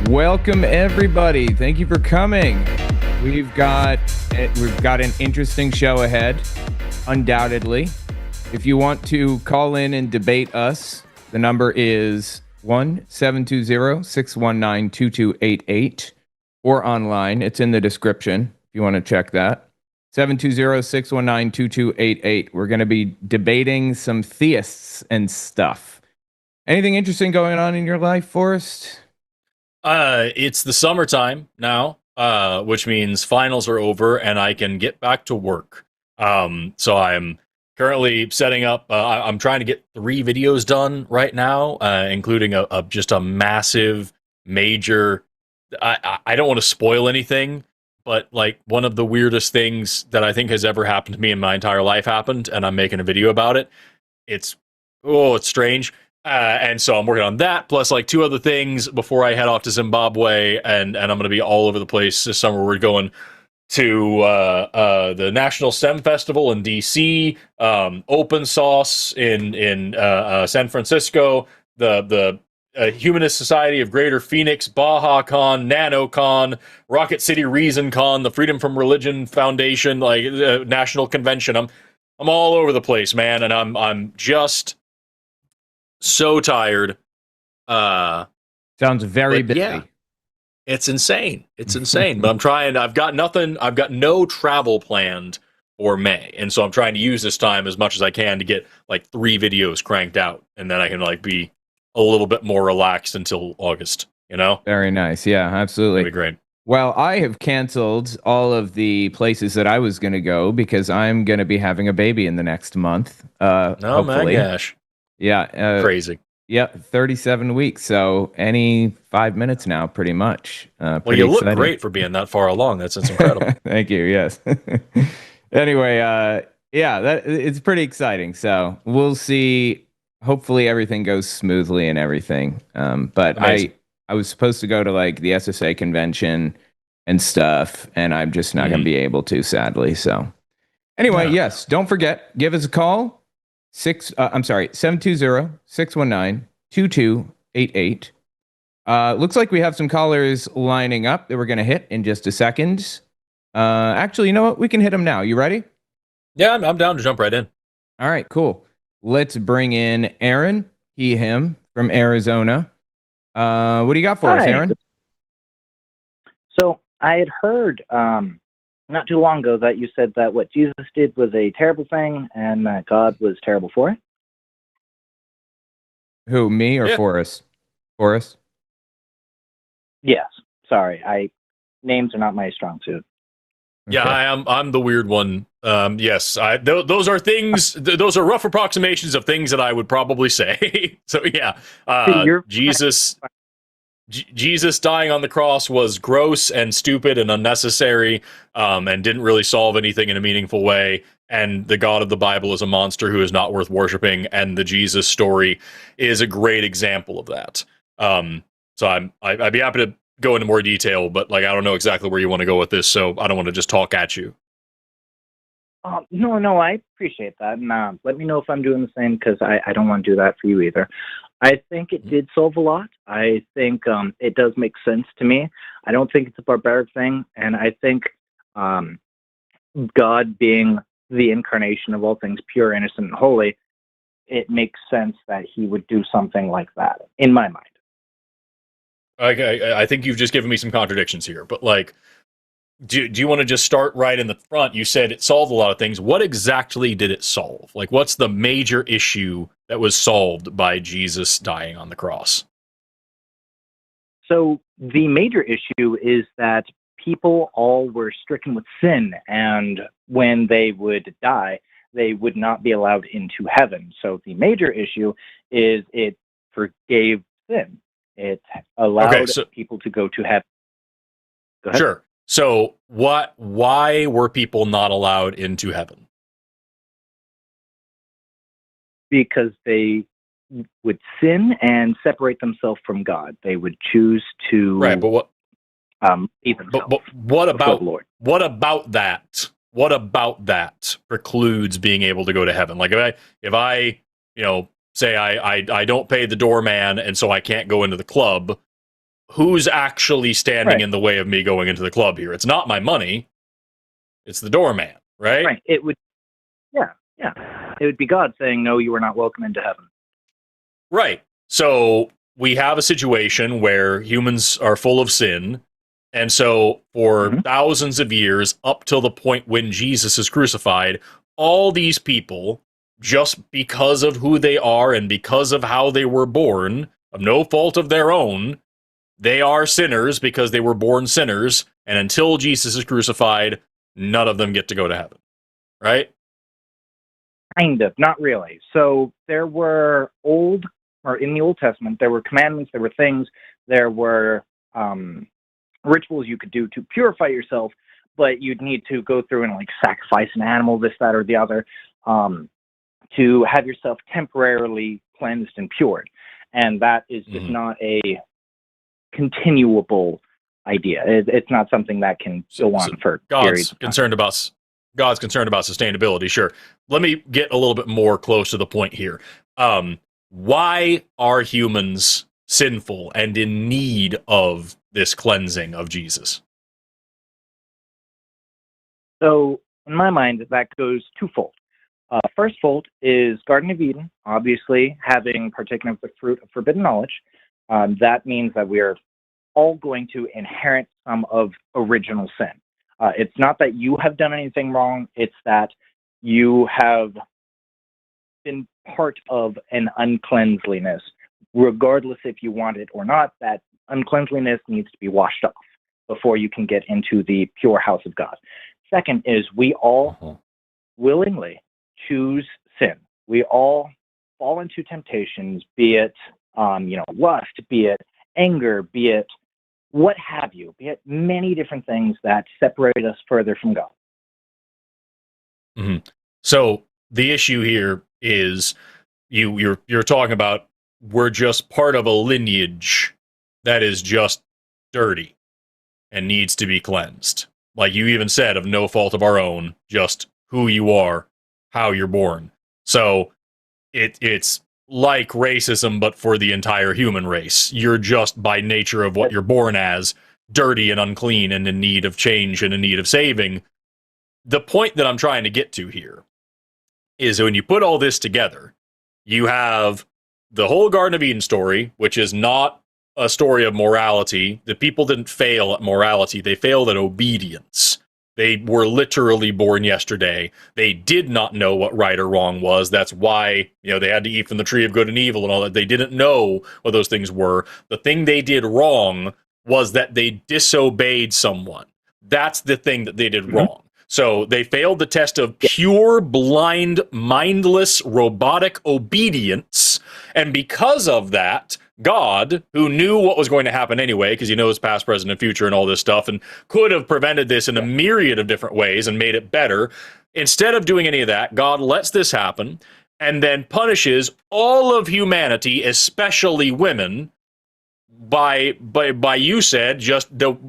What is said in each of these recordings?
Welcome everybody. Thank you for coming. We've got an interesting show ahead, undoubtedly. If you want to call in and debate us, the number is 1-720-619-2288 or online. It's in the description if you want to check that. 720-619-2288. We're going to be debating some theists and stuff. Anything interesting going on in your life, Forrest? It's the summertime now, which means finals are over and I can get back to work. So I'm currently setting up, I'm trying to get 3 videos done right now, including just a massive, major, I don't want to spoil anything, but like one of the weirdest things that I think has ever happened to me in my entire life happened, and I'm making a video about it. It's strange. And so I'm working on that, plus like 2 other things before I head off to Zimbabwe, and I'm going to be all over the place this summer. We're going to the National STEM Festival in DC, Open Sauce in San Francisco, the Humanist Society of Greater Phoenix, Baja Con, NanoCon, Rocket City Reason Con, the Freedom from Religion Foundation, like National Convention. I'm all over the place, man, and I'm just so tired. Sounds very busy. Yeah, it's insane. It's insane. But I'm trying. I've got no travel planned for May, and so I'm trying to use this time as much as I can to get like 3 videos cranked out, and then I can like be a little bit more relaxed until August. You know? Very nice. Yeah, absolutely. That'd be great. Well, I have canceled all of the places that I was going to go because I'm going to be having a baby in the next month. Oh my gosh. Yeah. Crazy. Yep, 37 weeks. So any 5 minutes now, pretty much. Well, you exciting. look great for being that far along. That's incredible. Thank you. Yes. Anyway, yeah, it's pretty exciting. So we'll see. Hopefully everything goes smoothly and everything. But Amazing. I was supposed to go to like the SSA convention and stuff, and I'm just not going to be able to, sadly. So anyway, yes, don't forget, give us a call. 720-619-2288. Looks like we have some callers lining up that we're going to hit in just a second. Actually, you know what? We can hit them now. You ready? Yeah, I'm down to jump right in. All right, cool. Let's bring in Aaron, him from Arizona. What do you got for us, Aaron? So I had heard not too long ago that you said that what Jesus did was a terrible thing and that God was terrible for it. Who, me or Forrest? Forrest? Yes. Sorry, names are not my strong suit. Yeah, Okay. I'm the weird one. Yes, those are things. Those are rough approximations of things that I would probably say. So yeah, Jesus dying on the cross was gross and stupid and unnecessary, and didn't really solve anything in a meaningful way. And the God of the Bible is a monster who is not worth worshiping. And the Jesus story is a great example of that. So I'd be happy to go into more detail, but like I don't know exactly where you want to go with this, so I don't want to just talk at you. No, I appreciate that. And let me know if I'm doing the same, because I don't want to do that for you either. I think it did solve a lot. I think it does make sense to me. I don't think it's a barbaric thing, and I think God being the incarnation of all things pure, innocent, and holy, it makes sense that he would do something like that, in my mind. I think you've just given me some contradictions here, but like, do you want to just start right in the front? You said it solved a lot of things. What exactly did it solve? Like, what's the major issue that was solved by Jesus dying on the cross? So the major issue is that people all were stricken with sin, and when they would die, they would not be allowed into heaven. So the major issue is it forgave sin. It allowed people to go to heaven. Go ahead. Sure. So why were people not allowed into heaven? Because they would sin and separate themselves from God. They would choose to but what about that? What about that precludes being able to go to heaven? Like if I say I don't pay the doorman and so I can't go into the club, who's actually standing in the way of me going into the club here? It's not my money. It's the doorman, right? Right. It would It would be God saying, no, you are not welcome into heaven. Right. So we have a situation where humans are full of sin. And so for thousands of years, up till the point when Jesus is crucified, all these people, just because of who they are and because of how they were born, of no fault of their own, they are sinners because they were born sinners. And until Jesus is crucified, none of them get to go to heaven. Right? Kind of, not really. So there were in the Old Testament, there were commandments, there were things, there were rituals you could do to purify yourself, but you'd need to go through and like sacrifice an animal, this, that, or the other, to have yourself temporarily cleansed and cured. And that is just not a continuable idea. It's not something that can go on for periods. God's concerned about sustainability, sure. Let me get a little bit more close to the point here. Why are humans sinful and in need of this cleansing of Jesus? So, in my mind, that goes twofold. First fold is Garden of Eden, obviously, having partaken of the fruit of forbidden knowledge. That means that we are all going to inherit some of original sin. It's not that you have done anything wrong, it's that you have been part of an uncleanliness. Regardless if you want it or not, that uncleanliness needs to be washed off before you can get into the pure house of God. Second is we all willingly choose sin. We all fall into temptations, be it lust, be it anger, be it what have you, be it many different things that separate us further from God. So the issue here is you're talking about we're just part of a lineage that is just dirty and needs to be cleansed. Like you even said, of no fault of our own, just who you are, how you're born. So it's like racism, but for the entire human race. You're just, by nature of what you're born as, dirty and unclean and in need of change and in need of saving. The point that I'm trying to get to here is when you put all this together, you have the whole Garden of Eden story, which is not a story of morality. The people didn't fail at morality. They failed at obedience. They were literally born yesterday. They did not know what right or wrong was. That's why, they had to eat from the tree of good and evil and all that. They didn't know what those things were. The thing they did wrong was that they disobeyed someone. That's the thing that they did wrong. So they failed the test of pure, blind, mindless, robotic obedience. And because of that, God, who knew what was going to happen anyway, because he knows past, present, and future and all this stuff, and could have prevented this in a myriad of different ways and made it better, instead of doing any of that, God lets this happen and then punishes all of humanity, especially women, by you said,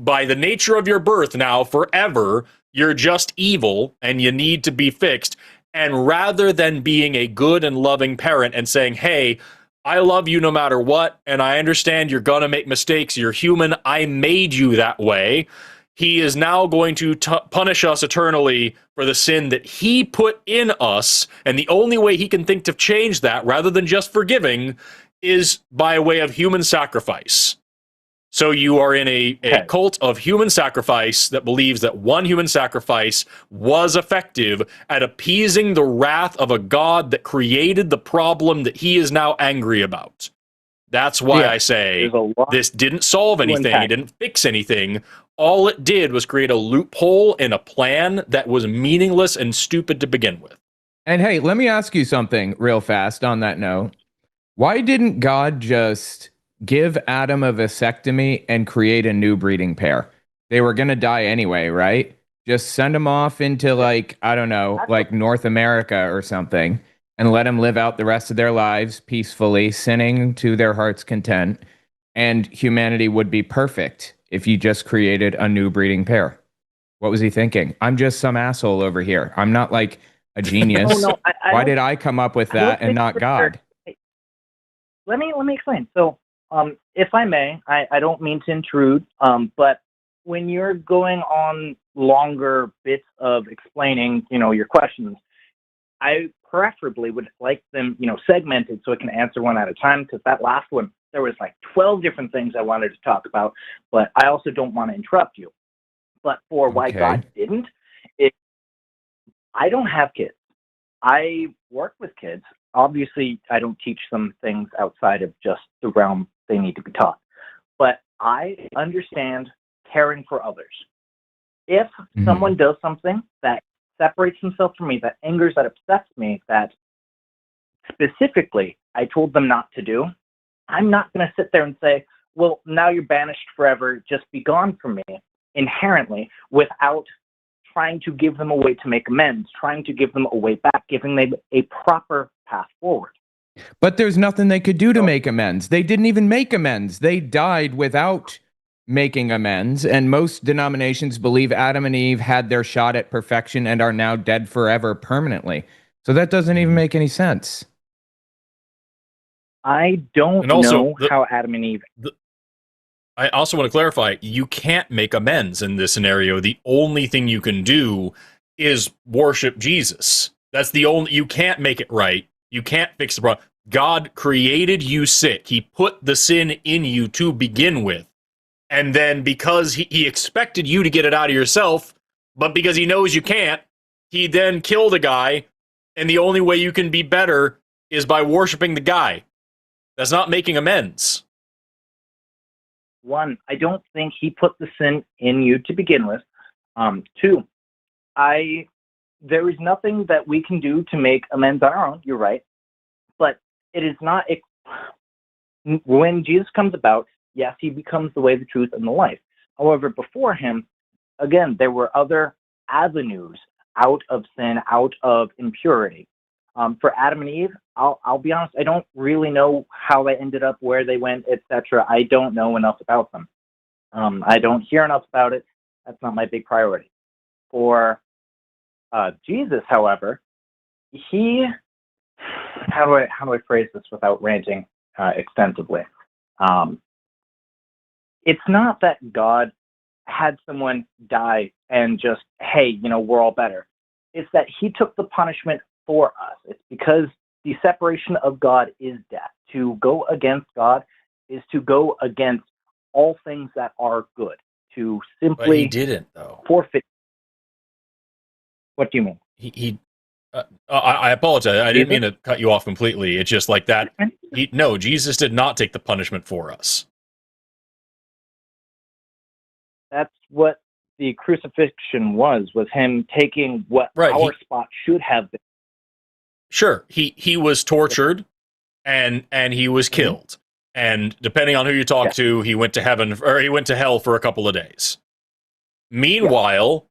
by the nature of your birth now, forever, you're just evil and you need to be fixed. And rather than being a good and loving parent and saying, hey, I love you no matter what, and I understand you're going to make mistakes. You're human. I made you that way. He is now going to punish us eternally for the sin that he put in us, and the only way he can think to change that, rather than just forgiving, is by way of human sacrifice. So you are in a cult of human sacrifice that believes that one human sacrifice was effective at appeasing the wrath of a God that created the problem that he is now angry about. That's why I say this didn't solve anything. It didn't fix anything. All it did was create a loophole in a plan that was meaningless and stupid to begin with. And hey, let me ask you something real fast on that note. Why didn't God just give Adam a vasectomy and create a new breeding pair? They were going to die anyway, right? Just send them off into, like, I don't know, like North America or something, and let them live out the rest of their lives peacefully, sinning to their heart's content. And humanity would be perfect if you just created a new breeding pair. What was he thinking? I'm just some asshole over here. I'm not like a genius. Oh no, Why did I come up with that and not God? Let me explain. So, if I may, I don't mean to intrude, but when you're going on longer bits of explaining, your questions, I preferably would like them, segmented so I can answer one at a time. Because that last one, there was like 12 different things I wanted to talk about, but I also don't want to interrupt you. But for why God didn't, I don't have kids. I work with kids. Obviously, I don't teach them things outside of just the realm they need to be taught. But I understand caring for others. If someone does something that separates themselves from me, that angers, that upsets me, that specifically I told them not to do, I'm not going to sit there and say, well, now you're banished forever, just be gone from me, inherently, without trying to give them a way to make amends, trying to give them a way back, giving them a proper path forward. But there's nothing they could do to make amends. They didn't even make amends. They died without making amends. And most denominations believe Adam and Eve had their shot at perfection and are now dead forever permanently. So that doesn't even make any sense. I don't know how Adam and Eve... I also want to clarify, you can't make amends in this scenario. The only thing you can do is worship Jesus. That's the only... You can't make it right. You can't fix the problem. God created you sick. He put the sin in you to begin with. And then because he expected you to get it out of yourself, but because he knows you can't, he then killed a guy, and the only way you can be better is by worshiping the guy. That's not making amends. One, I don't think he put the sin in you to begin with. Two, there is nothing that we can do to make amends on our own. You're right. But it is not... When Jesus comes about, yes, he becomes the way, the truth, and the life. However, before him, again, there were other avenues out of sin, out of impurity. For Adam and Eve, I'll be honest, I don't really know how they ended up, where they went, etc. I don't know enough about them. I don't hear enough about it. That's not my big priority. For Jesus, however, how do I phrase this without ranting extensively? It's not that God had someone die and just, hey, we're all better. It's that he took the punishment for us. It's because the separation of God is death. To go against God is to go against all things that are good. To simply... But he didn't, though. Forfeit. What do you mean? I apologize. I didn't mean to cut you off completely. It's just like that. No, Jesus did not take the punishment for us. That's what the crucifixion was him taking what our spot should have been. Sure, he was tortured and he was killed. And depending on who you talk to, he went to heaven or he went to hell for a couple of days. Meanwhile,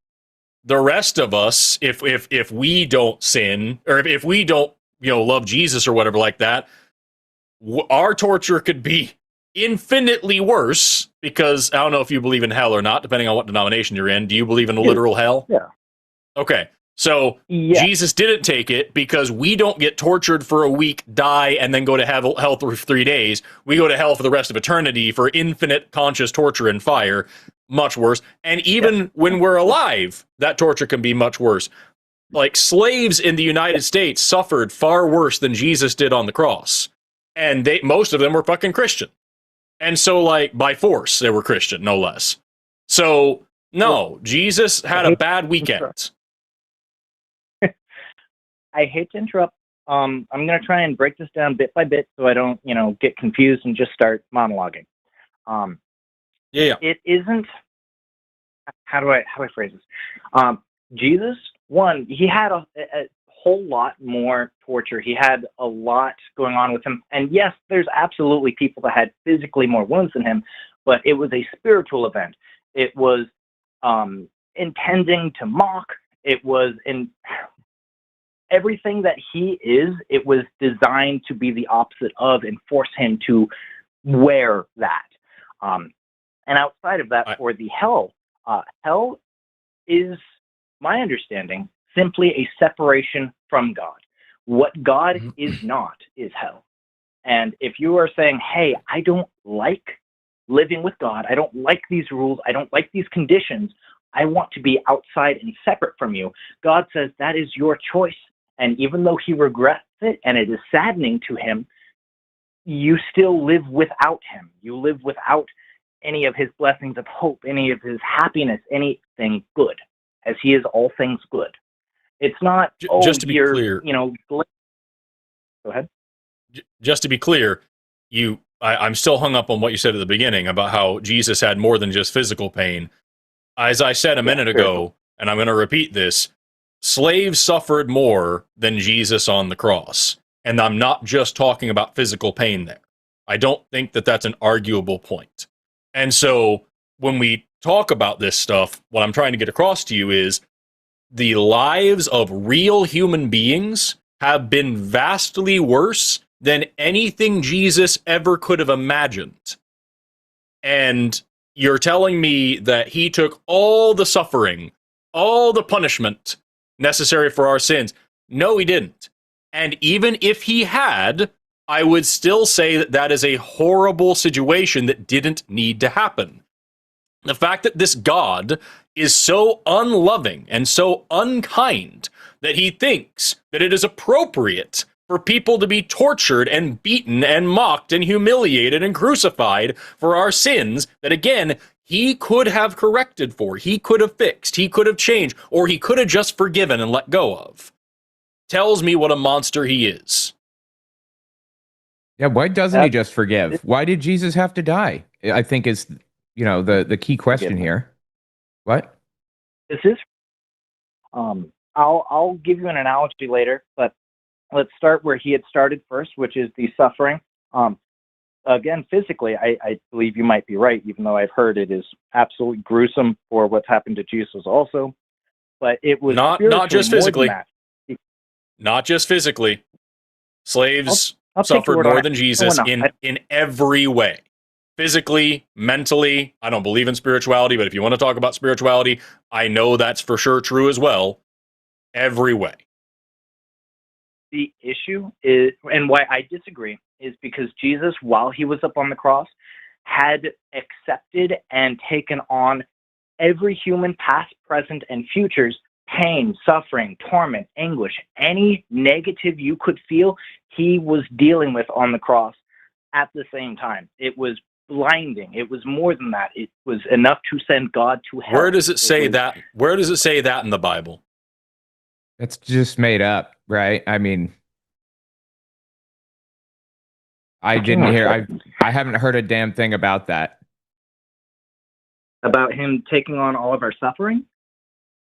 the rest of us, if we don't sin or if we don't, love Jesus or whatever like that, our torture could be infinitely worse, because I don't know if you believe in hell or not, depending on what denomination you're in. Do you believe in a literal hell? Yeah. Okay. So Jesus didn't take it because we don't get tortured for a week, die, and then go to hell for 3 days. We go to hell for the rest of eternity for infinite conscious torture and fire. Much worse. And even when we're alive, that torture can be much worse. Like, slaves in the United States suffered far worse than Jesus did on the cross. And most of them were fucking Christian. And so, like, by force, they were Christian, no less. So, no, Jesus had a bad weekend. I hate to interrupt. I'm going to try and break this down bit by bit so I don't, get confused and just start monologuing. It isn't... How do I phrase this? Jesus, one, he had a whole lot more torture. He had a lot going on with him. And yes, there's absolutely people that had physically more wounds than him, but it was a spiritual event. It was intending to mock. It was in everything that he is, it was designed to be the opposite of and force him to wear that. And outside of that, for the hell, hell is, my understanding, simply a separation from God. What God is not is hell. And if you are saying, hey, I don't like living with God, I don't like these rules, I don't like these conditions, I want to be outside and separate from you, God says that is your choice. And even though he regrets it and it is saddening to him, you still live without him. You live without any of his blessings of hope, any of his happiness, anything good, as he is all things good. It's not, just to be clear, go ahead. Just to be clear, I'm still hung up on what you said at the beginning about how Jesus had more than just physical pain. As I said a minute ago, and I'm going to repeat this, slaves suffered more than Jesus on the cross. And I'm not just talking about physical pain there. I don't think that that's an arguable point. And so when we talk about this stuff, what I'm trying to get across to you is the lives of real human beings have been vastly worse than anything Jesus ever could have imagined. And you're telling me that he took all the suffering, all the punishment necessary for our sins. No, he didn't. And even if he had, I would still say that that is a horrible situation that didn't need to happen. The fact that this God is so unloving and so unkind that he thinks that it is appropriate for people to be tortured and beaten and mocked and humiliated and crucified for our sins that, again, he could have corrected for, he could have fixed, he could have changed, or he could have just forgiven and let go of, tells me what a monster he is. Yeah, why doesn't he just forgive? Why did Jesus have to die? I think is, the key question here. What? This is, I'll give you an analogy later, but let's start where he had started first, which is the suffering. Again, physically, I believe you might be right, even though I've heard it is absolutely gruesome for what's happened to Jesus also. But it was not just physically. Not just physically. Slaves suffered more than Jesus in every way. Physically, mentally. I don't believe in spirituality, but if you want to talk about spirituality, I know that's for sure true as well. Every way. The issue is, and why I disagree, is because Jesus, while he was up on the cross, had accepted and taken on every human past, present, and future's pain, suffering, torment, anguish, any negative you could feel, he was dealing with on the cross at the same time. It was blinding. It was more than that. It was enough to send God to hell. Where does it say that? Where does it say that in the Bible? It's just made up, right? I mean, I didn't hear. I haven't heard a damn thing about that. About him taking on all of our suffering?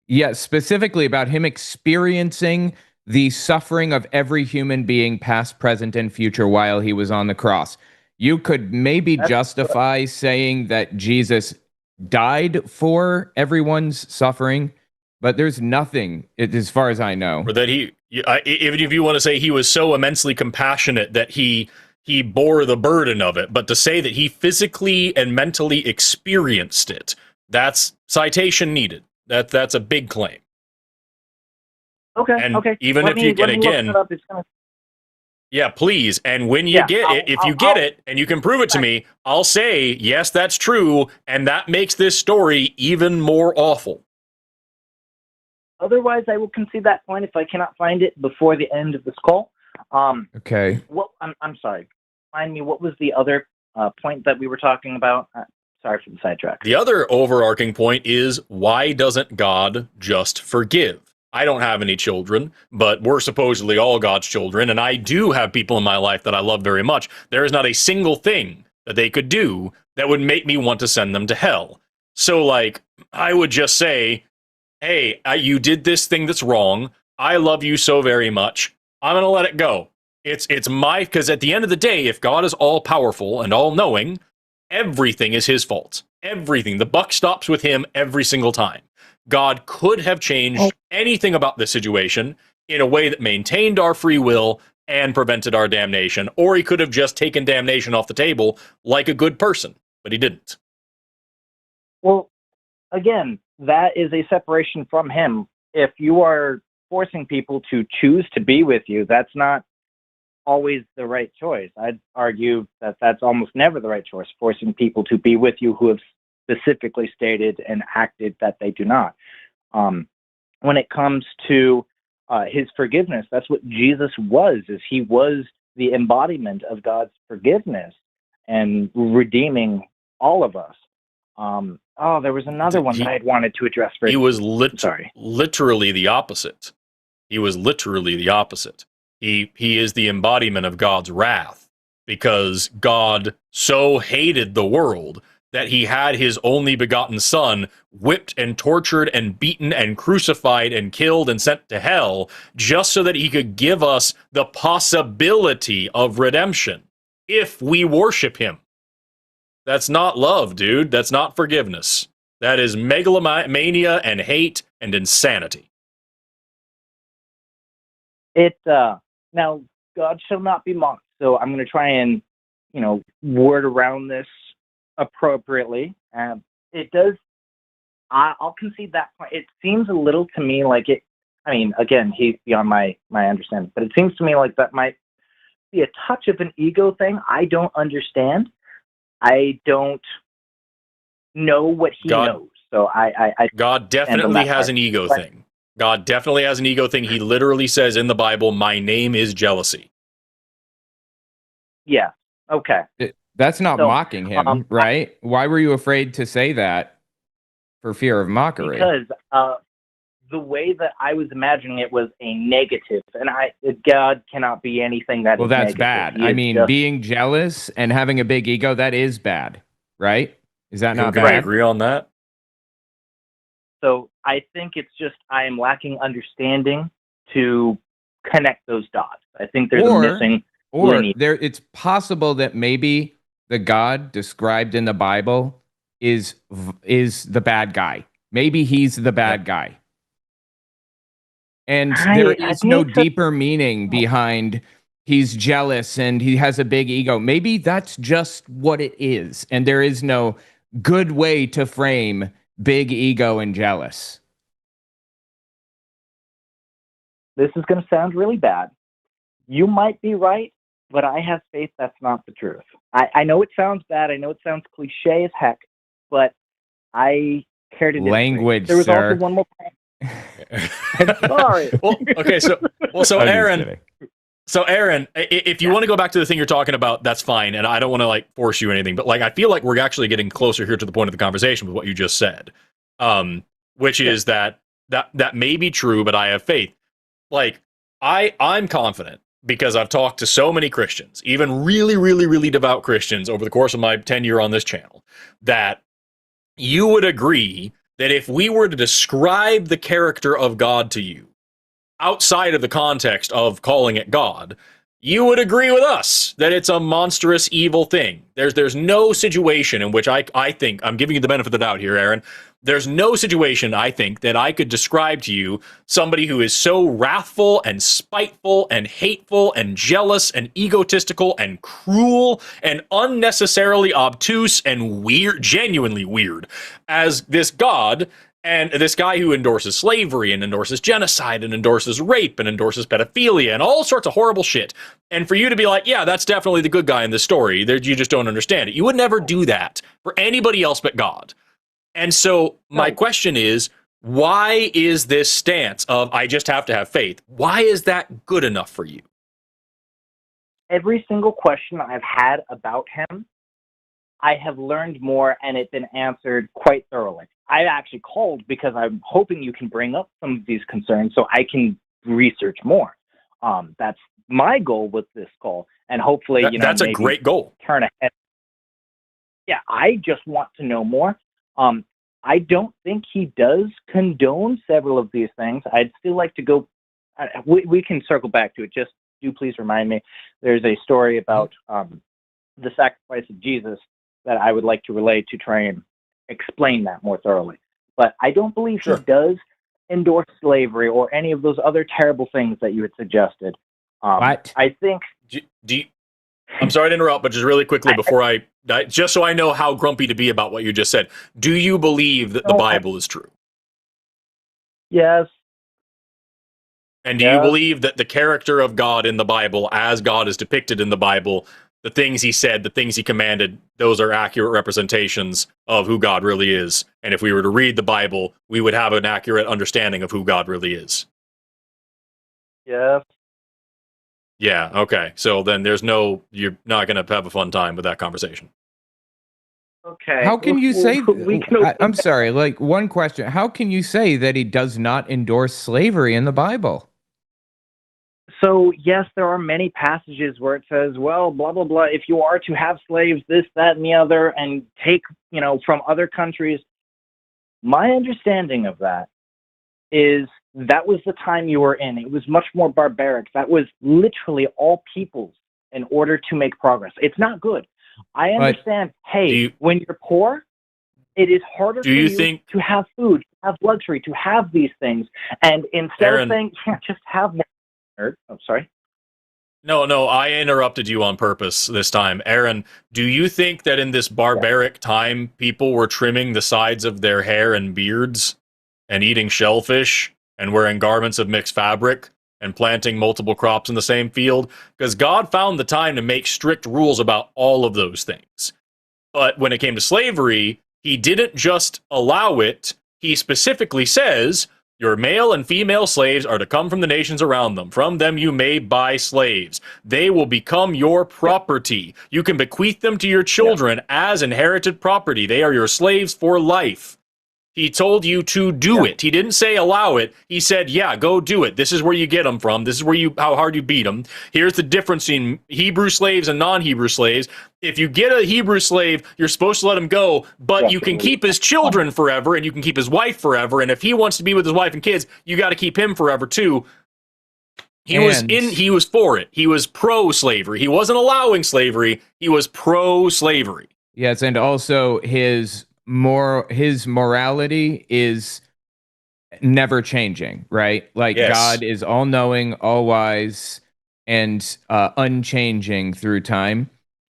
Yeah, specifically about him experiencing the suffering of every human being, past, present, and future, while he was on the cross. You could maybe justify saying that Jesus died for everyone's suffering, but there's nothing, as far as I know. Or that even if you want to say he was so immensely compassionate that he bore the burden of it, but to say that he physically and mentally experienced it, that's citation needed. That's a big claim. Okay, and okay. Even if you get again, yeah, please. And when you get it, if you get it and you can prove it to me, I'll say yes, that's true, and that makes this story even more awful. Otherwise, I will concede that point if I cannot find it before the end of this call. Okay. Well, I'm sorry. Remind me, what was the other point that we were talking about? Sorry for the sidetrack. The other overarching point is, why doesn't God just forgive? I don't have any children, but we're supposedly all God's children, and I do have people in my life that I love very much. There is not a single thing that they could do that would make me want to send them to hell. So, I would just say, hey, you did this thing that's wrong. I love you so very much. I'm gonna let it go. It's my, because at the end of the day, if God is all powerful and all knowing, everything is his fault. Everything. The buck stops with him every single time. God could have changed anything about this situation in a way that maintained our free will and prevented our damnation, or he could have just taken damnation off the table like a good person, but he didn't. Well, again, that is a separation from him. If you are forcing people to choose to be with you, that's not always the right choice. I'd argue that that's almost never the right choice, forcing people to be with you who have specifically stated and acted that they do not. When it comes to his forgiveness, that's what Jesus was, is he was the embodiment of God's forgiveness and redeeming all of us. There was another one that I had wanted to address. He was literally the opposite. He was literally the opposite. He is the embodiment of God's wrath, because God so hated the world that he had his only begotten son whipped and tortured and beaten and crucified and killed and sent to hell, just so that he could give us the possibility of redemption if we worship him. That's not love, dude. That's not forgiveness. That is megalomania and hate and insanity. Now, God shall not be mocked. So I'm going to try and, word around this appropriately. It does. I'll concede that point. It seems a little to me like it. I mean, again, he's beyond my understanding, but it seems to me like that might be a touch of an ego thing. I don't understand. I don't know what he knows. So God definitely has an ego thing. God definitely has an ego thing. He literally says in the Bible, "My name is jealousy." Yeah. Okay. That's not mocking him, right? Why were you afraid to say that? For fear of mockery? Because the way that I was imagining it was a negative, and God cannot be anything that is that's negative. bad. I mean, being jealous and having a big ego, that is bad, right? Is that not bad? I agree on that. So I think it's just I am lacking understanding to connect those dots. I think there's a missing lineage. It's possible that maybe the God described in the Bible is the bad guy. Maybe he's the bad guy. And there is no deeper meaning behind he's jealous and he has a big ego. Maybe that's just what it is. And there is no good way to frame big ego and jealous. This is going to sound really bad. You might be right, but I have faith that's not the truth. I know it sounds bad. I know it sounds cliche as heck, but I care to disagree. Language, there was sir. Also one more point. I'm sorry. So Aaron, if you want to go back to the thing you're talking about, that's fine, and I don't want to force you or anything, but I feel like we're actually getting closer here to the point of the conversation with what you just said, which is that may be true, but I have faith. I'm confident, because I've talked to so many Christians, even really, really, really devout Christians over the course of my tenure on this channel, that you would agree that if we were to describe the character of God to you outside of the context of calling it God, you would agree with us that it's a monstrous evil thing. There's no situation in which I think, I'm giving you the benefit of the doubt here, Aaron, there's no situation, I think, that I could describe to you somebody who is so wrathful and spiteful and hateful and jealous and egotistical and cruel and unnecessarily obtuse and weird, genuinely weird, as this God. And this guy who endorses slavery and endorses genocide and endorses rape and endorses pedophilia and all sorts of horrible shit. And for you to be like, yeah, that's definitely the good guy in this story. You just don't understand it. You would never do that for anybody else but God. And so my question is, why is this stance of I just have to have faith? Why is that good enough for you? Every single question I've had about him, I have learned more, and it's been answered quite thoroughly. I actually called because I'm hoping you can bring up some of these concerns so I can research more. That's my goal with this call, and hopefully, that's a great goal. Turn ahead. Yeah, I just want to know more. I don't think he does condone several of these things. I'd still like to go we can circle back to it. Just do please remind me. There's a story about the sacrifice of Jesus that I would like to relay to try and explain that more thoroughly. But I don't believe he does endorse slavery or any of those other terrible things that you had suggested. What? I think... I'm sorry to interrupt, but just really quickly before just so I know how grumpy to be about what you just said, do you believe that the Bible is true? Yes. And do you believe that the character of God in the Bible, as God is depicted in the Bible, the things he said, the things he commanded, those are accurate representations of who God really is? And if we were to read the Bible, we would have an accurate understanding of who God really is. Yes. Yeah, okay. So then you're not going to have a fun time with that conversation. Okay. How can you say... I'm sorry, like, one question. How can you say that he does not endorse slavery in the Bible? So, yes, there are many passages where it says, well, blah, blah, blah, if you are to have slaves, this, that, and the other, and take, from other countries. My understanding of that is that was the time you were in. It was much more barbaric. That was literally all peoples in order to make progress. It's not good. I understand, when you're poor, it is harder for you to have food, to have luxury, to have these things. And instead of saying, just have more. I'm sorry. No, I interrupted you on purpose this time. Aaron, do you think that in this barbaric time, people were trimming the sides of their hair and beards and eating shellfish and wearing garments of mixed fabric and planting multiple crops in the same field? Because God found the time to make strict rules about all of those things. But when it came to slavery, he didn't just allow it. He specifically says, your male and female slaves are to come from the nations around them. From them you may buy slaves. They will become your property. You can bequeath them to your children as inherited property. They are your slaves for life. He told you to do it. He didn't say allow it. He said, yeah, go do it. This is where you get them from. This is where how hard you beat them. Here's the difference in Hebrew slaves and non-Hebrew slaves. If you get a Hebrew slave, you're supposed to let him go, but you can keep his children forever, and you can keep his wife forever, and if he wants to be with his wife and kids, you got to keep him forever too. He was for it. He was pro-slavery. He wasn't allowing slavery. He was pro-slavery. Yes, and also his morality is never changing, right? Like, God is all-knowing, all-wise, and unchanging through time.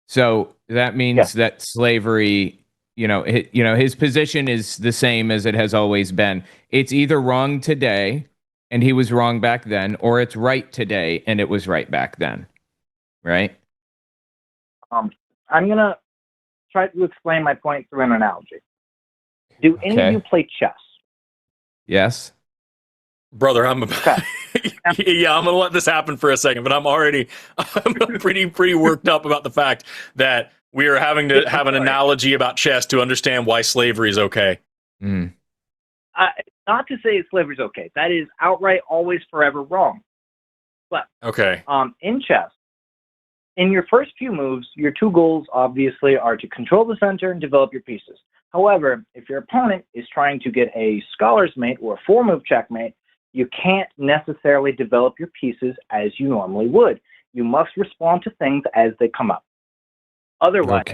So that means that slavery, his position is the same as it has always been. It's either wrong today, and he was wrong back then, or it's right today, and it was right back then, right? I'm gonna try to explain my point through an analogy. Do any of you play chess? Yes. Brother, I'm gonna let this happen for a second, but I'm pretty worked up about the fact that we are having to have an analogy about chess to understand why slavery is okay. Not to say slavery is okay. That is outright, always, forever wrong. But in chess, in your first few moves, your two goals obviously are to control the center and develop your pieces. However, if your opponent is trying to get a scholar's mate or a four-move checkmate, you can't necessarily develop your pieces as you normally would. You must respond to things as they come up. Otherwise,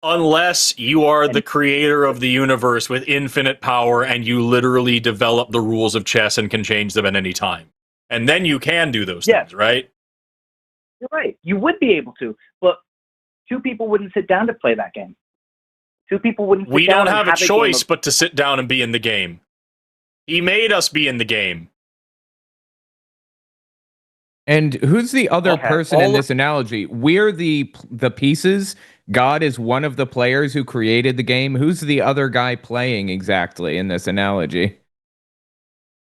unless you are the creator of the universe with infinite power and you literally develop the rules of chess and can change them at any time. And then you can do those things, right? You're right. You would be able to, but two people wouldn't sit down to play that game. Two people wouldn't sit down. We don't have a choice but to sit down and be in the game. He made us be in the game. And who's the other person in this analogy? We're the pieces. God is one of the players who created the game. Who's the other guy playing exactly in this analogy?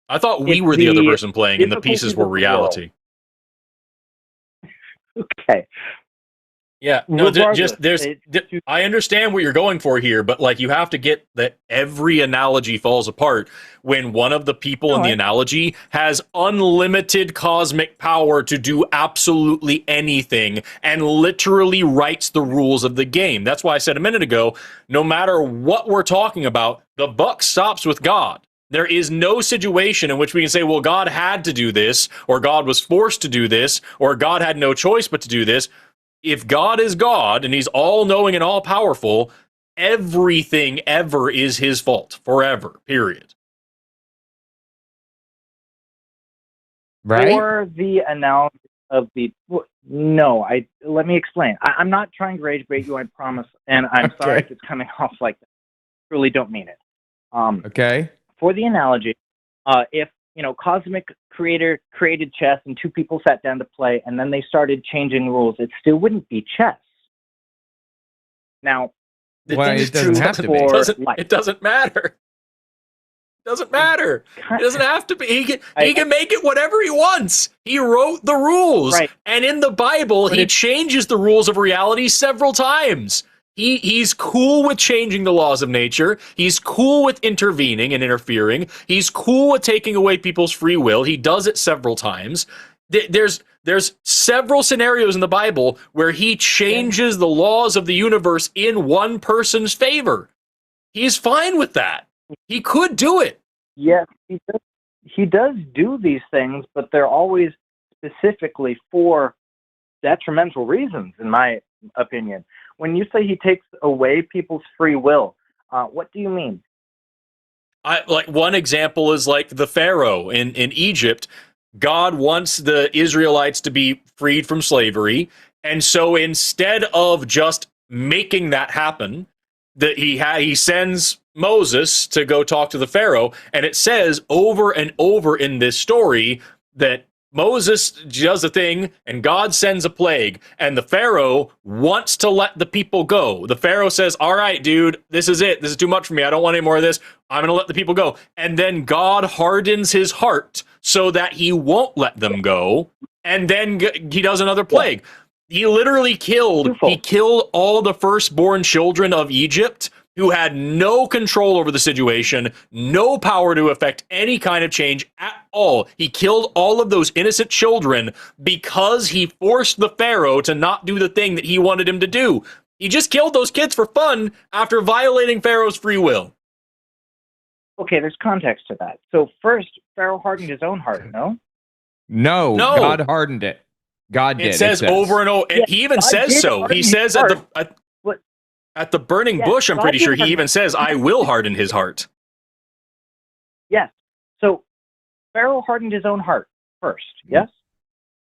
I thought we were the other person playing and the pieces were reality. Okay. Yeah, no, I understand what you're going for here, but like you have to get that every analogy falls apart when one of the people in the analogy has unlimited cosmic power to do absolutely anything and literally writes the rules of the game. That's why I said a minute ago, no matter what we're talking about, the buck stops with God. There is no situation in which we can say, well, God had to do this, or God was forced to do this, or God had no choice but to do this. If God is God and he's all-knowing and all-powerful, everything ever is his fault, forever, period. Right? For the analogy of no, let me explain. I'm not trying to rage bait you, I promise, and I'm sorry if it's coming off like that. I truly don't mean it. Okay. For the analogy, if cosmic creator created chess and two people sat down to play and then they started changing rules, it still wouldn't be chess. Now, it doesn't have to be. It doesn't matter. It doesn't matter. It doesn't have to be. He can make it whatever he wants. He wrote the rules. Right. And in the Bible, he changes the rules of reality several times. He's cool with changing the laws of nature. He's cool with intervening and interfering. He's cool with taking away people's free will. He does it several times. There's several scenarios in the Bible where he changes the laws of the universe in one person's favor. He's fine with that. He could do it. Yes, he does do these things, but they're always specifically for detrimental reasons, in my opinion. When you say he takes away people's free will, what do you mean? Like one example is like the Pharaoh in Egypt. God wants the Israelites to be freed from slavery, and so instead of just making that happen, that he sends Moses to go talk to the Pharaoh, and it says over and over in this story that Moses does a thing, and God sends a plague, and the Pharaoh wants to let the people go. The Pharaoh says, all right, dude, this is it. This is too much for me. I don't want any more of this. I'm going to let the people go. And then God hardens his heart so that he won't let them go, and then he does another plague. He literally killed all the firstborn children of Egypt who had no control over the situation, no power to affect any kind of change at all. He killed all of those innocent children because he forced the Pharaoh to not do the thing that he wanted him to do. He just killed those kids for fun after violating Pharaoh's free will. Okay, there's context to that. So first, Pharaoh hardened his own heart, no? No, God hardened it. God did. It says over and over. And he even says so. He says at the burning bush, I'm pretty sure he even says, I will harden his heart. Yes. So Pharaoh hardened his own heart first, yes?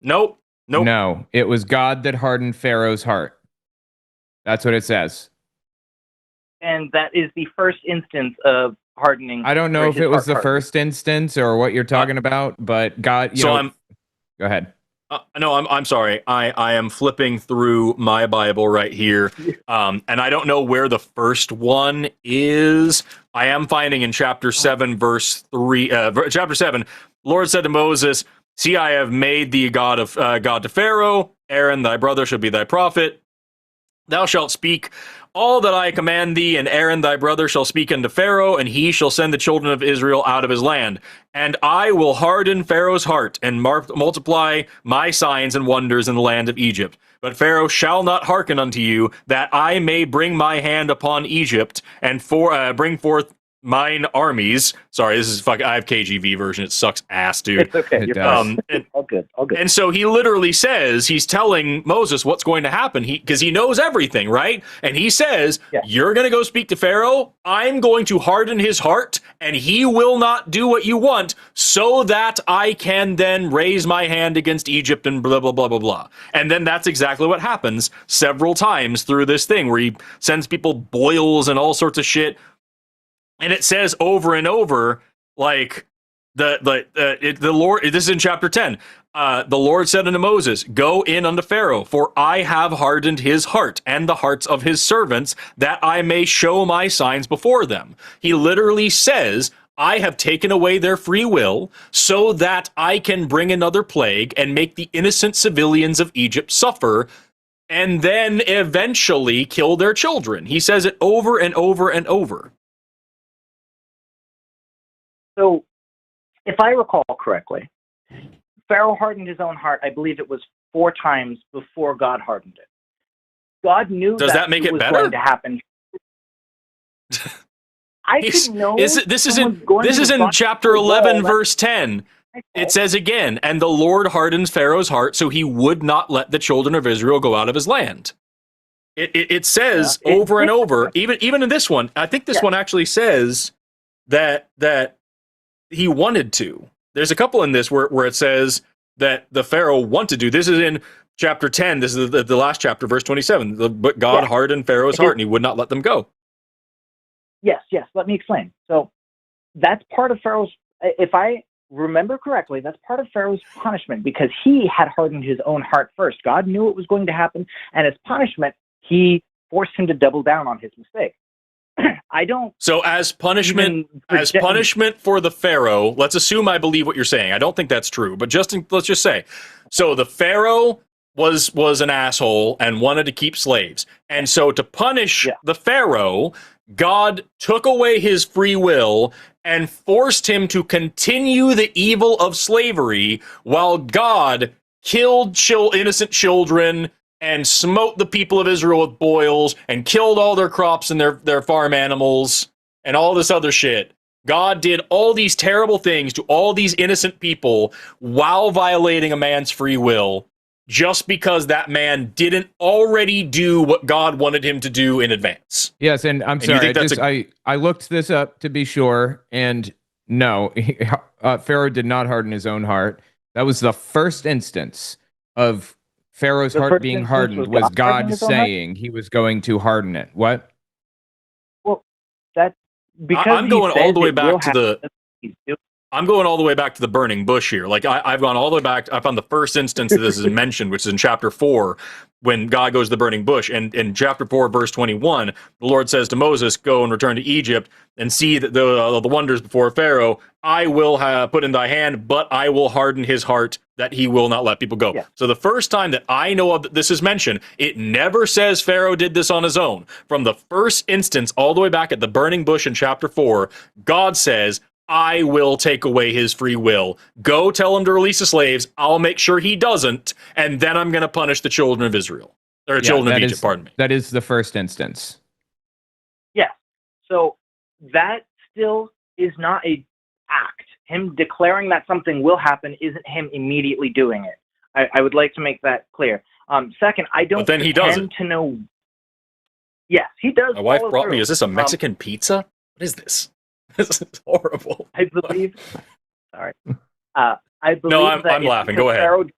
Nope. No, it was God that hardened Pharaoh's heart. That's what it says. And that is the first instance of hardening. I don't know if it was the first instance or what you're talking about, but God, go ahead. No, I'm sorry. I am flipping through my Bible right here, and I don't know where the first one is. I am finding in chapter 7, verse 3. Chapter 7, Lord said to Moses, "See, I have made thee God to Pharaoh. Aaron, thy brother, shall be thy prophet. Thou shalt speak all that I command thee, and Aaron thy brother shall speak unto Pharaoh, and he shall send the children of Israel out of his land. And I will harden Pharaoh's heart, and multiply my signs and wonders in the land of Egypt. But Pharaoh shall not hearken unto you, that I may bring my hand upon Egypt, and bring forth mine armies." Sorry, this is I have KGV version. It sucks ass, dude. It's okay. You're fine. All good. And so he literally says, he's telling Moses what's going to happen, because he knows everything, right? And he says, you're going to go speak to Pharaoh. I'm going to harden his heart, and he will not do what you want, so that I can then raise my hand against Egypt and blah, blah, blah, blah, blah. And then that's exactly what happens several times through this thing, where he sends people boils and all sorts of shit. And it says over and over, like, the Lord, this is in chapter 10, the Lord said unto Moses, "Go in unto Pharaoh, for I have hardened his heart and the hearts of his servants, that I may show my signs before them." He literally says, I have taken away their free will so that I can bring another plague and make the innocent civilians of Egypt suffer, and then eventually kill their children. He says it over and over and over. So, if I recall correctly, Pharaoh hardened his own heart. I believe it was 4 times before God hardened it. God knew Does that make it was better? going to happen. I could know. This is in chapter 11, verse 10. It says again, and the Lord hardened Pharaoh's heart, so he would not let the children of Israel go out of his land. It says over and over, even in this one. I think this one actually says that he wanted to. There's a couple in this where it says that the Pharaoh wanted to. This is in chapter 10. This is the last chapter, verse 27. But God hardened Pharaoh's heart, and he would not let them go. Yes. Let me explain. So that's part of Pharaoh's, if I remember correctly, that's part of Pharaoh's punishment because he had hardened his own heart first. God knew it was going to happen, and as punishment, he forced him to double down on his mistake. So as punishment for the Pharaoh, let's assume I believe what you're saying. I don't think that's true, but let's just say. So the Pharaoh was an asshole and wanted to keep slaves. And so to punish the Pharaoh, God took away his free will and forced him to continue the evil of slavery while God killed innocent children and smote the people of Israel with boils and killed all their crops and their farm animals and all this other shit. God did all these terrible things to all these innocent people while violating a man's free will just because that man didn't already do what God wanted him to do in advance. Yes, and I'm sorry, I looked this up to be sure, and no, Pharaoh did not harden his own heart. That was the first instance of Pharaoh's heart being hardened was God saying he was going to harden it. What? Well, that's because I'm going all the way back to the burning bush here. Like I've gone all the way back. I found the first instance that this is mentioned, which is in chapter 4, when God goes to the burning bush. And in chapter 4, verse 21, the Lord says to Moses, "Go and return to Egypt and see the wonders before Pharaoh. I will have put in thy hand, but I will harden his heart that he will not let people go." Yeah. So the first time that I know of that this is mentioned, it never says Pharaoh did this on his own. From the first instance all the way back at the burning bush in chapter 4, God says, I will take away his free will. Go tell him to release the slaves. I'll make sure he doesn't. And then I'm going to punish the children of Israel. Or children of Egypt, pardon me. That is the first instance. Yeah. So that still is not a act. Him declaring that something will happen isn't him immediately doing it. I would like to make that clear. Second, I don't tend to know. Yes, he does. My wife brought me, is this a Mexican pizza? What is this? This is horrible. I believe. Sorry. I believe. No, I'm laughing. Go ahead.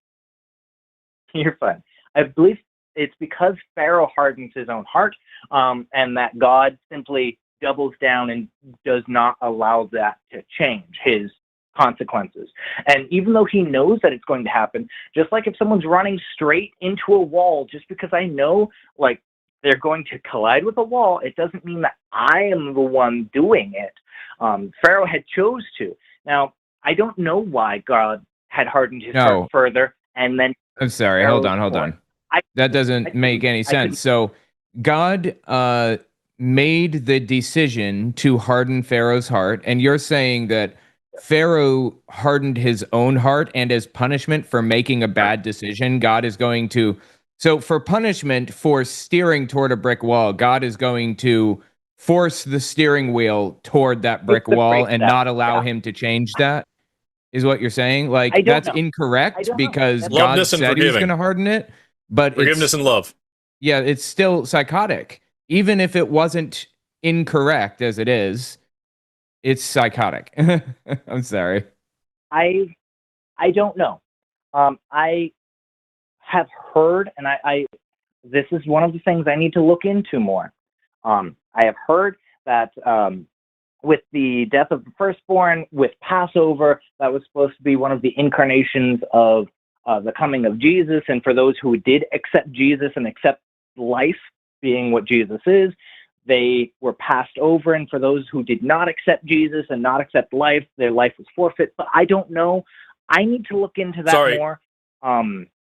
You're fine. I believe it's because Pharaoh hardens his own heart, and that God simply doubles down and does not allow that to change his consequences. And even though he knows that it's going to happen, just like if someone's running straight into a wall, just because I know, like, they're going to collide with a wall, it doesn't mean that I am the one doing it. Pharaoh had chose to. Now, I don't know why God had hardened his heart further, and then... I'm sorry, hold on. That doesn't make any sense. So, God made the decision to harden Pharaoh's heart, and you're saying that Pharaoh hardened his own heart, and as punishment for making a bad decision, God is going to... So, for punishment for steering toward a brick wall, God is going to force the steering wheel toward that brick wall and not allow him to change that, is what you're saying? Like, that's incorrect because God said he was going to harden it. But forgiveness and love. Yeah, it's still psychotic. Even if it wasn't incorrect as it is, it's psychotic. I'm sorry. I don't know. I have heard, and I this is one of the things I need to look into more. I have heard that with the death of the firstborn, with Passover, that was supposed to be one of the incarnations of the coming of Jesus. And for those who did accept Jesus and accept life being what Jesus is, they were passed over. And for those who did not accept Jesus and not accept life, their life was forfeit. But I don't know. I need to look into that more.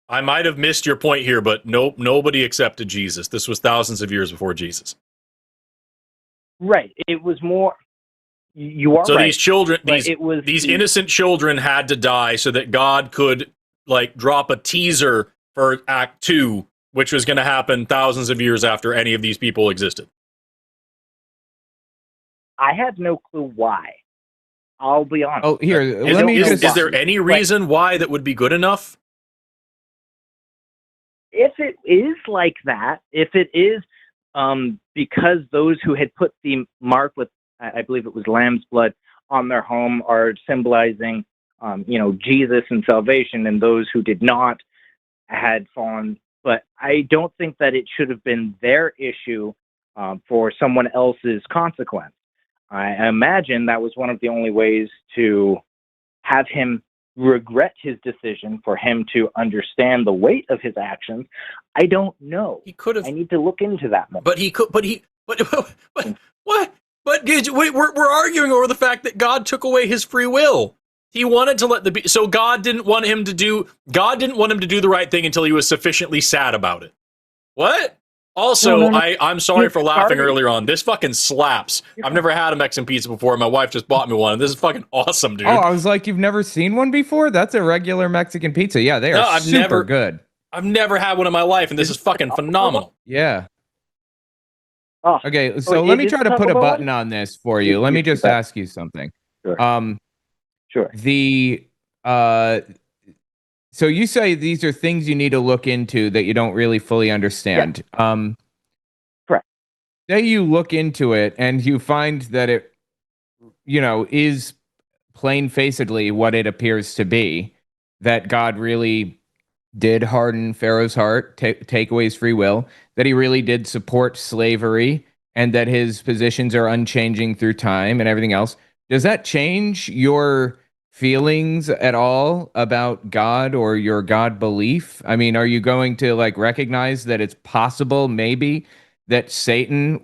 I might have missed your point here, but nobody accepted Jesus. This was thousands of years before Jesus. Right. It was more. You are right. So these children, these innocent children had to die so that God could drop a teaser for Act 2, which was going to happen thousands of years after any of these people existed. I had no clue why. I'll be honest. Oh, here, let me is just. there any reason why that would be good enough? If it is like that, if it is because those who had put the mark with, I believe it was lamb's blood, on their home are symbolizing, Jesus and salvation, and those who did not had fallen. But I don't think that it should have been their issue for someone else's consequence. I imagine that was one of the only ways to have him regret his decision, for him to understand the weight of his actions. I don't know. He could have. I need to look into that more. But he could. But what? But we're arguing over the fact that God took away his free will. He wanted to let so God didn't want him to do the right thing until he was sufficiently sad about it. What? Also, No. I'm sorry for laughing earlier on. This fucking slaps. I've never had a Mexican pizza before. My wife just bought me one, and this is fucking awesome, dude. Oh, I was like, you've never seen one before? That's a regular Mexican pizza. Yeah, they are super good. I've never had one in my life, and this is fucking phenomenal. Yeah. Oh, okay, so let me try to put a button on this for you. Let me just ask you something. Sure. Sure. So you say these are things you need to look into that you don't really fully understand. Yeah. Correct. Say you look into it and you find that it, is plain-facedly what it appears to be, that God really did harden Pharaoh's heart, take away his free will, that he really did support slavery, and that his positions are unchanging through time and everything else. Does that change your feelings at all about God or your God belief? I mean, are you going to recognize that it's possible maybe that Satan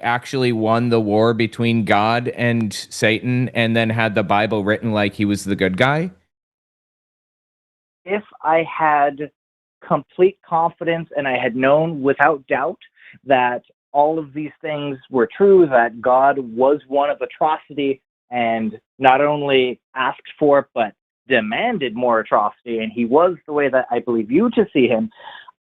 actually won the war between God and Satan and then had the Bible written like he was the good guy? If I had complete confidence and I had known without doubt that all of these things were true, that God was one of atrocity and not only asked for but demanded more atrocity, and he was the way that I believe you to see him,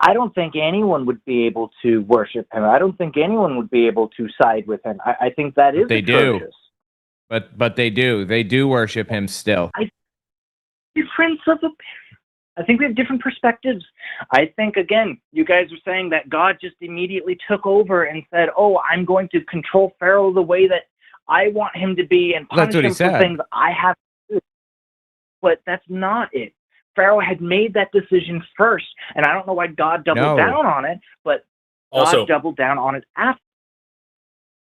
I don't think anyone would be able to worship him. I don't think anyone would be able to side with him. I think that is atrocious. But they do. They do worship him still. I think we have different perspectives. I think, again, you guys are saying that God just immediately took over and said, oh, I'm going to control Pharaoh the way that I want him to be and punish him for things I have to do. But that's not it. Pharaoh had made that decision first, and I don't know why God doubled down on it, but God doubled down on it after.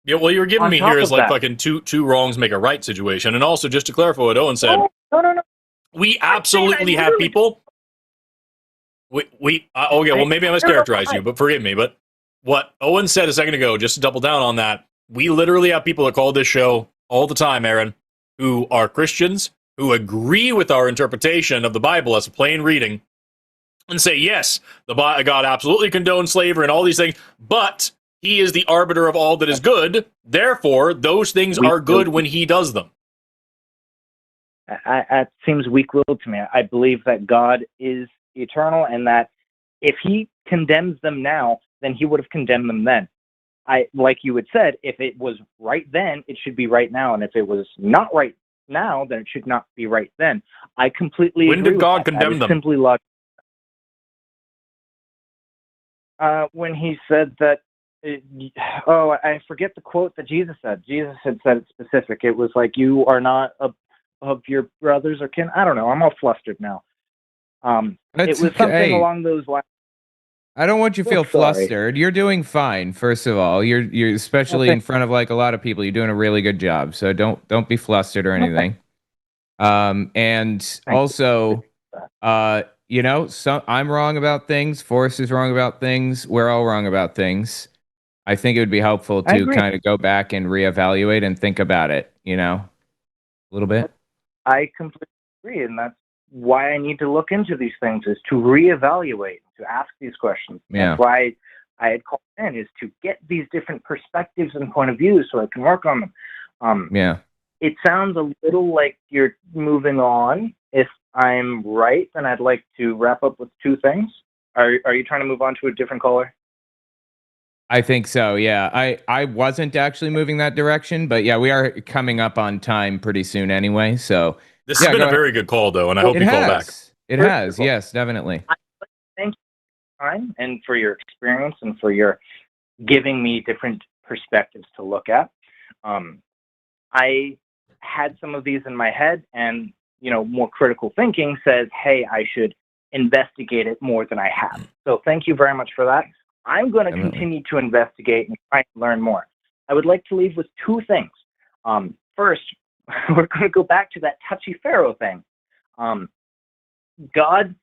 Yeah, well, you're giving me here is fucking two wrongs make a right situation. And also, just to clarify what Owen said, no. We absolutely have people. Okay, well, maybe I mischaracterized you, but forgive me. But what Owen said a second ago, just to double down on that, we literally have people that call this show all the time, Aaron, who are Christians, who agree with our interpretation of the Bible as a plain reading, and say, yes, God absolutely condones slavery and all these things, but he is the arbiter of all that is good. Therefore, those things are good when he does them. That seems weak-willed to me. I believe that God is eternal, and that if he condemns them now, then he would have condemned them then. Like you had said, if it was right then, it should be right now, and if it was not right now, then it should not be right then. I completely agree. When did God condemn them? Simply when he said that. I forget the quote that Jesus said. Jesus had said it specific. It was like, you are not of your brothers or kin. I don't know. I'm all flustered now. It was something along those lines. I don't want you to feel flustered. You're doing fine. First of all, you're especially in front of a lot of people. You're doing a really good job. So don't be flustered or anything. And also, I'm wrong about things. Forrest is wrong about things. We're all wrong about things. I think it would be helpful to kind of go back and reevaluate and think about it. A little bit. I completely agree, and that's why I need to look into these things, is to reevaluate, to ask these questions. Yeah. That's why I had called in, is to get these different perspectives and point of view so I can work on them. It sounds a little like you're moving on. If I'm right, then I'd like to wrap up with two things. Are you trying to move on to a different caller? I think so. Yeah. I wasn't actually moving that direction, but yeah, we are coming up on time pretty soon anyway. So This has yeah, been go a ahead. very good call, though, and I Well, hope It you call back. has. It First has. of all, Yes, definitely. I thank you for your time and for your experience and for your giving me different perspectives to look at. I had some of these in my head, and more critical thinking says, "Hey, I should investigate it more than I have." So, thank you very much for that. I'm going to Definitely. continue to investigate and try to learn more. I would like to leave with two things. First, we're going to go back to that touchy Pharaoh thing. God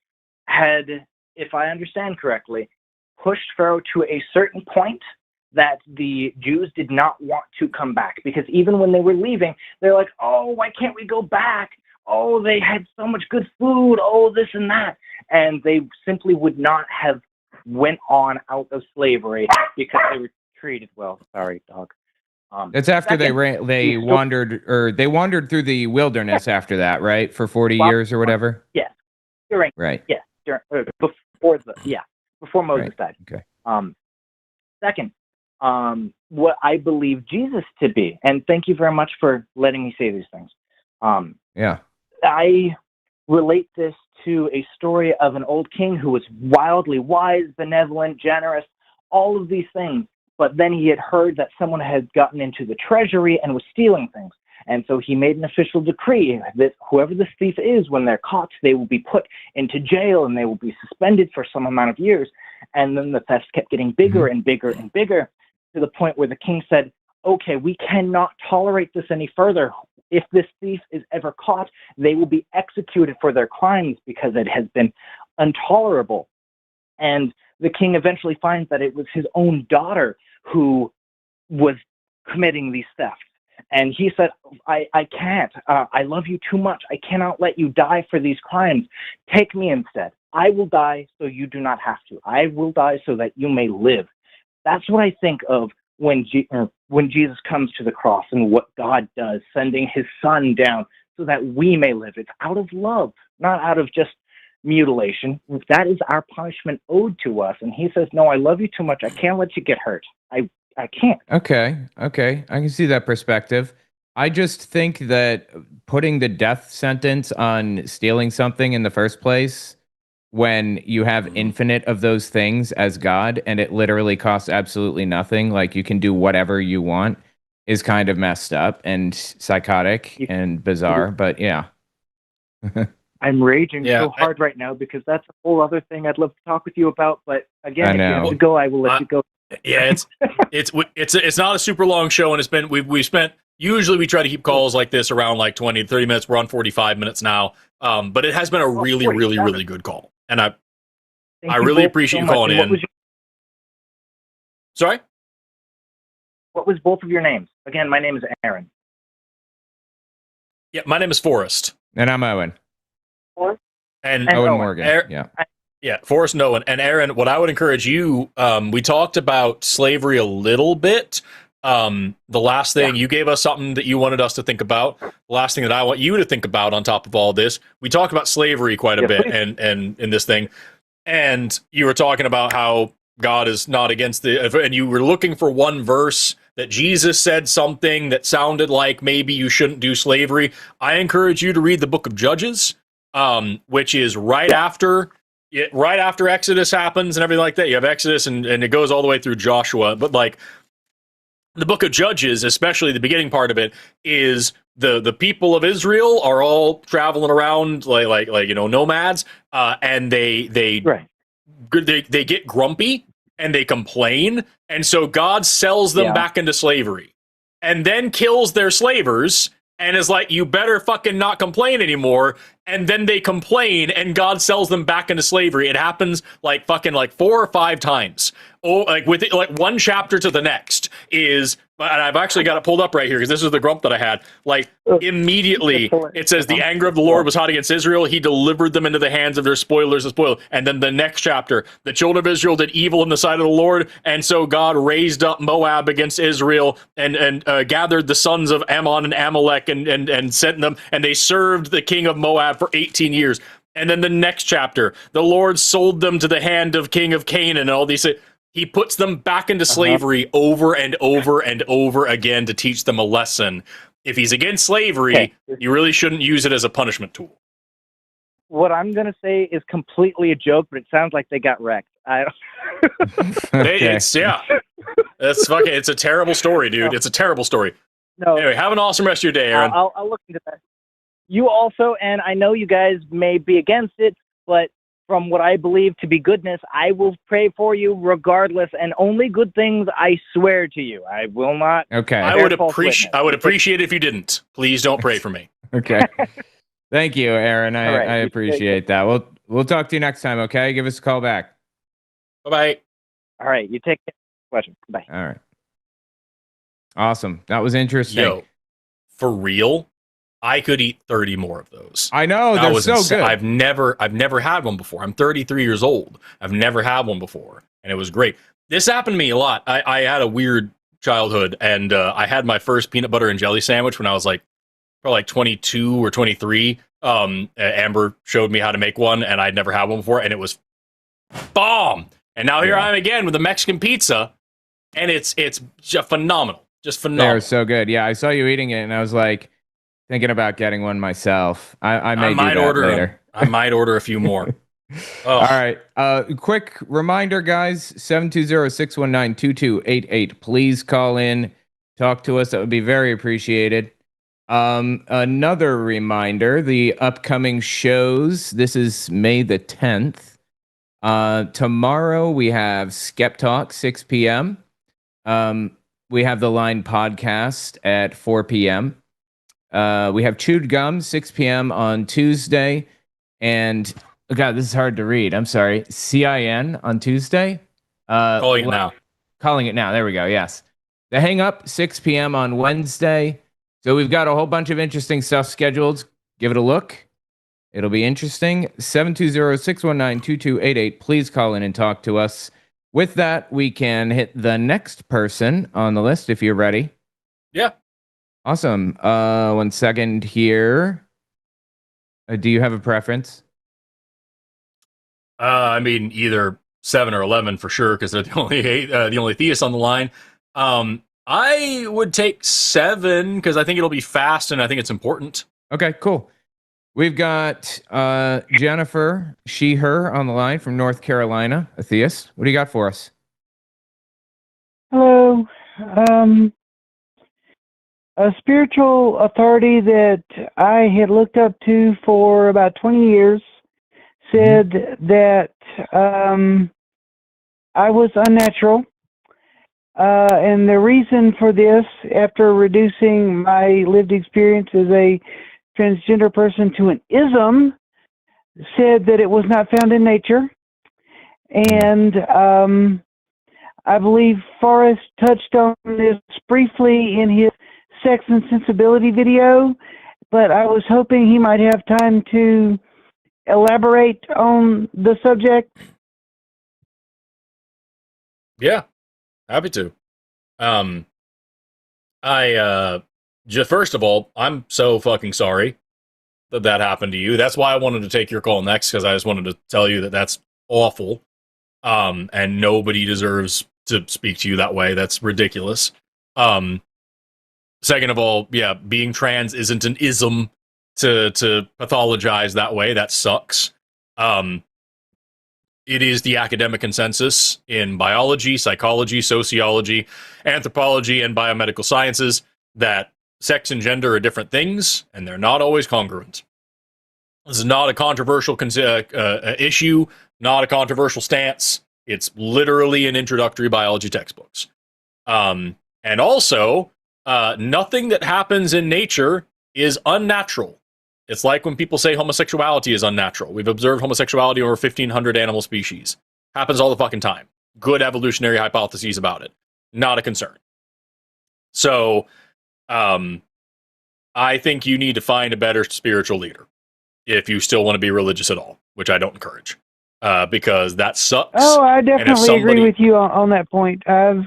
had, if I understand correctly, pushed Pharaoh to a certain point that the Jews did not want to come back, because even when they were leaving, they're like, "Oh, why can't we go back? Oh, they had so much good food. Oh, this and that." And they simply would not have went on out of slavery because they were treated well. Sorry, dog. That's after they second, they wandered through the wilderness after that, right? For 40 Well, years or whatever. yes, during Right. yes, before Moses Right. died. Okay. Second, what I believe Jesus to be, and thank you very much for letting me say these things. Yeah. I relate this to a story of an old king who was wildly wise, benevolent, generous, all of these things. But then he had heard that someone had gotten into the treasury and was stealing things. And so he made an official decree that whoever this thief is, when they're caught, they will be put into jail and they will be suspended for some amount of years. And then the thefts kept getting bigger and bigger and bigger, to the point where the king said, "Okay, we cannot tolerate this any further. If this thief is ever caught, they will be executed for their crimes, because it has been intolerable." And the king eventually finds that it was his own daughter who was committing these thefts. And he said, I can't. I love you too much. I cannot let you die for these crimes. Take me instead. I will die so you do not have to. I will die so that you may live. That's what I think of when Jesus comes to the cross and what God does, sending his son down so that we may live. It's out of love, not out of just mutilation. That is our punishment owed to us. And he says, "No, I love you too much. I can't let you get hurt. I can't." Okay. Okay. I can see that perspective. I just think that putting the death sentence on stealing something in the first place, when you have infinite of those things as God and it literally costs absolutely nothing, like you can do whatever you want, is kind of messed up and psychotic and bizarre. But yeah. I'm raging Yeah, so hard right now, because that's a whole other thing I'd love to talk with you about. But again, I if you know. have to go, I will let you go. Yeah, it's not a super long show, and we've spent, usually we try to keep calls like this around like 20 to 30 minutes. We're on 45 minutes now. But it has been a really, really, really good call. And I really appreciate you calling in. Sorry? What was both of your names? Again, my name is Aaron. Yeah, my name is Forrest. And I'm Owen. And Owen Owen. Morgan. Yeah. Yeah, Forrest and Owen. And Aaron, what I would encourage you, we talked about slavery a little bit. The last thing, you gave us something that you wanted us to think about. The last thing that I want you to think about on top of all this, we talked about slavery quite a bit and in this thing. And you were talking about how God is not against and you were looking for one verse that Jesus said something that sounded like maybe you shouldn't do slavery. I encourage you to read the book of Judges, which is right after Exodus happens and everything like that. You have Exodus and it goes all the way through Joshua. But like the book of Judges, especially the beginning part of it, is the people of Israel are all traveling around like nomads, and they get grumpy and they complain, and so God sells them back into slavery, and then kills their slavers, and is like, you better fucking not complain anymore. And then they complain, and God sells them back into slavery. It happens like 4 or 5 times. Oh, like with it, like one chapter to the next is, and I've actually got it pulled up right here because this is the grump that I had. Like immediately, it says the anger of the Lord was hot against Israel. He delivered them into the hands of their spoilers to spoil. And then the next chapter, the children of Israel did evil in the sight of the Lord, and so God raised up Moab against Israel and gathered the sons of Ammon and Amalek and sent them, and they served the king of Moab for 18 years. And then the next chapter, the Lord sold them to the hand of king of Canaan and all these things. He puts them back into slavery over and over and over again to teach them a lesson. If he's against slavery, you really shouldn't use it as a punishment tool. What I'm going to say is completely a joke, but it sounds like they got wrecked. Okay. It's a terrible story, dude. It's a terrible story. No. Anyway, have an awesome rest of your day, Aaron. I'll look into that. You also, and I know you guys may be against it, but from what I believe to be goodness, I will pray for you regardless, and only good things, I swear to you. I will not. Okay. I would appreciate it if you didn't. Please don't pray for me. Okay. Thank you, Aaron. I appreciate that. We'll talk to you next time, okay? Give us a call back. Bye-bye. All right. You take care. Question. Bye. All right. Awesome. That was interesting. Yo, for real, I could eat 30 more of those. I know, they're so good. I've never had one before. I'm 33 years old. I've never had one before, and it was great. This happened to me a lot. I had a weird childhood, and I had my first peanut butter and jelly sandwich when I was probably 22 or 23. Amber showed me how to make one, and I'd never had one before, and it was bomb. And now here I am again with a Mexican pizza, and it's just phenomenal. Just phenomenal. They're so good. Yeah, I saw you eating it, and I was like thinking about getting one myself. I might order later. I might order a few more. All right. Quick reminder, guys, 720-619-2288. Please call in, talk to us. That would be very appreciated. Another reminder, the upcoming shows. This is May the 10th. Tomorrow we have Skeptalk, 6 p.m. We have the Line podcast at 4 p.m. We have Chewed Gum, 6 p.m. on Tuesday. And, God, this is hard to read. I'm sorry. CIN on Tuesday. Calling it now. Calling it now. There we go. Yes. The Hang Up, 6 p.m. on Wednesday. So we've got a whole bunch of interesting stuff scheduled. Give it a look. It'll be interesting. 720-619-2288. Please call in and talk to us. With that, we can hit the next person on the list if you're ready. Yeah. Awesome. 1 second here. Do you have a preference? I mean, either 7 or 11 for sure, because they're the only theists on the line. I would take 7 because I think it'll be fast and I think it's important. Okay, cool. We've got Jennifer, her on the line from North Carolina, a theist. What do you got for us? Hello. A spiritual authority that I had looked up to for about 20 years said that I was unnatural. And the reason for this, after reducing my lived experience as a transgender person to an ism, said that it was not found in nature. And I believe Forrest touched on this briefly in his Sex and Sensibility video, but I was hoping he might have time to elaborate on the subject. Yeah, happy to. First of all, I'm so fucking sorry that happened to you. That's why I wanted to take your call next, because I just wanted to tell you that that's awful. And nobody deserves to speak to you that way. That's ridiculous. Second of all, yeah, being trans isn't an ism to pathologize that way. That sucks. It is the academic consensus in biology, psychology, sociology, anthropology, and biomedical sciences that sex and gender are different things, and they're not always congruent. This is not a controversial issue, not a controversial stance. It's literally in introductory biology textbooks. And also, nothing that happens in nature is unnatural. It's like when people say homosexuality is unnatural. We've observed homosexuality over 1,500 animal species. Happens all the fucking time. Good evolutionary hypotheses about it. Not a concern. So, I think you need to find a better spiritual leader if you still want to be religious at all, which I don't encourage, because that sucks. Oh, I definitely agree with you on that point. I've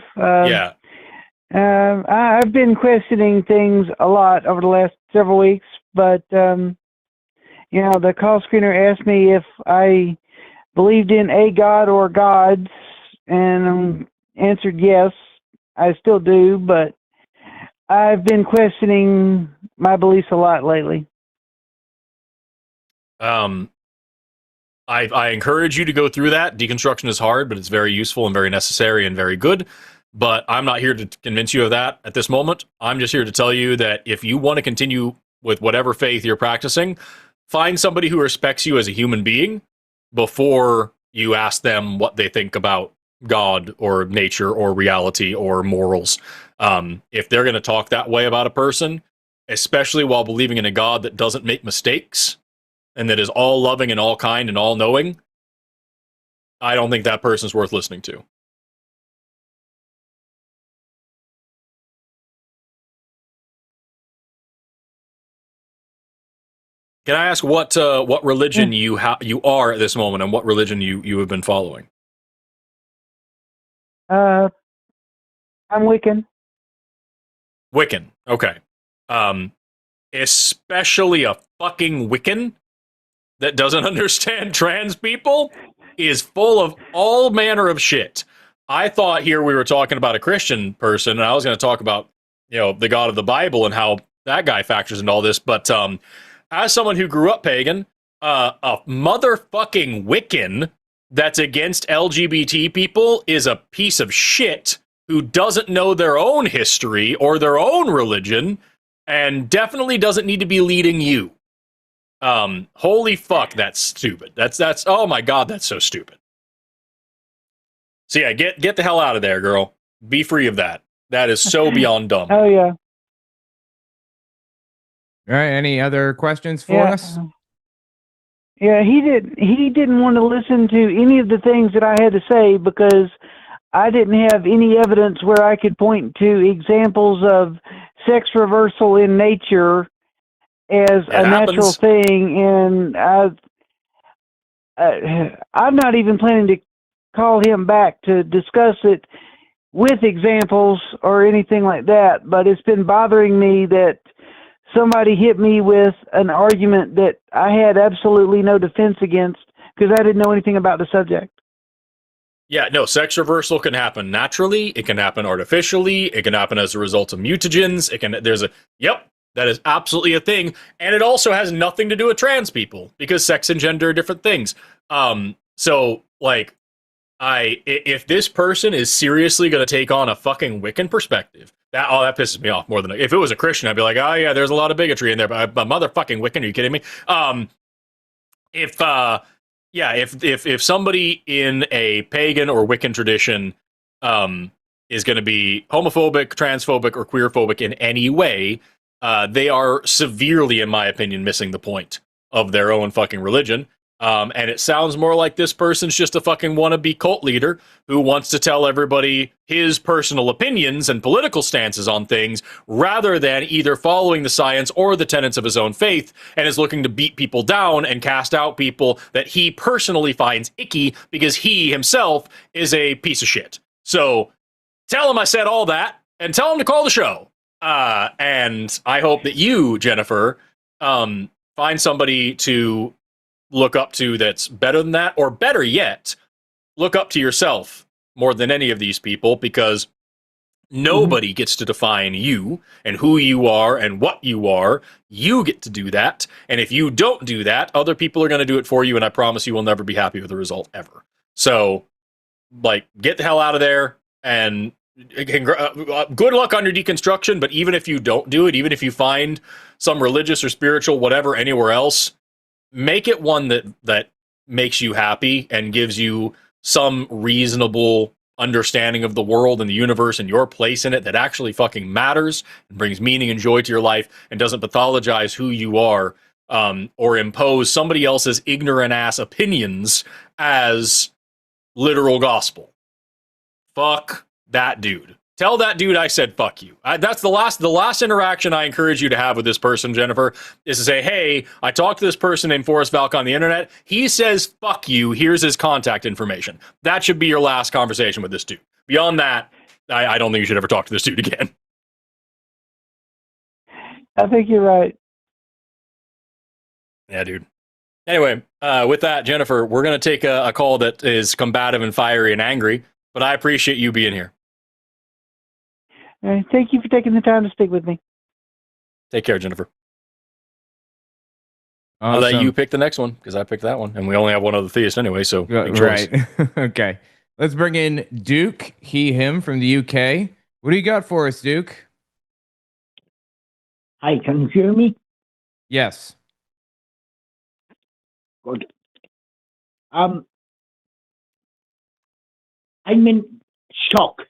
been questioning things a lot over the last several weeks, but the call screener asked me if I believed in a god or gods, and answered yes, I still do, but I've been questioning my beliefs a lot lately. I encourage you to go through that. Deconstruction is hard, but it's very useful and very necessary and very good. But I'm not here to convince you of that at this moment. I'm just here to tell you that if you want to continue with whatever faith you're practicing, find somebody who respects you as a human being before you ask them what they think about God or nature or reality or morals. If they're going to talk that way about a person, especially while believing in a God that doesn't make mistakes and that is all loving and all kind and all knowing, I don't think that person's worth listening to. Can I ask what religion you are at this moment, and what religion you have been following? I'm Wiccan. Wiccan. Okay. Especially a fucking Wiccan that doesn't understand trans people is full of all manner of shit. I thought here we were talking about a Christian person, and I was going to talk about, the God of the Bible and how that guy factors into all this. But as someone who grew up pagan, a motherfucking Wiccan that's against LGBT people is a piece of shit who doesn't know their own history or their own religion, and definitely doesn't need to be leading you. Holy fuck, that's stupid. That's oh my god, that's so stupid. So yeah, get the hell out of there, girl. Be free of that. That is so beyond dumb. Oh yeah. All right. Any other questions for us? Yeah, he didn't want to listen to any of the things that I had to say because I didn't have any evidence where I could point to examples of sex reversal in nature as a natural thing, and I'm not even planning to call him back to discuss it with examples or anything like that, but it's been bothering me that somebody hit me with an argument that I had absolutely no defense against because I didn't know anything about the subject. Yeah, no, sex reversal can happen naturally, it can happen artificially, it can happen as a result of mutagens, that is absolutely a thing, and it also has nothing to do with trans people, because sex and gender are different things. If this person is seriously going to take on a fucking Wiccan perspective, that pisses me off more than if it was a Christian. I'd be like, oh yeah, there's a lot of bigotry in there, but a motherfucking Wiccan, are you kidding me? If somebody in a pagan or Wiccan tradition is going to be homophobic, transphobic, or queerphobic in any way, they are severely, in my opinion, missing the point of their own fucking religion. And it sounds more like this person's just a fucking wannabe cult leader who wants to tell everybody his personal opinions and political stances on things rather than either following the science or the tenets of his own faith, and is looking to beat people down and cast out people that he personally finds icky because he himself is a piece of shit. So tell him I said all that, and tell him to call the show. And I hope that you, Jennifer, find somebody to look up to that's better than that, or better yet, look up to yourself more than any of these people, because nobody gets to define you and who you are and what you are. You get to do that, and if you don't do that, other people are going to do it for you, and I promise you will never be happy with the result ever. So, get the hell out of there, and good luck on your deconstruction, but even if you don't do it, even if you find some religious or spiritual whatever anywhere else, make it one that makes you happy and gives you some reasonable understanding of the world and the universe and your place in it that actually fucking matters and brings meaning and joy to your life and doesn't pathologize who you are, or impose somebody else's ignorant ass opinions as literal gospel. Fuck that dude. Tell that dude I said fuck you. That's the last interaction I encourage you to have with this person, Jennifer, is to say, hey, I talked to this person named Forrest Valkai on the internet. He says fuck you. Here's his contact information. That should be your last conversation with this dude. Beyond that, I don't think you should ever talk to this dude again. I think you're right. Yeah, dude. Anyway, with that, Jennifer, we're going to take a call that is combative and fiery and angry. but I appreciate you being here. Thank you for taking the time to speak with me. Take care, Jennifer. Awesome. I'll let you pick the next one because I picked that one, and we only have one other theist anyway. So big choice. Right. Okay. Let's bring in Duke, him from the UK. What do you got for us, Duke? Hi, can you hear me? Yes. Good. I'm in shock.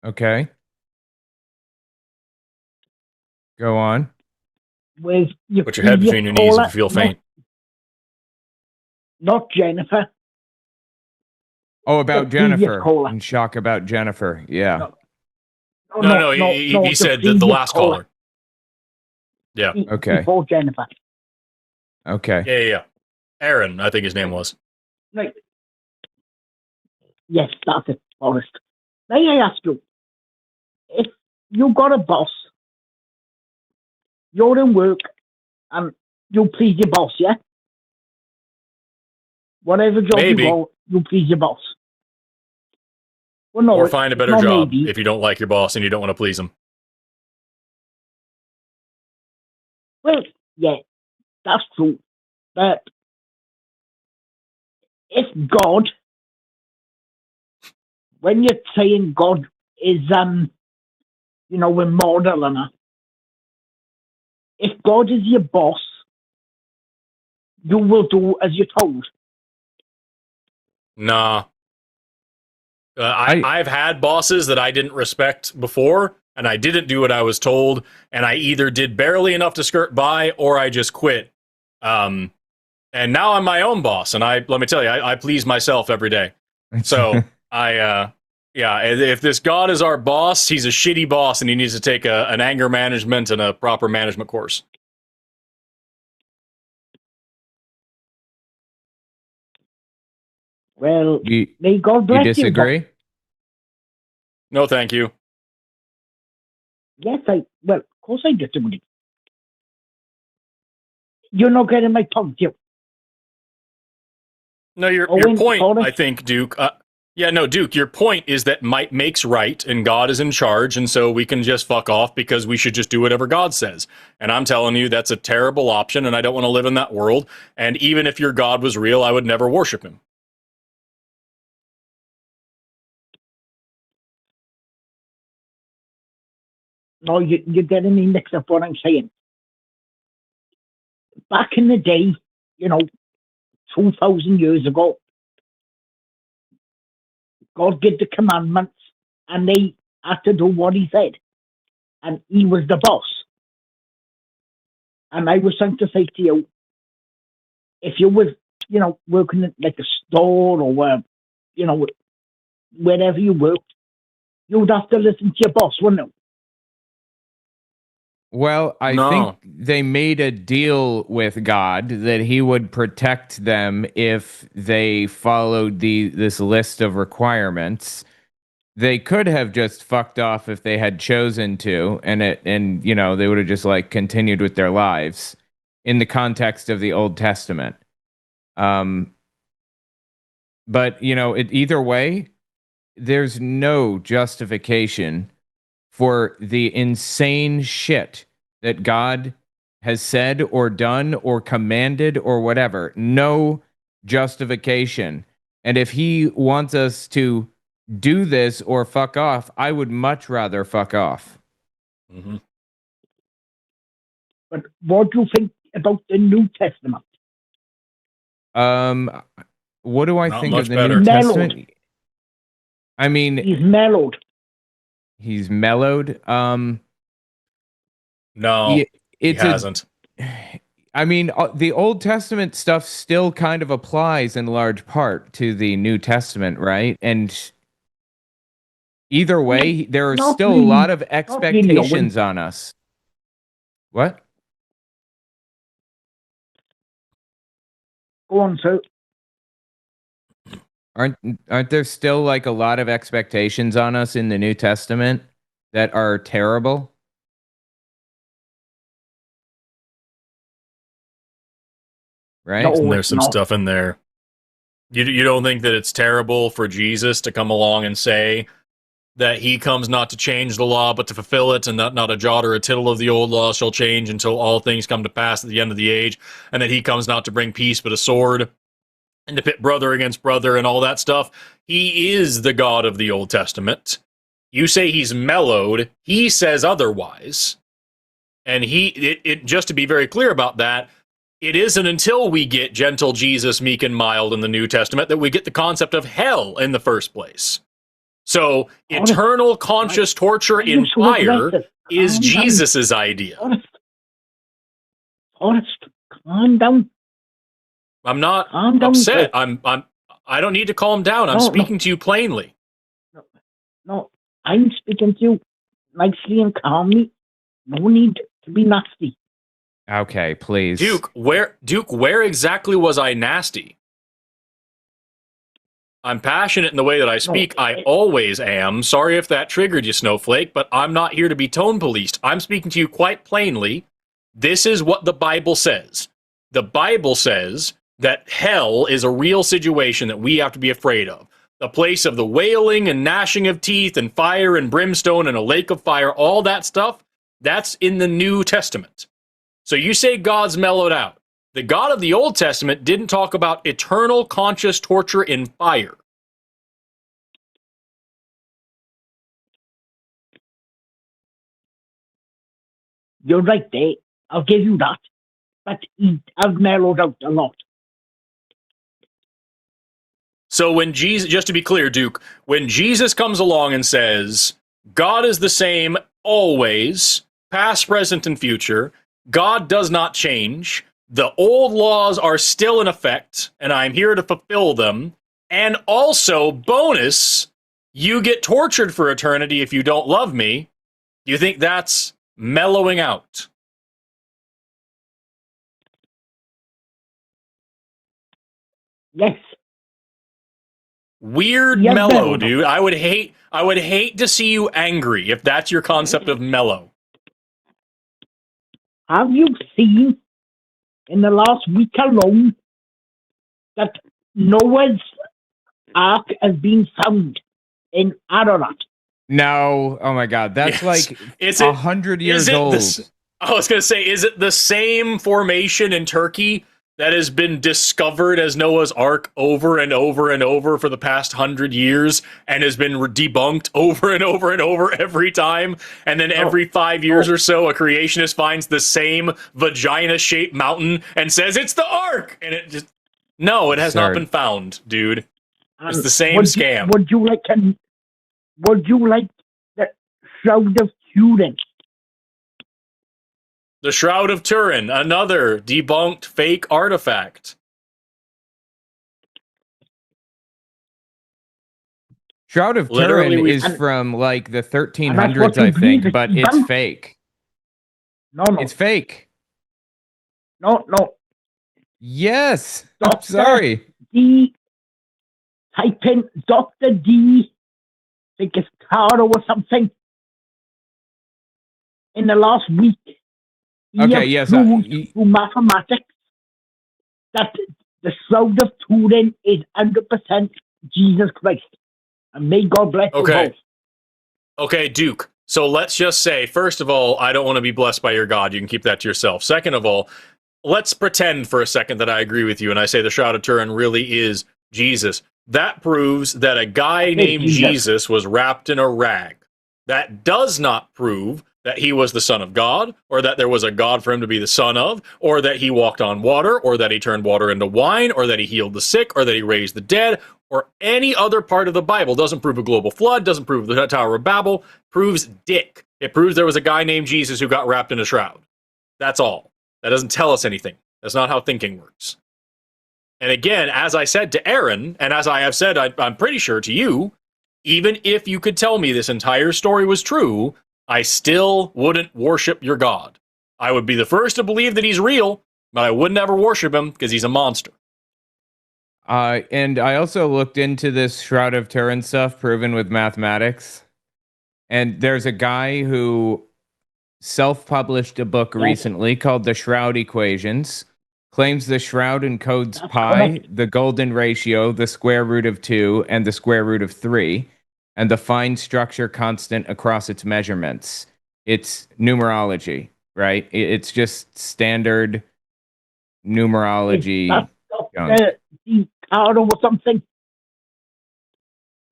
Okay. Go on. With your Put your head between your knees if you feel faint. Not Jennifer. Oh, about The previous Jennifer. caller. In shock about Jennifer. Yeah. No. He said the last caller. Yeah. Okay. Before Jennifer. Okay. Yeah. Aaron, I think his name was. Right. Yes, that's it, Forrest. May I ask you, if you got a boss, you're in work, and you please your boss, yeah? Whatever job Maybe. you go, you please your boss. Well, no, Or find a better not job maybe. if you don't like your boss and you don't want to please him. Well, yeah, that's true. But if God, when you're saying God is, immortal and that, if God is your boss, you will do as you're told. Nah. I've had bosses that I didn't respect before, and I didn't do what I was told, and I either did barely enough to skirt by, or I just quit. And now I'm my own boss, and let me tell you, I please myself every day. So if this God is our boss, he's a shitty boss, and he needs to take an anger management and a proper management course. Well, You may God bless you. disagree? No, thank you. Yes, of course I disagree. You're not getting my point, you. No, your Owen, point, Forrest. I think, Duke. Duke, your point is that might makes right, and God is in charge, and so we can just fuck off because we should just do whatever God says. And I'm telling you, that's a terrible option, and I don't want to live in that world. And even if your God was real, I would never worship him. No, you're getting me mixed up what I'm saying. Back in the day, 2,000 years ago, God gave the commandments, and they had to do what he said. And he was the boss. And I was trying to say to you, if you was, working at like a store or wherever you worked, you'd have to listen to your boss, wouldn't you? Well, I think they made a deal with God that he would protect them if they followed this list of requirements. They could have just fucked off if they had chosen to, and they would have just like continued with their lives in the context of the Old Testament. But either way, there's no justification for the insane shit that God has said or done or commanded or whatever. No justification. And if he wants us to do this or fuck off, I would much rather fuck off. Mm-hmm. But what do you think about the New Testament? What do I Not think much of the better. New Testament? I mean, he's mellowed. He's mellowed. No, he hasn't. I mean, the Old Testament stuff still kind of applies in large part to the New Testament, right? And either way, there are still a lot of expectations on us. What? Go on, sir. Aren't there still like a lot of expectations on us in the New Testament that are terrible? Right? And there's some stuff in there You don't think that it's terrible for Jesus to come along and say that he comes not to change the law, but to fulfill it, and that not a jot or a tittle of the old law shall change until all things come to pass at the end of the age, and that he comes not to bring peace but a sword, and to pit brother against brother and all that stuff? He is the God of the Old Testament. You say he's mellowed. He says otherwise. And just to be very clear about that, it isn't until we get gentle Jesus, meek and mild in the New Testament that we get the concept of hell in the first place. So eternal conscious torture in fire is Jesus's idea. Forrest, calm down. I'm not upset. I don't need to calm down. I'm speaking to you plainly. No, I'm speaking to you nicely and calmly. No need to be nasty. Okay, please. Duke, where exactly was I nasty? I'm passionate in the way that I speak. I always am. Sorry if that triggered you, Snowflake, but I'm not here to be tone policed. I'm speaking to you quite plainly. This is what the Bible says. The Bible says that hell is a real situation that we have to be afraid of. The place of the wailing and gnashing of teeth and fire and brimstone and a lake of fire, all that stuff, that's in the New Testament. So you say God's mellowed out. The God of the Old Testament didn't talk about eternal conscious torture in fire. You're right there. I'll give you that. But I've mellowed out a lot. So when Jesus, just to be clear, Duke, when Jesus comes along and says, God is the same always, past, present, and future, God does not change, the old laws are still in effect, and I'm here to fulfill them, and also, bonus, you get tortured for eternity if you don't love me, you think that's mellowing out? Yes. Weird Yes, mellow, mellow. dude. I would hate to see you angry if that's your concept of mellow. Have you seen in the last week alone that Noah's Ark has been found in Ararat? No. Oh my God. That's Yes. like Is it 100 years old. I was going to say, is it the same formation in Turkey that has been discovered as Noah's Ark over and over and over for the past 100 years and has been debunked over and over and over every time? And then every 5 years or so, a creationist finds the same vagina-shaped mountain and says, it's the Ark! And it just... No, it has not been found, dude. It's the same scam. Would you like the Shroud of Turin? The Shroud of Turin, another debunked fake artifact. Shroud of Literally, Turin is from like the 1300s, I think, but it's fake. No. It's fake. No. Yes. Dr. I'm sorry. Type in Dr. D, I think it's Caro or something, in the last week. Okay, yes. Through mathematics that the Shroud of Turin is 100% Jesus Christ. And may God bless you both. Okay, Duke. So let's just say, first of all, I don't want to be blessed by your God. You can keep that to yourself. Second of all, let's pretend for a second that I agree with you and I say the Shroud of Turin really is Jesus. That proves that a guy named Jesus was wrapped in a rag. That does not prove that he was the Son of God, or that there was a God for him to be the son of, or that he walked on water, or that he turned water into wine, or that he healed the sick, or that he raised the dead, or any other part of the Bible. Doesn't prove a global flood, doesn't prove the Tower of Babel, proves dick. It proves there was a guy named Jesus who got wrapped in a shroud. That's all. That doesn't tell us anything. That's not how thinking works. And again, as I said to Aaron, and as I have said, I'm pretty sure to you, even if you could tell me this entire story was true, I still wouldn't worship your God. I would be the first to believe that he's real, but I would never worship him because he's a monster. And I also looked into this Shroud of Turin stuff, proven with mathematics. And there's a guy who self-published a book recently called The Shroud Equations. claims the shroud encodes That's pi, correct. the golden ratio, the square root of 2, and the square root of 3, and the fine structure constant across its measurements. It's numerology, right? It's just standard numerology. That's junk. the card or something.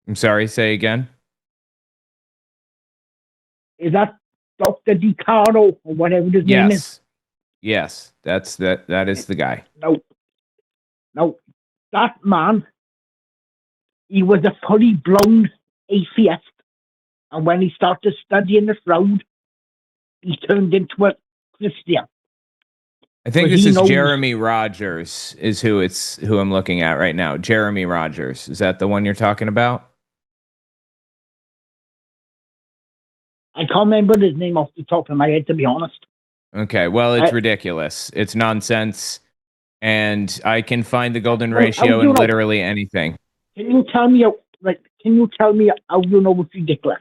I'm sorry, say again? Is that Dr. DiCarlo or whatever his name is? Yes, that is the guy. No, that man, he was a fully blown atheist. And when he started studying the shroud, he turned into a Christian. I think Well, this he is knows- Jeremy Rogers is who I'm looking at right now. Jeremy Rogers. Is that the one you're talking about? I can't remember his name off the top of my head, to be honest. Okay, well, it's I- ridiculous. It's nonsense. And I can find the golden Well, ratio how do in you know? literally anything. Can you tell me, how you know it's ridiculous?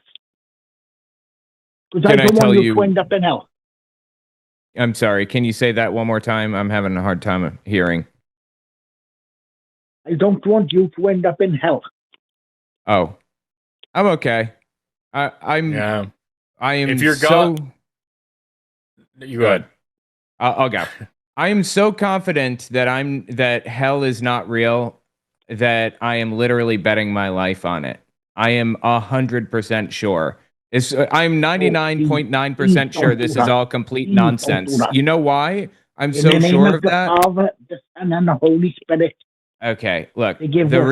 Because I Can I don't tell want you you- to end up in hell. I'm sorry. Can you say that one more time? I'm having a hard time hearing. I don't want you to end up in hell. Oh, I'm okay. I'm. Yeah. I am. If you're so. You go ahead. I'll go. I am so confident that hell is not real that I am literally betting my life on it. I am 100% sure. I'm 99.9% sure this is all complete Please don't do nonsense. that. You know why I'm In so the name sure of of the that? Father, the Son, and the Holy Spirit. Okay, look. They give The what you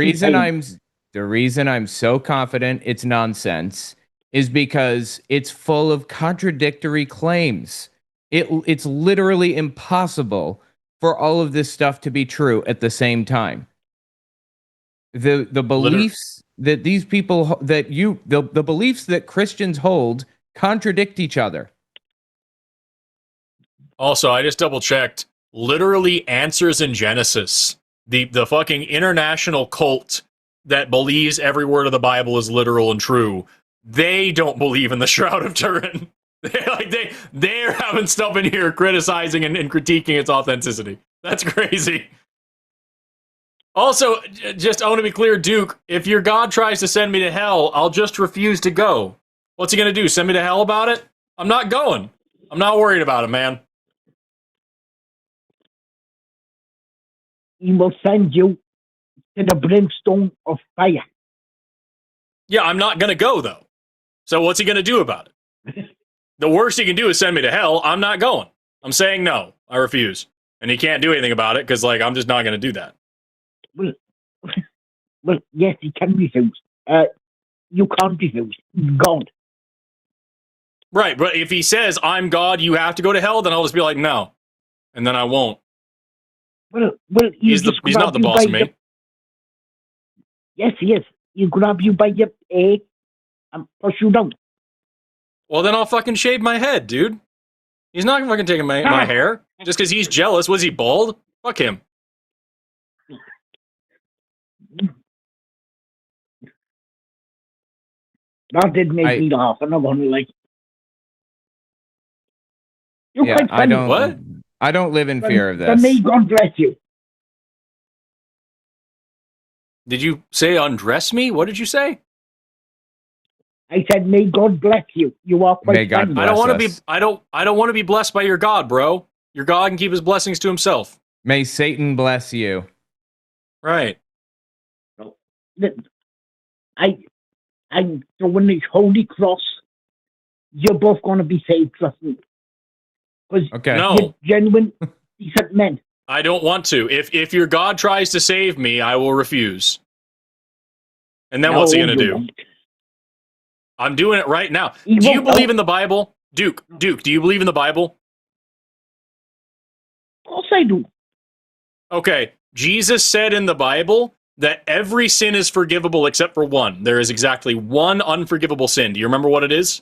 reason I'm so confident it's nonsense is because it's full of contradictory claims. It's literally impossible for all of this stuff to be true at the same time. The beliefs that these people the beliefs that Christians hold contradict each other. Also, I just double checked. Literally, Answers in Genesis, the fucking international cult that believes every word of the Bible is literal and true. They don't believe in the Shroud of Turin. They're having stuff in here criticizing and critiquing its authenticity. That's crazy. Also, just I want to be clear, Duke, if your God tries to send me to hell, I'll just refuse to go. What's he going to do? Send me to hell about it? I'm not going. I'm not worried about it, man. He will send you to the brimstone of fire. Yeah, I'm not going to go, though. So what's he going to do about it? The worst he can do is send me to hell. I'm not going. I'm saying no. I refuse. And he can't do anything about it because, I'm just not going to do that. Well, yes, he can refuse. You can't refuse. God. Right, but if he says, I'm God, you have to go to hell, then I'll just be like, no. And then I won't. Well, He's not the boss of me. Yes, he is. He'll grab you by your hair and push you down. Well, then I'll fucking shave my head, dude. He's not fucking taking my hair. Just because he's jealous. Was he bald? Fuck him. That did make me laugh. I'm not going to like. You're Yeah, quite funny. I don't. What? I don't live in fear of Then may this. God bless you. Did you say undress me? What did you say? I said, may God bless you. You are quite May God funny. bless I don't want to be us. I don't want to be blessed by your God, bro. Your God can keep his blessings to himself. May Satan bless you. Right. I'm throwing the Holy Cross. You're both going to be saved, trust me. Because Okay. No. you're genuine, decent men. I don't want to. If your God tries to save me, I will refuse. And then what's he No, going to you do? won't. I'm doing it right now. He Do you won't. believe in the Bible? Duke, do you believe in the Bible? Of course I do. Okay. Jesus said in the Bible that every sin is forgivable except for one. There is exactly one unforgivable sin. Do you remember what it is?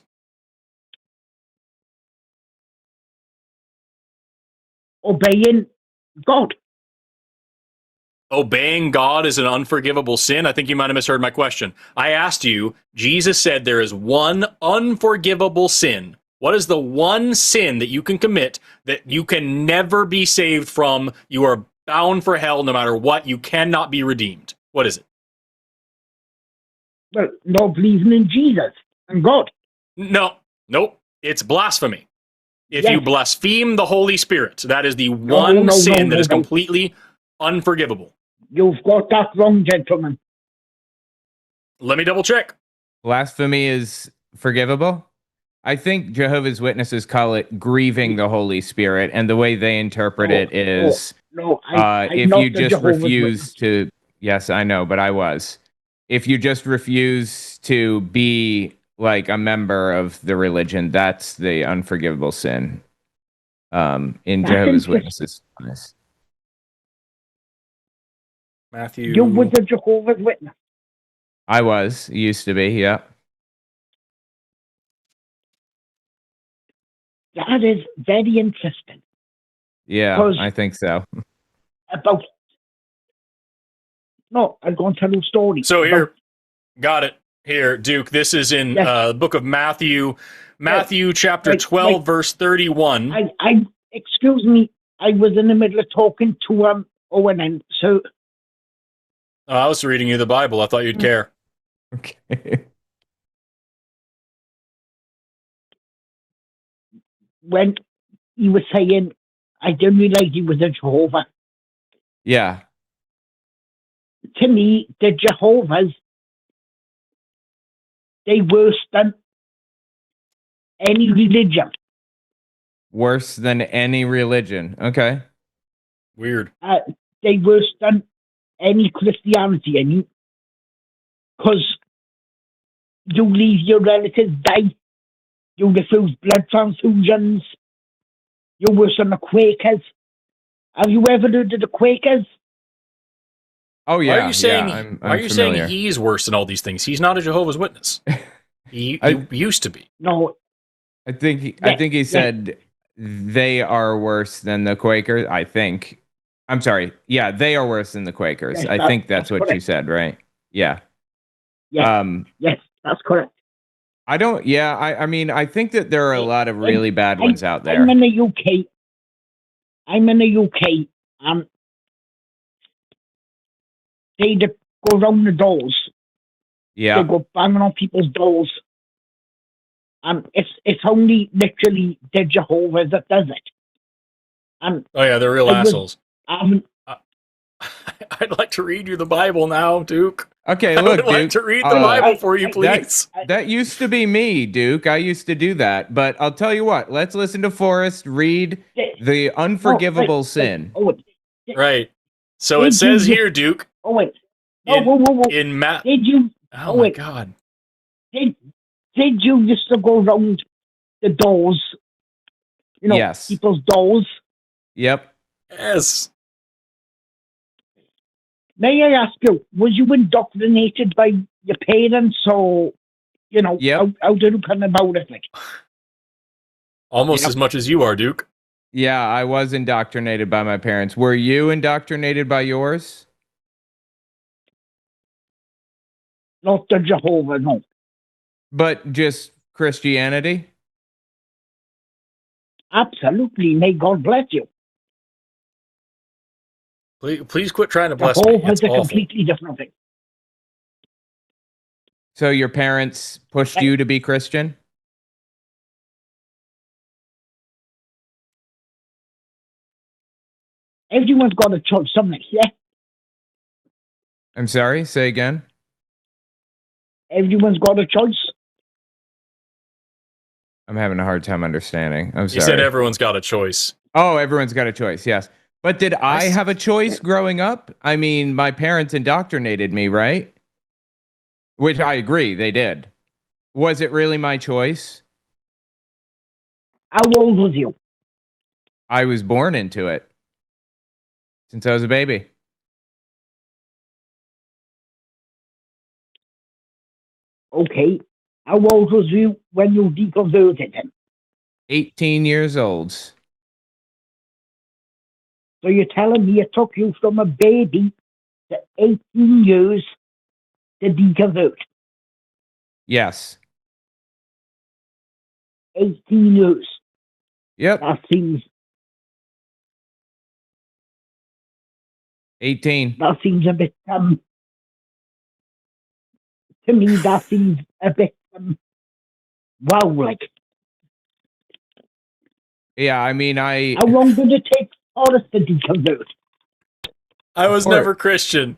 Obeying God. Obeying God is an unforgivable sin? I think you might have misheard my question. I asked you, Jesus said there is one unforgivable sin. What is the one sin that you can commit that you can never be saved from? You are bound for hell no matter what. You cannot be redeemed. What is it? Well, not believing in Jesus and God. No, nope. It's blasphemy. If Yes. you blaspheme the Holy Spirit, that is the No, one no, sin no, that is no. completely unforgivable. You've got that wrong, gentlemen. Let me double check. Blasphemy is forgivable. I think Jehovah's Witnesses call it grieving the Holy Spirit, and the way they interpret it is No, I'm if not you the just Jehovah's refuse Witness. to. Yes, I know, but I was. If you just refuse to be like a member of the religion, that's the unforgivable sin. In That's Jehovah's interesting. Witnesses. Matthew. You was a Jehovah's Witness. I was, used to be, yeah. That is very interesting. Yeah, 'Cause- I think so. About no, I'm going to tell you a story. So about- here, got it. Here, Duke, this is in Yes. the book of Matthew. Matthew chapter Right, 12, right. verse 31. I excuse me. I was in the middle of talking to Owen, and so Oh, I was reading you the Bible. I thought you'd care. Okay. when he was saying, I didn't realize he was a Jehovah. Yeah. To me, the Jehovah's, they worse than any religion. Worse than any religion. Okay. Weird. They worse than any Christianity. And because you leave your relatives die, you refuse blood transfusions, you're worse than the Quakers. Have you ever heard of the Quakers? Oh yeah. Why are you saying? yeah, I'm why are you saying familiar. he's worse than all these things? He's not a Jehovah's Witness. He used to be. No, I think he Yeah. said they are worse than the Quakers. I think. I'm sorry. Yeah, they are worse than the Quakers. Yes, I think that's that's what you correct. said, right? Yeah. Yes. Yes, that's correct. I don't. Yeah. I mean, I think that there are a lot of really bad ones out there. I'm in the UK. They go around the doors. Yeah. They go banging on people's doors. It's only literally the Jehovah that does it. Oh yeah, they're real I was- assholes. I'd like to read you the Bible now, Duke. Okay. I Look, would like Duke. to read the Bible for you, please. That used to be me, Duke. I used to do that. But I'll tell you what. Let's listen to Forrest read the unforgivable sin. Right. So Did it says you- here, Duke, Oh wait. No, in, whoa. in Matt. Did you? Oh my wait. God. Did you used to go around the doors? You know, Yes. people's doors. Yep. Yes. May I ask you, was you indoctrinated by your parents, or Yep. how did you come about it? Like, Almost Yep. as much as you are, Duke. Yeah, I was indoctrinated by my parents. Were you indoctrinated by yours? not the Jehovah, no. But just Christianity? Absolutely. May God bless you. Please quit trying to bless me. Jehovah It's is a awful. completely different thing. So your parents pushed you to be Christian? Everyone's got a choice, something, yeah? I'm sorry, say again. Everyone's got a choice. I'm having a hard time understanding. I'm You sorry. said everyone's got a choice. Oh, everyone's got a choice, yes. But did I Nice. have a choice growing up? I mean, my parents indoctrinated me, right? Which I agree, they did. Was it really my choice? How old was you? I was born into it since I was a baby. Okay. How old was you when you deconverted him? 18 years old. So you're telling me it took you from a baby to 18 years to deconvert? Yes. 18 years. Yep. That seems 18. a bit to me that seems a bit wow, like Yeah, I mean, how long did it take Forrest to convert? I was Or- never Christian.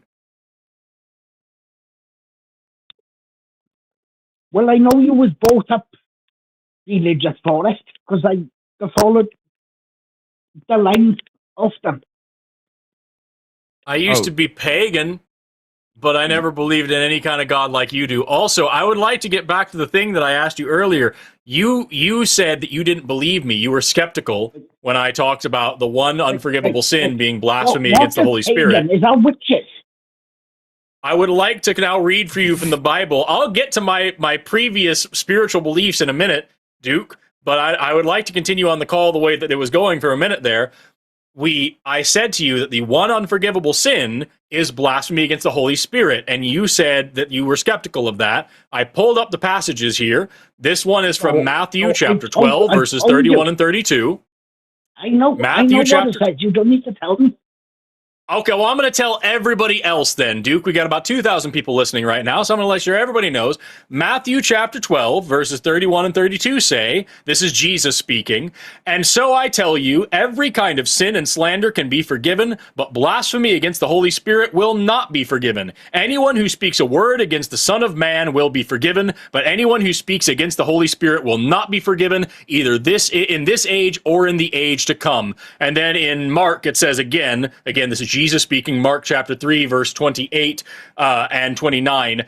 Well, I know you was brought up religious, Forrest, because I followed the line of them. I used Oh. to be pagan, but I never believed in any kind of God like you do. Also, I would like to get back to the thing that I asked you earlier. You said that you didn't believe me. You were skeptical when I talked about the one unforgivable sin being blasphemy against the Holy Spirit. Is that witches? I would like to now read for you from the Bible. I'll get to my previous spiritual beliefs in a minute, Duke, but I would like to continue on the call the way that it was going for a minute there. I said to you that the one unforgivable sin is blasphemy against the Holy Spirit, and you said that you were skeptical of that. I pulled up the passages here. This one is from Matthew chapter 12, verses 31 and 32. I know Matthew what chapter... it says. You don't need to tell me. Okay, well, I'm going to tell everybody else then, Duke. We got about 2,000 people listening right now, so I'm going to let sure everybody knows. Matthew chapter 12, verses 31 and 32 say, this is Jesus speaking, "And so I tell you, every kind of sin and slander can be forgiven, but blasphemy against the Holy Spirit will not be forgiven. Anyone who speaks a word against the Son of Man will be forgiven, but anyone who speaks against the Holy Spirit will not be forgiven, either in this age or in the age to come." And then in Mark, it says again, this is Jesus speaking, Mark chapter 3, verse 28 and 29.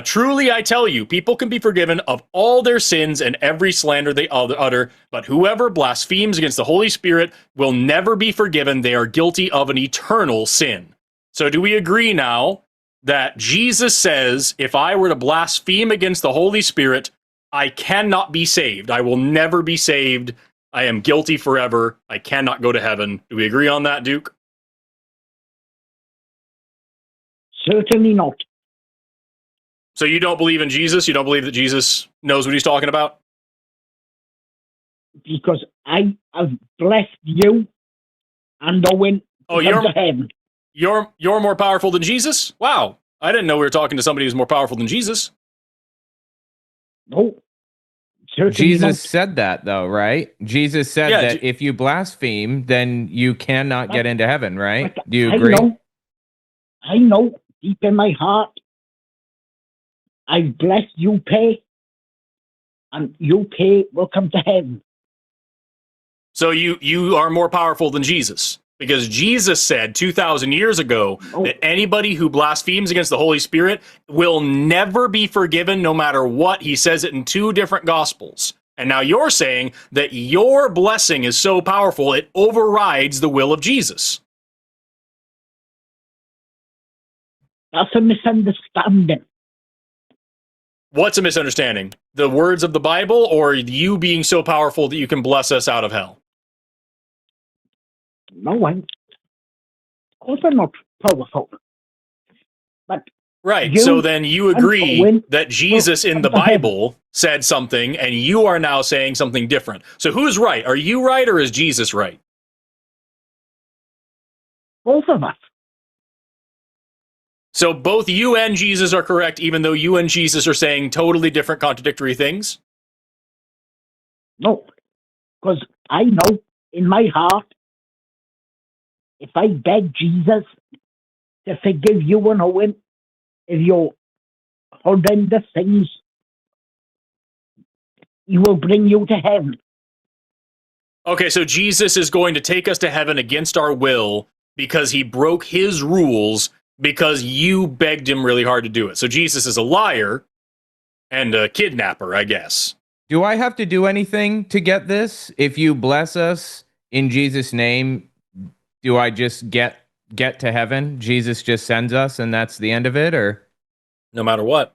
"Truly I tell you, people can be forgiven of all their sins and every slander they utter, but whoever blasphemes against the Holy Spirit will never be forgiven. They are guilty of an eternal sin." So do we agree now that Jesus says, if I were to blaspheme against the Holy Spirit, I cannot be saved. I will never be saved. I am guilty forever. I cannot go to heaven. Do we agree on that, Duke? Certainly not. So you don't believe in Jesus? You don't believe that Jesus knows what he's talking about? Because I have blessed you and Owen Oh, to come to heaven. You're more powerful than Jesus? Wow. I didn't know we were talking to somebody who's more powerful than Jesus. No. Certainly Jesus not. said that, though, right? Jesus said that if you blaspheme, then you cannot get into heaven, right? Do you agree? I know deep in my heart, I bless you pay, and you pay will come to heaven. So you are more powerful than Jesus, because Jesus said 2,000 years ago that anybody who blasphemes against the Holy Spirit will never be forgiven no matter what. He says it in 2 different gospels. And now you're saying that your blessing is so powerful it overrides the will of Jesus. That's a misunderstanding. What's a misunderstanding? The words of the Bible, or you being so powerful that you can bless us out of hell? No, of course I'm not powerful. But right, so then you agree that Jesus in the Bible said something, and you are now saying something different. So who's right? Are you right, or is Jesus right? Both of us. So both you and Jesus are correct, even though you and Jesus are saying totally different, contradictory things? No, because I know in my heart, if I beg Jesus to forgive you and Owen of your horrendous things, he will bring you to heaven. Okay, so Jesus is going to take us to heaven against our will because he broke his rules because you begged him really hard to do it. So Jesus is a liar and a kidnapper, I guess. Do I have to do anything to get this? If you bless us in Jesus' name, do I just get to heaven? Jesus just sends us and that's the end of it, or? No matter what.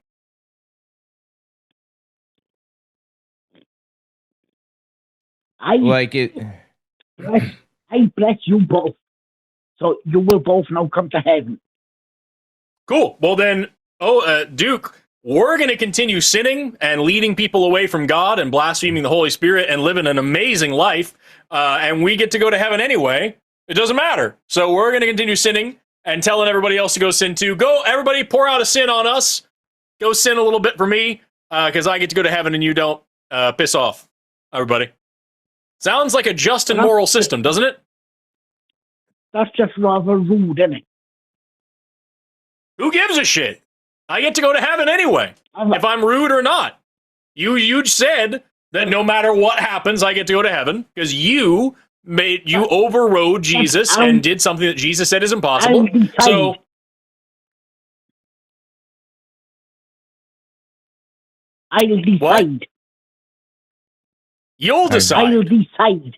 I bless you both. So you will both now come to heaven. Cool. Well then, Duke, we're going to continue sinning and leading people away from God and blaspheming the Holy Spirit and living an amazing life. And we get to go to heaven anyway. It doesn't matter. So we're going to continue sinning and telling everybody else to go sin too. Go, everybody, pour out a sin on us. Go sin a little bit for me, because I get to go to heaven and you don't. Piss off, everybody. Sounds like a just and moral system, doesn't it? That's just rather rude, isn't it? Who gives a shit? I get to go to heaven anyway, if I'm rude or not. You said that no matter what happens, I get to go to heaven because you overrode Jesus and did something that Jesus said is impossible. So I'll decide. What? You'll decide. I'll decide.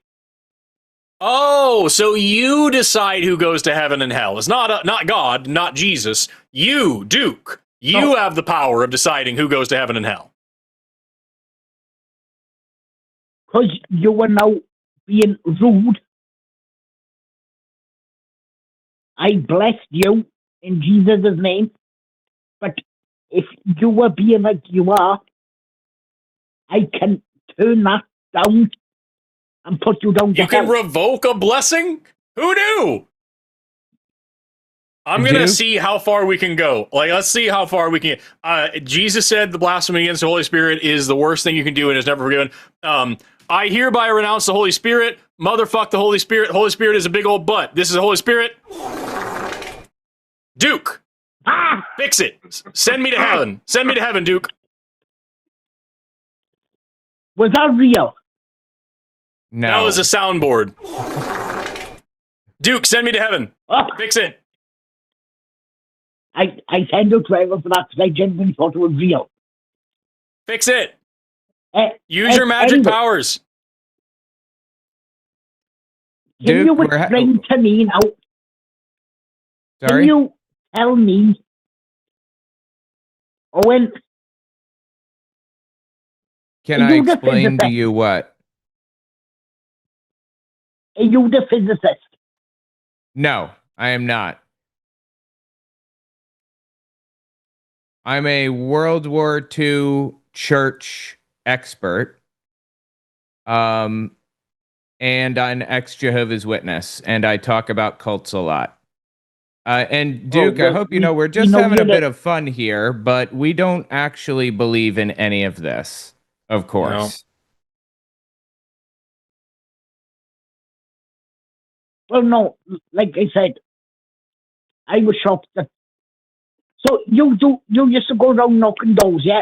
Oh, so you decide who goes to heaven and hell. It's not God, not Jesus. You, Duke. You have the power of deciding who goes to heaven and hell. Because you were now being rude. I blessed you in Jesus' name. But if you were being like you are, I can turn that down and put you down to You can hell. revoke a blessing? Who knew? I'm going to see how far we can go. Like, let's see how far we can get. Jesus said the blasphemy against the Holy Spirit is the worst thing you can do and is never forgiven. I hereby renounce the Holy Spirit. Motherfuck the Holy Spirit. Holy Spirit is a big old butt. This is the Holy Spirit. Duke. Fix it. Send me to heaven. Send me to heaven, Duke. Was that real? No. That was a soundboard. Duke, send me to heaven. Fix it. I send a driver for that because I genuinely thought it was real. Fix it. Use your magic powers. Can you explain to me now? Sorry? Can you tell me, Owen? Can I explain to you what? Are you the physicist? No, I am not. I'm a World War II church expert. And an ex-Jehovah's Witness, and I talk about cults a lot. And Duke, I hope you know we're just having a bit of fun here, but we don't actually believe in any of this, of course. Well, no, like I said, I was shocked that. So you used to go around knocking doors, yeah?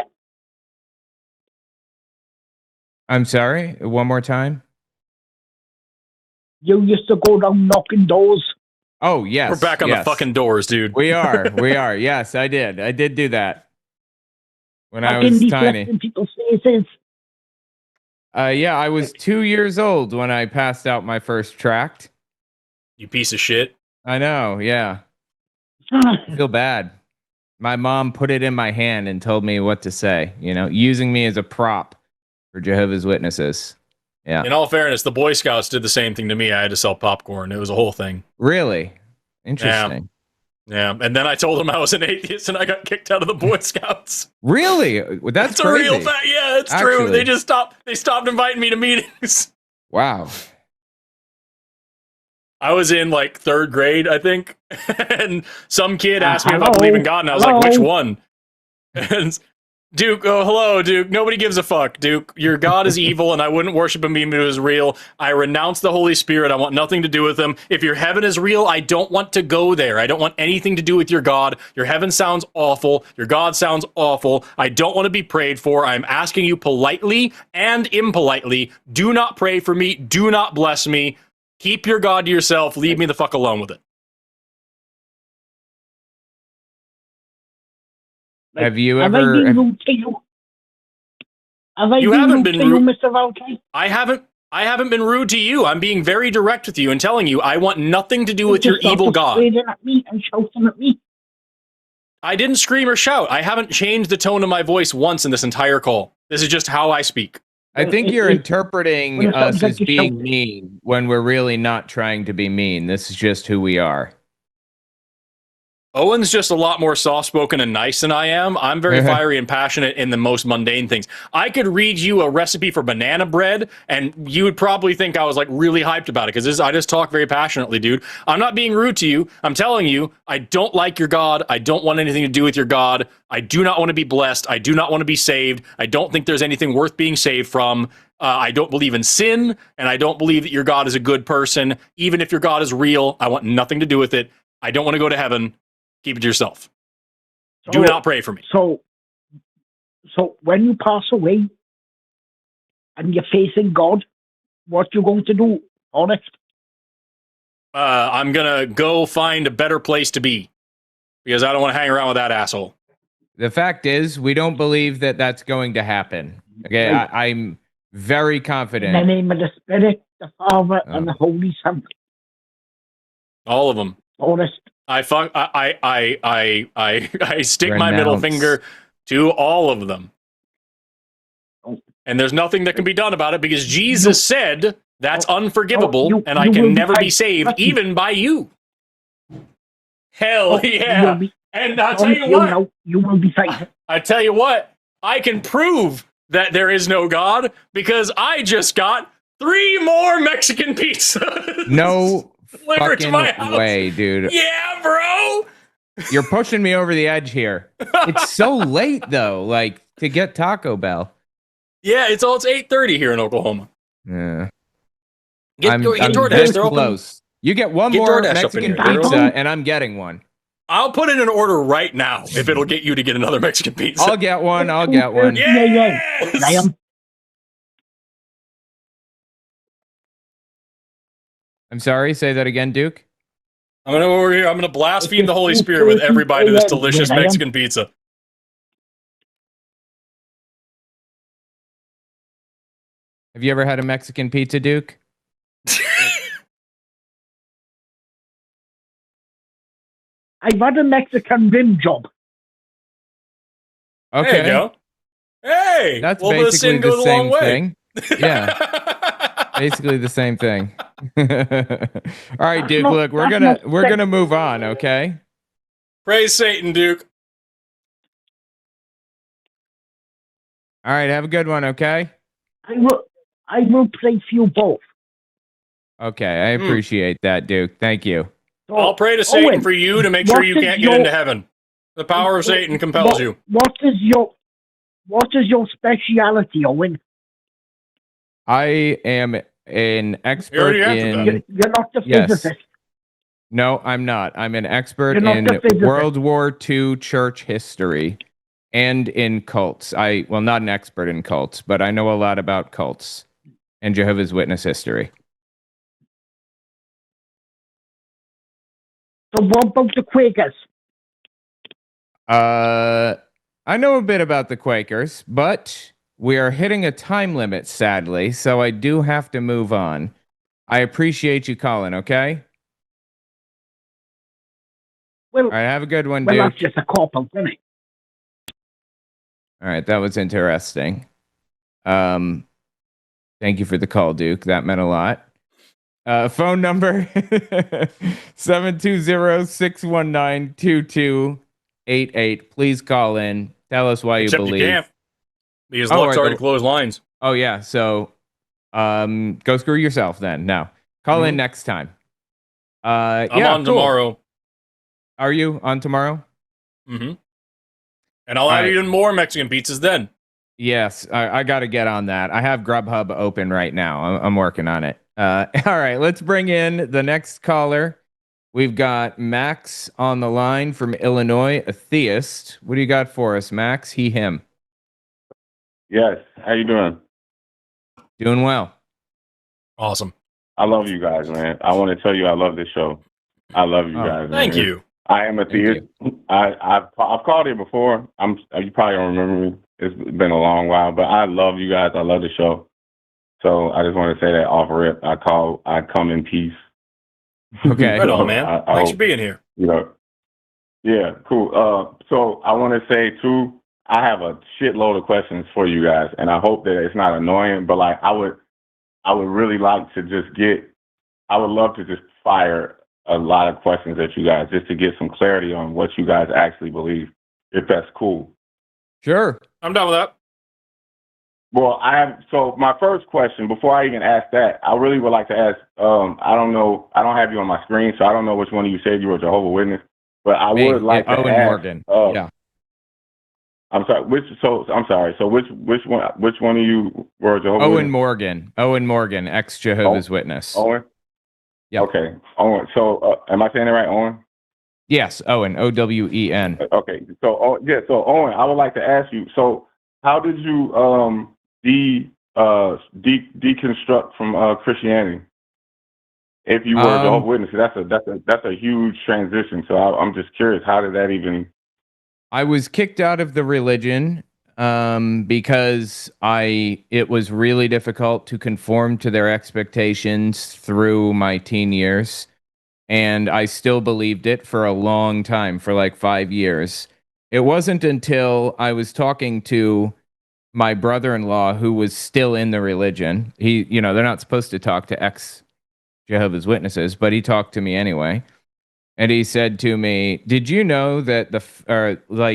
I'm sorry, one more time? You used to go around knocking doors. Oh, yes. We're back on the fucking doors, dude. We are. Yes, I did. I did do that when I was tiny. In people's faces. Yeah, I was 2 years old when I passed out my first tract. You piece of shit. I know, yeah. I feel bad. My mom put it in my hand and told me what to say, using me as a prop for Jehovah's Witnesses. Yeah. In all fairness, the Boy Scouts did the same thing to me. I had to sell popcorn. It was a whole thing. Really? Interesting. Yeah. And then I told them I was an atheist and I got kicked out of the Boy Scouts. Really? That's crazy. A real fact. Yeah, it's true. They just stopped inviting me to meetings. Wow. I was in like 3rd grade, I think. And some kid asked me if I believe in God, and I was like, which one? And Duke, hello, Duke. Nobody gives a fuck, Duke. Your God is evil, and I wouldn't worship him even if it was real. I renounce the Holy Spirit. I want nothing to do with him. If your heaven is real, I don't want to go there. I don't want anything to do with your God. Your heaven sounds awful. Your God sounds awful. I don't want to be prayed for. I'm asking you politely and impolitely, do not pray for me. Do not bless me. Keep your God to yourself. Leave me the fuck alone with it. Have you ever? Have I been rude to you? Have I been rude to you, Mr. Valkai? I haven't been rude to you. I'm being very direct with you and telling you I want nothing to do with your evil God. Screaming at me and shouting at me. I didn't scream or shout. I haven't changed the tone of my voice once in this entire call. This is just how I speak. I think you're interpreting us as being mean when we're really not trying to be mean. This is just who we are. Owen's just a lot more soft-spoken and nice than I am. I'm very fiery and passionate in the most mundane things. I could read you a recipe for banana bread, and you would probably think I was like really hyped about it because I just talk very passionately, dude. I'm not being rude to you. I'm telling you, I don't like your God. I don't want anything to do with your God. I do not want to be blessed. I do not want to be saved. I don't think there's anything worth being saved from. I don't believe in sin, and I don't believe that your God is a good person. Even if your God is real, I want nothing to do with it. I don't want to go to heaven. Keep it to yourself. Do not pray for me. So when you pass away and you're facing God, what you going to do, Honest? I'm gonna go find a better place to be because I don't want to hang around with that asshole. The fact is, we don't believe that that's going to happen. Okay, Right. I'm very confident. In the name of the Spirit, the Father, and the Holy Son. All of them. Honest. I stick my middle finger to all of them. And there's nothing that can be done about it because Jesus said that's unforgivable and I can never be saved even by you. Hell yeah. And I'll tell you what. You will be saved. I tell you what, I can prove that there is no God because I just got 3 more Mexican pizzas. No delivered to my house. way, dude. Yeah, bro. You're pushing me over the edge here. It's so late though, like to get Taco Bell. Yeah, it's 8:30 here in Oklahoma. Yeah. Get DoorDash. This They're open. close. You get one Get more DoorDash Mexican up in here. pizza, and I'm getting one. I'll put in an order right now if it'll get you to get another Mexican pizza. I'll get one. I'll get one. Yes! Liam. I'm sorry. Say that again, Duke. I'm gonna over here. I'm gonna blaspheme the Holy Spirit with every bite of this delicious Mexican pizza. Have you ever had a Mexican pizza, Duke? I've had a Mexican rim job. Okay. There you go. Hey, That's well, basically the same thing. Yeah. Yeah. Basically the same thing. All right, Duke. Look, we're gonna move on. Okay. Praise Satan, Duke. All right. Have a good one. Okay. I will pray for you both. Okay. I appreciate that, Duke. Thank you. So, I'll pray to Satan Owen, for you to make sure you can't get into heaven. The power of Satan compels you. What is your speciality, Owen? I am an expert already answered in. You're not the Yes. physicist. No, I'm not. I'm an expert You're not in the physicist. World War II church history and in cults. Well, not an expert in cults, but I know a lot about cults and Jehovah's Witness history. So what about the Quakers? I know a bit about the Quakers, but we are hitting a time limit, sadly, so I do have to move on. I appreciate you calling, okay? Well, All right, have a good one, well, Duke. that's just a cop-out, isn't it? All right, that was interesting. Thank you for the call, Duke. That meant a lot. Phone number 720-619-2288. Please call in. Tell us why Except you believe. you can't. Because Luck's already closed lines. Oh yeah, so go screw yourself then. No. Call in next time. I'm yeah, on cool. tomorrow. Are you on tomorrow? Mm-hmm. And I'll have even more Mexican pizzas then. Yes, I got to get on that. I have Grubhub open right now. I'm working on it. All right, let's bring in the next caller. We've got Max on the line from Illinois, a theist. What do you got for us, Max? He, him. Yes. How you doing? Doing well. Awesome. I love you guys, man. I want to tell you I love this show. I love you guys. Thank man. you. I am a theist. I've called it before. You probably don't remember me. It's been a long while, but I love you guys. I love the show. So I just want to say that off rip. I come in peace. Okay. Right on, man. Thanks for being here. You know. Yeah, cool. So I want to say too, I have a shitload of questions for you guys, and I hope that it's not annoying, but like I would really like to I would love to just fire a lot of questions at you guys just to get some clarity on what you guys actually believe, if that's cool. Sure. I'm down with that. Well, so my first question, before I even ask that, I really would like to ask, I don't know, I don't have you on my screen, so I don't know which one of you said you were a Jehovah's Witness, but I would like to Owen ask. Morgan. Yeah. I'm sorry. So which one of you were a Jehovah's Witness? Owen Morgan, ex-Jehovah's Witness. Owen? Yeah. Okay. Owen. So am I saying it right, Owen? Yes, Owen, Owen. Okay. So, so Owen, I would like to ask you, so how did you deconstruct from Christianity? If you were a Jehovah's Witness, that's a huge transition. So I'm just curious, how did that even? I was kicked out of the religion because it was really difficult to conform to their expectations through my teen years, and I still believed it for a long time, for like 5 years. It wasn't until I was talking to my brother-in-law, who was still in the religion. They're not supposed to talk to ex-Jehovah's Witnesses, but he talked to me anyway. And he said to me, "Did you know that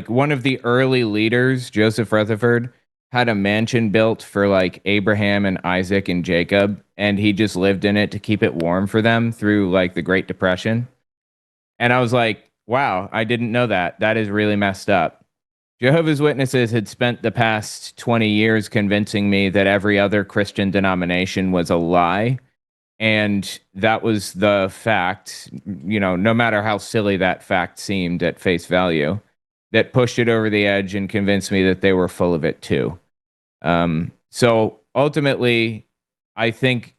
one of the early leaders, Joseph Rutherford, had a mansion built for like Abraham and Isaac and Jacob, and he just lived in it to keep it warm for them through like the Great Depression?" And I was like, "Wow, I didn't know that. That is really messed up." Jehovah's Witnesses had spent the past 20 years convincing me that every other Christian denomination was a lie. And that was the fact, no matter how silly that fact seemed at face value, that pushed it over the edge and convinced me that they were full of it too. So ultimately, I think,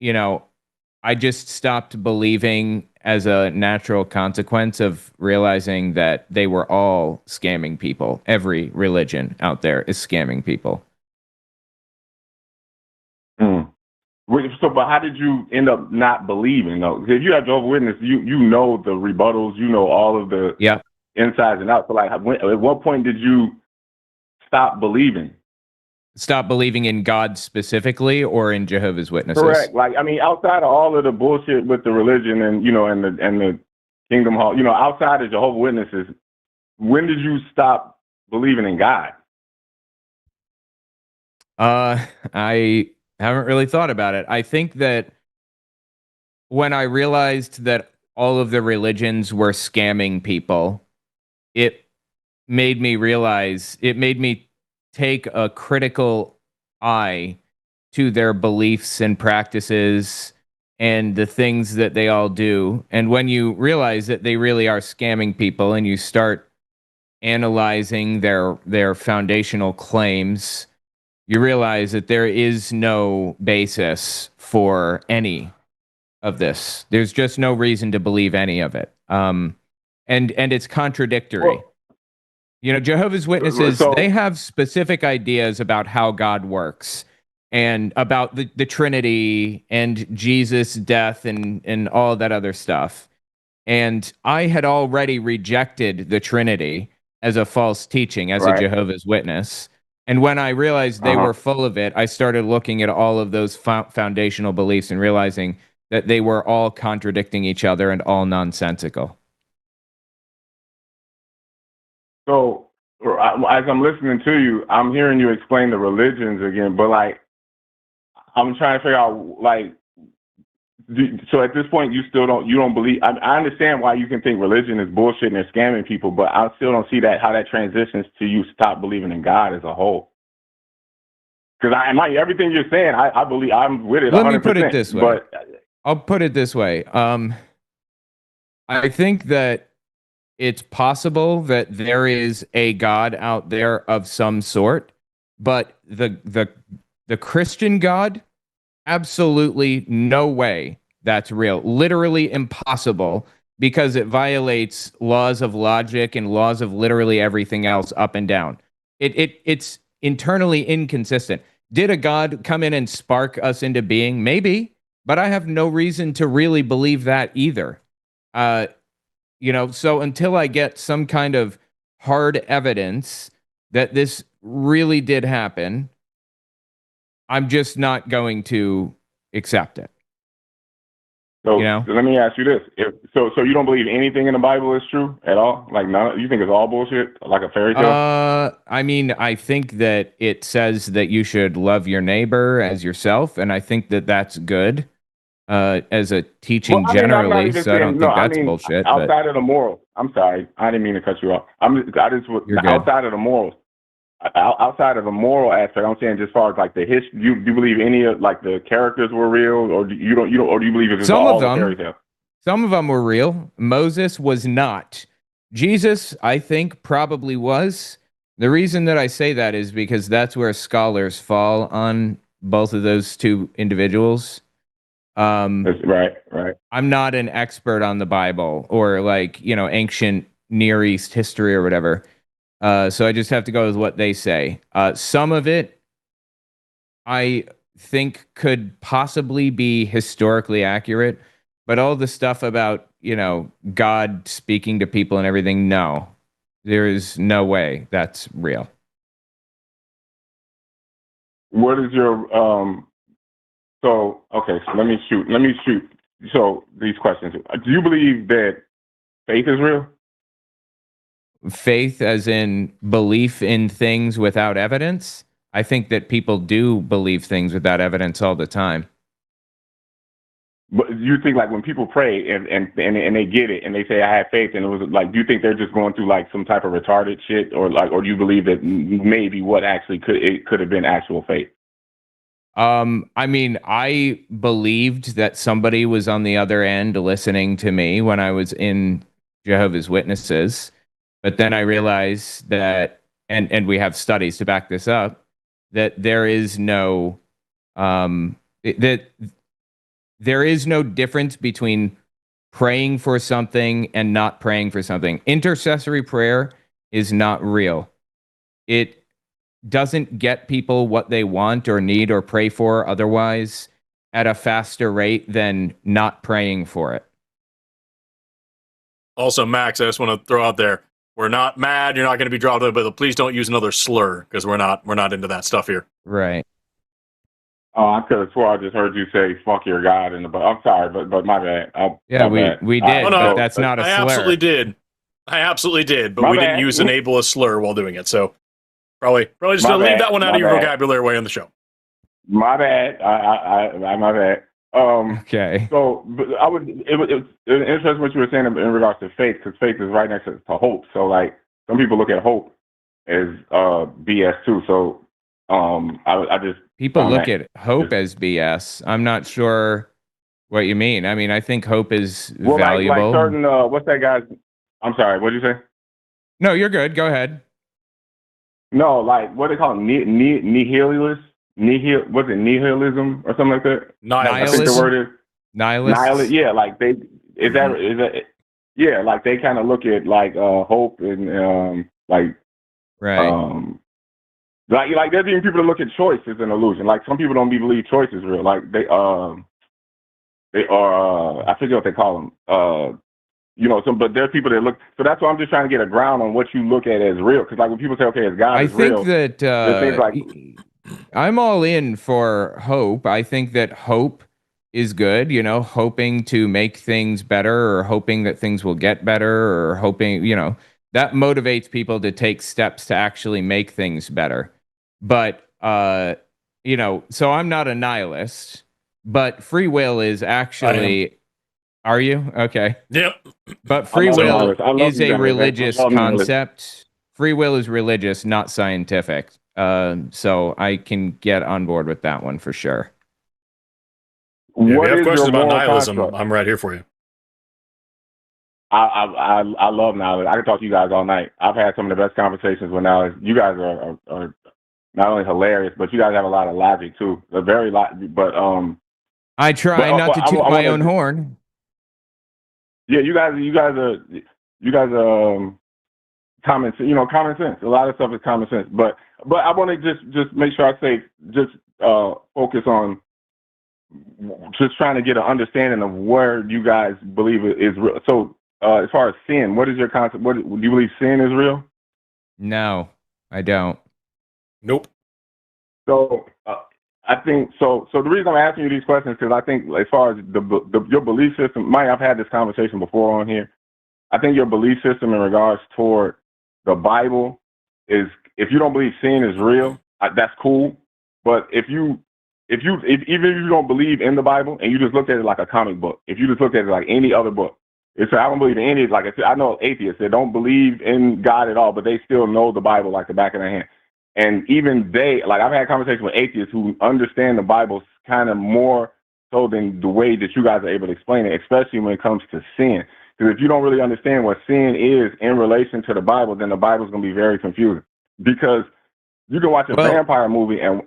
I just stopped believing as a natural consequence of realizing that they were all scamming people. Every religion out there is scamming people. So, but how did you end up not believing, though? Because if you have Jehovah's Witness, you know the rebuttals, you know all of the insides and outs. So, like, at what point did you stop believing? Stop believing in God specifically, or in Jehovah's Witnesses? Correct. Like, I mean, outside of all of the bullshit with the religion and and the Kingdom Hall, outside of Jehovah's Witnesses, when did you stop believing in God? I haven't really thought about it. I think that when I realized that all of the religions were scamming people, it made me take a critical eye to their beliefs and practices and the things that they all do. And when you realize that they really are scamming people and you start analyzing their foundational claims, you realize that there is no basis for any of this. There's just no reason to believe any of it. And it's contradictory. Jehovah's Witnesses, they have specific ideas about how God works and about the Trinity and Jesus' death and all that other stuff. And I had already rejected the Trinity as a false teaching as a Jehovah's Witness. And when I realized they were full of it, I started looking at all of those foundational beliefs and realizing that they were all contradicting each other and all nonsensical. So, as I'm listening to you, I'm hearing you explain the religions again, but like, I'm trying to figure out, like, so at this point, you don't believe. I understand why you can think religion is bullshit and they're scamming people, but I still don't see how that transitions to you stop believing in God as a whole. Because everything you're saying, I believe, I'm with it. Let 100%, me put it this way. But I'll put it this way. I think that it's possible that there is a God out there of some sort, but the Christian God, absolutely no way that's real. Literally impossible, because it violates laws of logic and laws of literally everything else up and down. It's internally inconsistent. Did a God come in and spark us into being? Maybe, but I have no reason to really believe that either. So until I get some kind of hard evidence that this really did happen, I'm just not going to accept it. So You know? let me ask you this: so you don't believe anything in the Bible is true at all? Like, none, you think it's all bullshit, like a fairy tale? I mean, I think that it says that you should love your neighbor as yourself, and I think that that's good as a teaching Well, I mean, I'm not generally. even So I don't saying no. think I that's mean, bullshit. But outside of the morals. I'm sorry, I didn't mean to cut you off. You're good. Outside of the morals. Outside of the moral aspect, I'm saying just far as like the history. Do you believe any of like the characters were real, or do you don't, or do you believe it's just Some all of a them. fairy tale? Some of them were real. Moses was not. Jesus, I think, probably was. The reason that I say that is because that's where scholars fall on both of those two individuals. That's right. I'm not an expert on the Bible or like, ancient Near East history or whatever. So I just have to go with what they say. Some of it I think could possibly be historically accurate, but all the stuff about, God speaking to people and everything, no. There is no way that's real. What is your So okay, so let me shoot. So these questions: do you believe that faith is real? Faith, as in belief in things without evidence. I think that people do believe things without evidence all the time. But you think like when people pray and they get it and they say I have faith and it was like, do you think they're just going through like some type of retarded shit, or do you believe that maybe what actually could have been actual faith? I mean, I believed that somebody was on the other end listening to me when I was in Jehovah's Witnesses, but then I realized that, and we have studies to back this up, that there is no, that there is no difference between praying for something and not praying for something. Intercessory prayer is not real. It doesn't get people what they want or need or pray for otherwise at a faster rate than not praying for it. Also, Max, I just want to throw out there, we're not mad. You're not going to be dropped, but please don't use another slur because we're not into that stuff here. Right. Oh, I could have swore I just heard you say "fuck your God" but I'm sorry, but my bad. We did, but that's not a slur. I absolutely did, but My we bad. didn't use an ableist slur while doing it. So probably just My leave bad. that one out My of your bad. vocabulary way on the show. My bad. I my bad. Okay. So, but it was interesting what you were saying in regards to faith, because faith is right next to hope. So, like, some people look at hope as BS too. So, I just People look at hope as BS. I'm not sure what you mean. I mean, I think hope is valuable. like certain what's that guy's? I'm sorry. What did you say? No, you're good. Go ahead. No, like what they call it, nihilist. Was it nihilism or something like that? I think the word is Nihilist. Yeah, like they is that yeah, like they kind of look at like hope and like right. Like there's even people that look at choice as an illusion. Like some people don't believe choice is real. Like they are I forget what they call them. But there's people that look. So that's why I'm just trying to get a ground on what you look at as real. Because like when people say, okay, is God is real? I think that like, I'm all in for hope. I think that hope is good. Hoping to make things better, or hoping that things will get better, or hoping that motivates people to take steps to actually make things better. But so I'm not a nihilist, but free will is actually. Are you? Okay. Yep. But free will is a religious concept. concept. Free will is religious, not scientific. So I can get on board with that one for sure. If you have questions about nihilism, I'm right here for you. I love knowledge. I can talk to you guys all night. I've had some of the best conversations with knowledge. You guys are not only hilarious, but you guys have a lot of logic too. A very lot. But I try not to toot my own horn. Yeah, you guys are common sense. A lot of stuff is common sense. But I want to just make sure I say focus on just trying to get an understanding of where you guys believe it is real. So as far as sin, what is your concept? Do you believe sin is real? No, I don't. Nope. So I think so. So the reason I'm asking you these questions because I think, as far as your belief system, Mike, I've had this conversation before on here. I think your belief system in regards toward the Bible is, if you don't believe sin is real, that's cool. But even if you don't believe in the Bible and you just look at it like a comic book, if you just look at it like any other book, it's I don't believe in any. Like I know atheists that don't believe in God at all, but they still know the Bible like the back of their hand. And even they, like I've had conversations with atheists who understand the Bible kind of more so than the way that you guys are able to explain it, especially when it comes to sin. Because if you don't really understand what sin is in relation to the Bible, then the Bible's going to be very confusing. Because you can watch a vampire movie and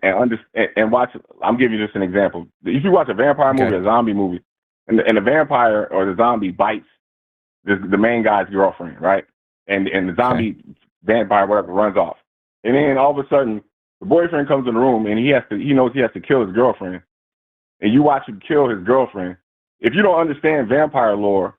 watch. I'm giving you just an example. If you watch a vampire movie, a zombie movie, and the vampire or the zombie bites the main guy's girlfriend, right? And the zombie vampire, whatever, runs off. And then all of a sudden, the boyfriend comes in the room and he knows he has to kill his girlfriend. And you watch him kill his girlfriend. If you don't understand vampire lore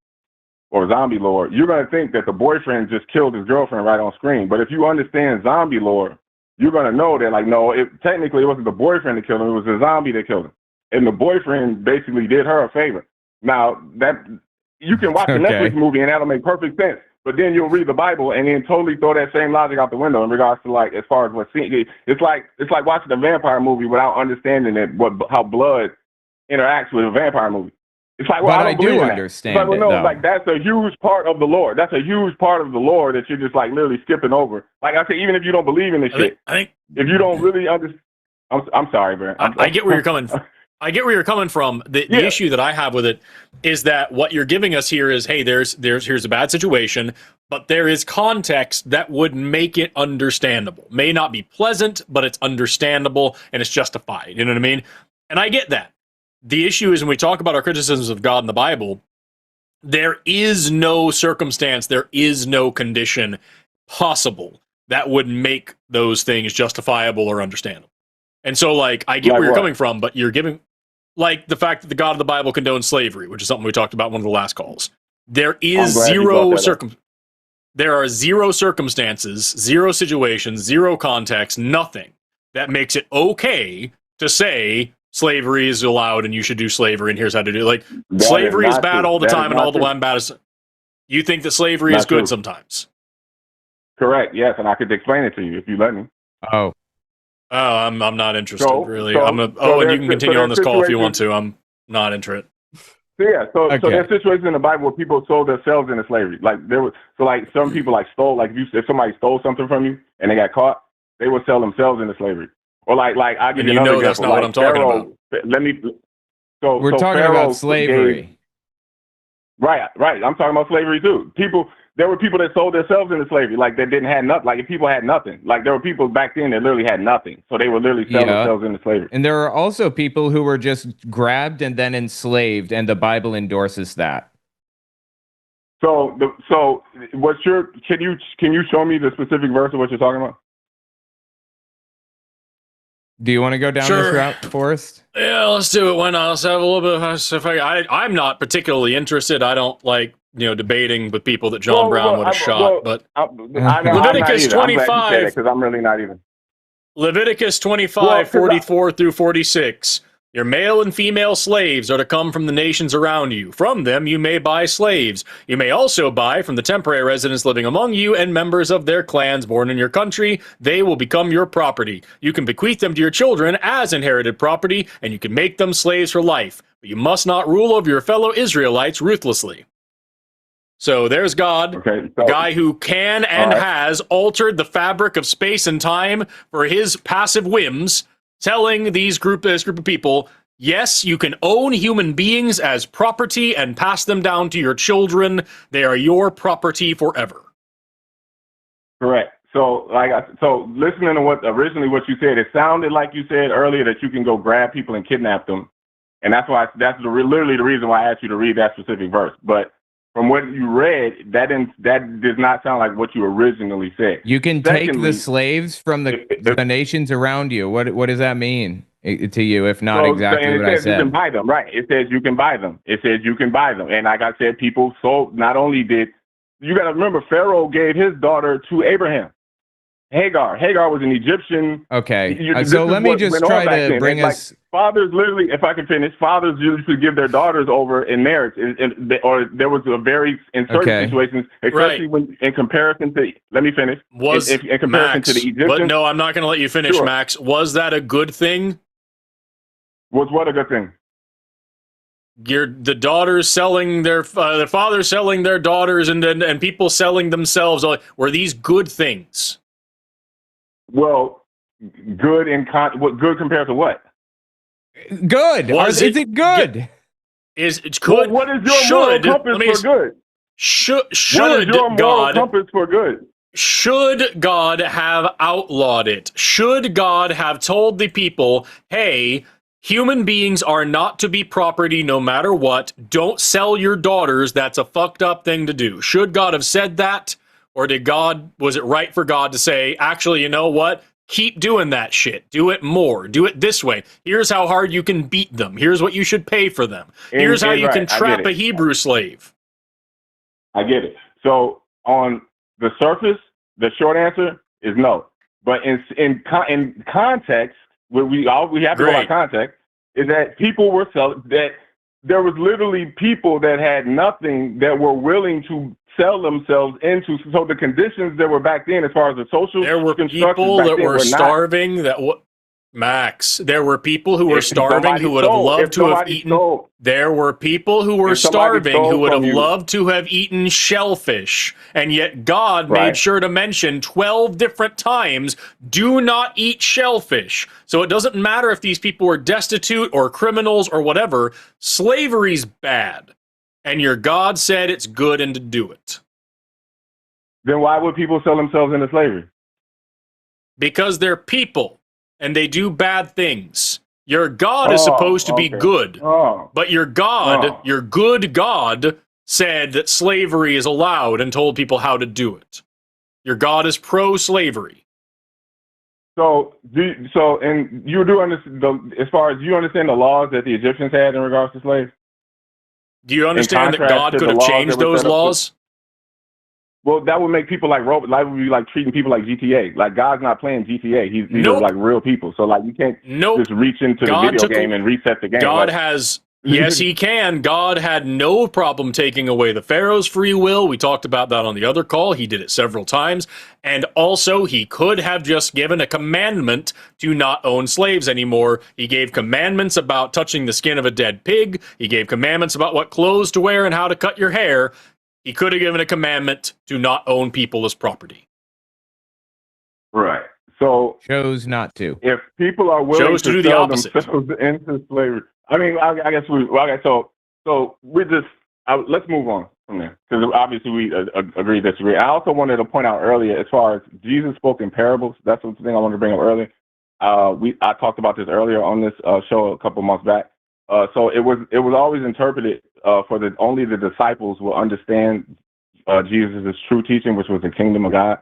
or zombie lore, you're going to think that the boyfriend just killed his girlfriend right on screen. But if you understand zombie lore, you're going to know that, like, no, technically it wasn't the boyfriend that killed him. It was the zombie that killed him. And the boyfriend basically did her a favor. Now, that you can watch a Netflix movie and that'll make perfect sense. But then you'll read the Bible and then totally throw that same logic out the window in regards to, like, as far as what's seen. It's like watching a vampire movie without understanding how blood interacts with a vampire movie. It's like, well, but I do understand. It's like, well, no, like that's a huge part of the lore. That's a huge part of the lore that you're just like literally skipping over. Like I said, even if you don't believe in this shit, I think if you don't really understand, I'm sorry, man. I get where you're coming from. I get where you're coming from. The issue that I have with it is that what you're giving us here is, hey, here's a bad situation, but there is context that would make it understandable. May not be pleasant, but it's understandable and it's justified. You know what I mean? And I get that. The issue is when we talk about our criticisms of God in the Bible, there is no circumstance, there is no condition possible that would make those things justifiable or understandable. And so, like, I get where you're coming from, but you're giving, like, the fact that the God of the Bible condones slavery, which is something we talked about in one of the last calls. There is there are zero circumstances, zero situations, zero context, nothing that makes it okay to say slavery is allowed and you should do slavery and here's how to do it. Like, slavery is bad all the time and all the time bad is. You think that slavery is good sometimes? Correct. Yes, and I could explain it to you if you let me. Oh, I'm not interested, really. And you can continue on this call if you want to. I'm not interested. So there's situations in the Bible where people sold themselves into slavery. Like some people like stole, like if somebody stole something from you and they got caught, they would sell themselves into slavery. Or like I'll give you another example. That's not what I'm talking about. We're talking about slavery. Right. I'm talking about slavery too. There were people that sold themselves into slavery, like that didn't have nothing. Like if people had nothing, like there were people back then that literally had nothing, so they would literally sell themselves into slavery. And there are also people who were just grabbed and then enslaved, and the Bible endorses that. So can you show me the specific verse of what you're talking about? Do you want to go down this route, Forrest? Yeah, let's do it. Why not? Let's have a little bit of. I'm not particularly interested. I don't like debating with people that John Brown would have shot. But Leviticus 25, because I'm really not even. Leviticus 25, 44 through 46. Your male and female slaves are to come from the nations around you. From them you may buy slaves. You may also buy from the temporary residents living among you and members of their clans born in your country. They will become your property. You can bequeath them to your children as inherited property, and you can make them slaves for life. But you must not rule over your fellow Israelites ruthlessly. So there's God, the guy who can and has altered the fabric of space and time for his passive whims, telling this group of people, yes, you can own human beings as property and pass them down to your children. They are your property forever. Correct. So, listening to what you said, it sounded like you said earlier that you can go grab people and kidnap them, and that's literally the reason why I asked you to read that specific verse. But from what you read, that does not sound like what you originally said. You can take the slaves from the nations around you. What does that mean to you, if not exactly what I said? You can buy them, right? It says you can buy them. And like I said, people sold. Not only did you got to remember, Pharaoh gave his daughter to Abraham. Hagar. Hagar was an Egyptian. Okay. This So is let me what just went on try back to then. bring And, us. fathers literally, if I can finish, fathers used to give their daughters over in marriage, or there was a very in certain Okay. situations, especially when in comparison to. Let me finish. Was in comparison Max, to the Egyptians. but no, I'm not going to let you finish, Sure. Max. Was that a good thing? Was what a good thing? The daughters selling their fathers selling their daughters and people selling themselves. Were these good things? Well, good what good compared to what? Good. Is it good? Is it good? Well, what is your moral compass for good? Should what is your moral God compass for good? Should God have outlawed it? Should God have told the people, hey, human beings are not to be property no matter what. Don't sell your daughters. That's a fucked up thing to do. Should God have said that? Or was it right for God to say, actually, you know what? Keep doing that shit. Do it more. Do it this way. Here's how hard you can beat them. Here's what you should pay for them. Here's how you can trap a Hebrew slave. I get it. So on the surface, the short answer is no. But in context, we have to go by context, is that people were selling, that there was literally people that had nothing that were willing to sell themselves into. So the conditions that were back then, as far as the social, there were people that were starving. Max, there were people who were starving who would have loved to have eaten. There were people who were starving who would have loved to have eaten shellfish. And yet God made sure to mention 12 different times, do not eat shellfish. So it doesn't matter if these people were destitute or criminals or whatever. Slavery's bad. And your God said it's good and to do it. Then why would people sell themselves into slavery? Because they're people. And they do bad things. Your God is supposed to be good. But your God, your good God, said that slavery is allowed and told people how to do it. Your God is pro-slavery. And you do understand, as far as you understand the laws that the Egyptians had in regards to slaves? Do you understand that God could have changed those laws? Well, that would make people like robots. Like would be like treating people like GTA. Like God's not playing GTA. These are like real people. So like you can't just reach into the video game and reset the game. God has, yes, he can. God had no problem taking away the Pharaoh's free will. We talked about that on the other call. He did it several times. And also, he could have just given a commandment to not own slaves anymore. He gave commandments about touching the skin of a dead pig. He gave commandments about what clothes to wear and how to cut your hair. He could have given a commandment to not own people as property. Right. So chose not to. If people are willing to do sell the themselves into slavery, I mean, I guess so we just let's move on from there because obviously we agree disagree. I also wanted to point out earlier, as far as Jesus spoke in parables, that's the thing I wanted to bring up earlier. I talked about this earlier on this show a couple months back. So it was always interpreted for only the disciples will understand Jesus' true teaching, which was the kingdom of God.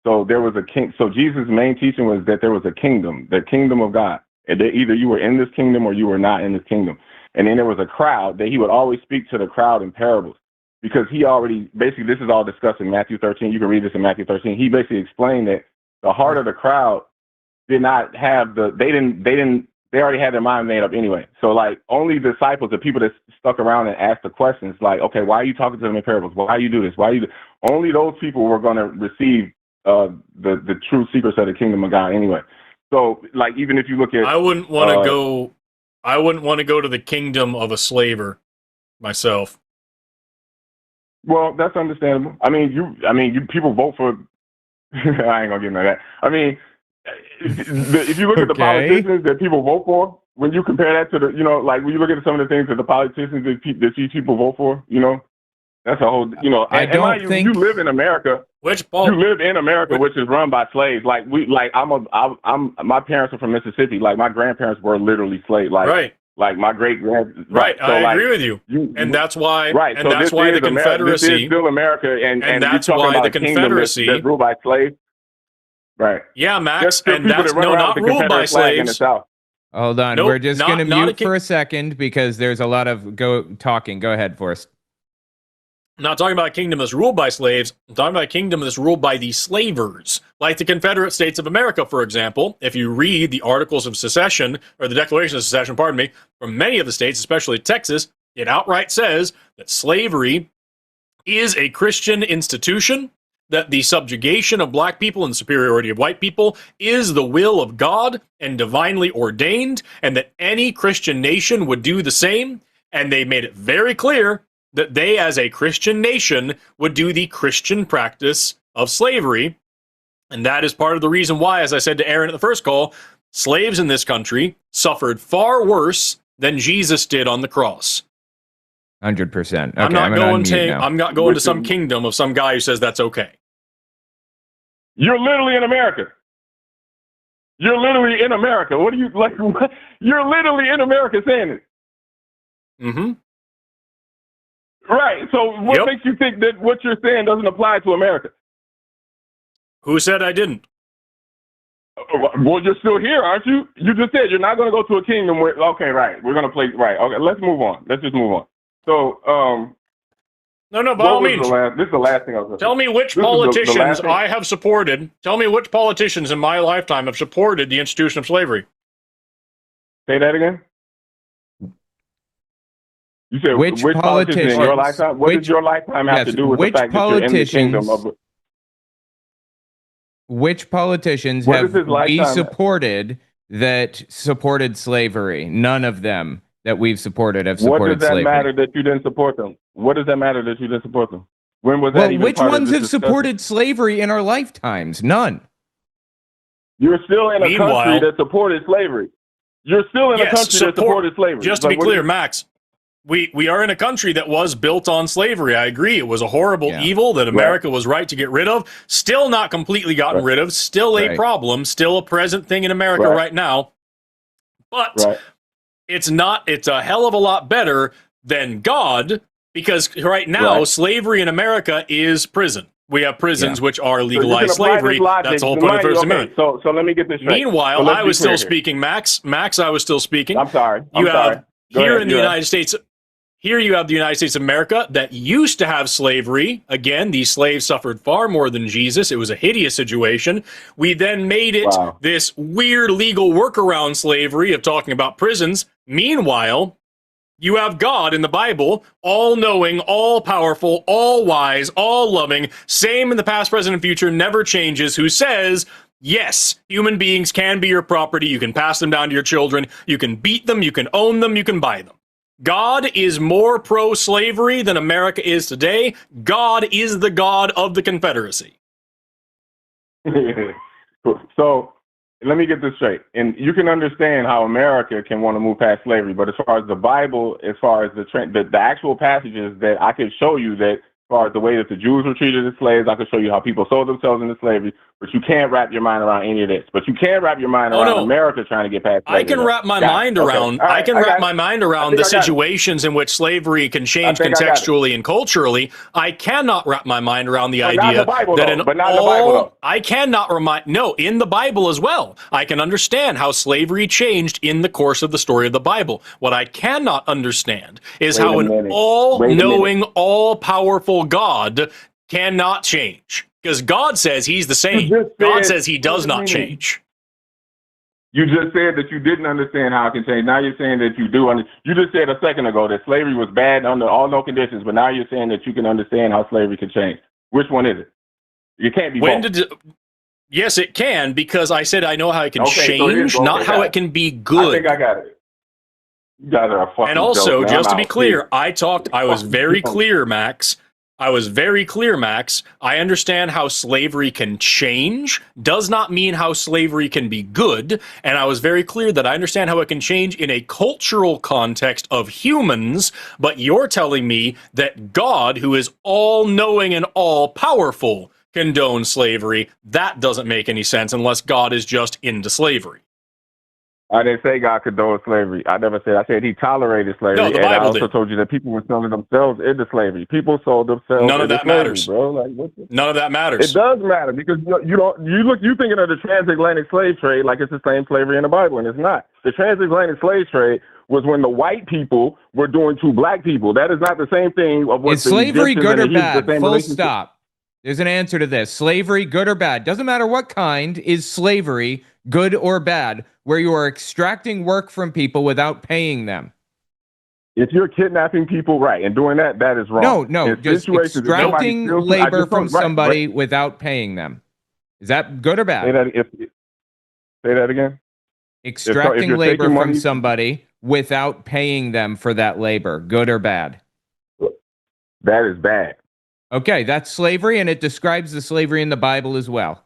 So there was a king. So Jesus' main teaching was that there was a kingdom, the kingdom of God, and that either you were in this kingdom or you were not in this kingdom. And then there was a crowd that he would always speak to the crowd in parables because he already basically this is all discussed in Matthew 13. You can read this in Matthew 13. He basically explained that the heart of the crowd did not have they already had their mind made up anyway. So like only disciples, the people that stuck around and asked the questions like, okay, why are you talking to them in parables? Why you do this? Only those people were going to receive the true secrets of the kingdom of God anyway. So like even if you look at I wouldn't want to go to the kingdom of a slaver myself. Well, that's understandable. I mean, you people vote for I ain't gonna get into that. I mean, if you look at the politicians that people vote for, when you compare that to like when you look at some of the things that the politicians that these people vote for, that's a whole, you live in America. You live in America, which is run by slaves. Like my parents are from Mississippi. Like my grandparents were literally slaves. Like my great grand. Right. So I agree with you. And that's why. Right. And so that's why the Confederacy. This is still America, and that's why the Confederacy that's ruled by slaves. Right. Yeah, Max. And that's not ruled by slaves. Hold on. We're just going to mute for a second because there's a lot of talking. Go ahead, Forrest. I'm not talking about a kingdom that's ruled by slaves. I'm talking about a kingdom that's ruled by the slavers, like the Confederate States of America, for example. If you read the Articles of Secession, or the Declaration of Secession, pardon me, from many of the states, especially Texas, it outright says that slavery is a Christian institution, that the subjugation of black people and superiority of white people is the will of God and divinely ordained, and that any Christian nation would do the same. And they made it very clear that they, as a Christian nation, would do the Christian practice of slavery. And that is part of the reason why, as I said to Aaron at the first call, slaves in this country suffered far worse than Jesus did on the cross. 100%. Okay, I'm not going to some Which is- kingdom of some guy who says that's okay. You're literally in America. You're literally in America. What do you like? What? You're literally in America saying it. Mm-hmm. Right. So what Yep. makes you think that what you're saying doesn't apply to America? Who said I didn't? Well, you're still here, aren't you? You just said you're not going to go to a kingdom where. Okay, right. We're going to play. Right. Okay. Let's move on. Let's just move on. So, No, by all means. this is the last thing I was going to Tell me which This is the politicians last thing. I have supported. Tell me which politicians in my lifetime have supported the institution of slavery. say that again. You said Which politician in your politicians- lifetime? What which- does your lifetime have to yes, do with the which fact that you're in the kingdom politicians- of? Which politicians What have is his we lifetime? supported that supported slavery? None of them that we've supported have What supported does that slavery. matter that you didn't support them? What does that matter that you didn't support them? When was that Well, even which part of ones this have discussion? supported slavery in our lifetimes? None. You're still in a Meanwhile- country that supported slavery. You're still in a Yes, country that supported slavery. Just to be Like, what clear, do Max, we are in a country that was built on slavery. I agree. It was a horrible Yeah. evil that America was right to get rid of. Still not completely gotten Right. rid of. Still a Right. problem. Still a present thing in America Right. right now. But Right. it's a hell of a lot better than God, because right now Right. slavery in America is prison. We have prisons which are So you can legalized apply slavery. this logic That's the whole to point of the money. First Okay, Amendment. So let me get this straight. Meanwhile, So let's I be was clear still here. speaking, Max, I was still speaking. I'm sorry. You I'm sorry. have Go here ahead. in the You're United States. Here you have the United States of America that used to have slavery. Again, these slaves suffered far more than Jesus. It was a hideous situation. We then made it Wow. this weird legal workaround slavery of talking about prisons. Meanwhile, you have God in the Bible, all-knowing, all-powerful, all-wise, all-loving, same in the past, present, and future, never changes, who says, yes, human beings can be your property. You can pass them down to your children. You can beat them. You can own them. You can buy them. God is more pro-slavery than America is today. God is the God of the Confederacy. So let me get this straight. And you can understand how America can want to move past slavery, but as far as the Bible, as far as the actual passages that I could show you that as far as the way that the Jews were treated as slaves, I could show you how people sold themselves into slavery, but you can't wrap your mind around any of this. But you can wrap your mind around America trying to get past slavery. I can wrap my mind around. I can wrap my mind around the situations in which slavery can change contextually and culturally. I cannot wrap my mind around the idea that in all. I cannot remind. No, in the Bible as well. I can understand how slavery changed in the course of the story of the Bible. What I cannot understand is how an all-knowing, all-powerful God cannot change. Because God says he's the same. God says he does not change. You just said that you didn't understand how it can change. Now you're saying that you do. You just said a second ago that slavery was bad under all no conditions, but now you're saying that you can understand how slavery can change. Which one is it? You can't be both. Yes, it can, because I said I know how it can change, so not how it can be good. I think I got it. You guys are a fucking And also, joke, just to be clear, I was very clear, Max. I was very clear, Max. I understand how slavery can change, does not mean how slavery can be good. And I was very clear that I understand how it can change in a cultural context of humans, but you're telling me that God, who is all-knowing and all-powerful, condones slavery. That doesn't make any sense unless God is just into slavery. I didn't say God condoned slavery. I never said. I said he tolerated slavery. No, the and I Bible also did. told you that people were selling themselves into slavery. People sold themselves None of into that slavery, matters. bro. Like, what the? None of that matters. It does matter because you thinking of the transatlantic slave trade like it's the same slavery in the Bible, and it's not. The transatlantic slave trade was when the white people were doing to black people. That is not the same thing of what Is slavery Egyptians good or and the Hebrews- the bad? same Full relationship. stop. There's an answer to this. Slavery, good or bad? Doesn't matter what kind. Is slavery good or bad? Where you are extracting work from people without paying them. If you're kidnapping people, right, and doing that, that is wrong. No, In just situations, if somebody extracting steals- I labor just from told- right, somebody without paying them. Is that good or Say bad? that again. Extracting you're labor taking from money- somebody without paying them for that labor. Good or bad? That is bad. Okay, that's slavery, and it describes the slavery in the Bible as well.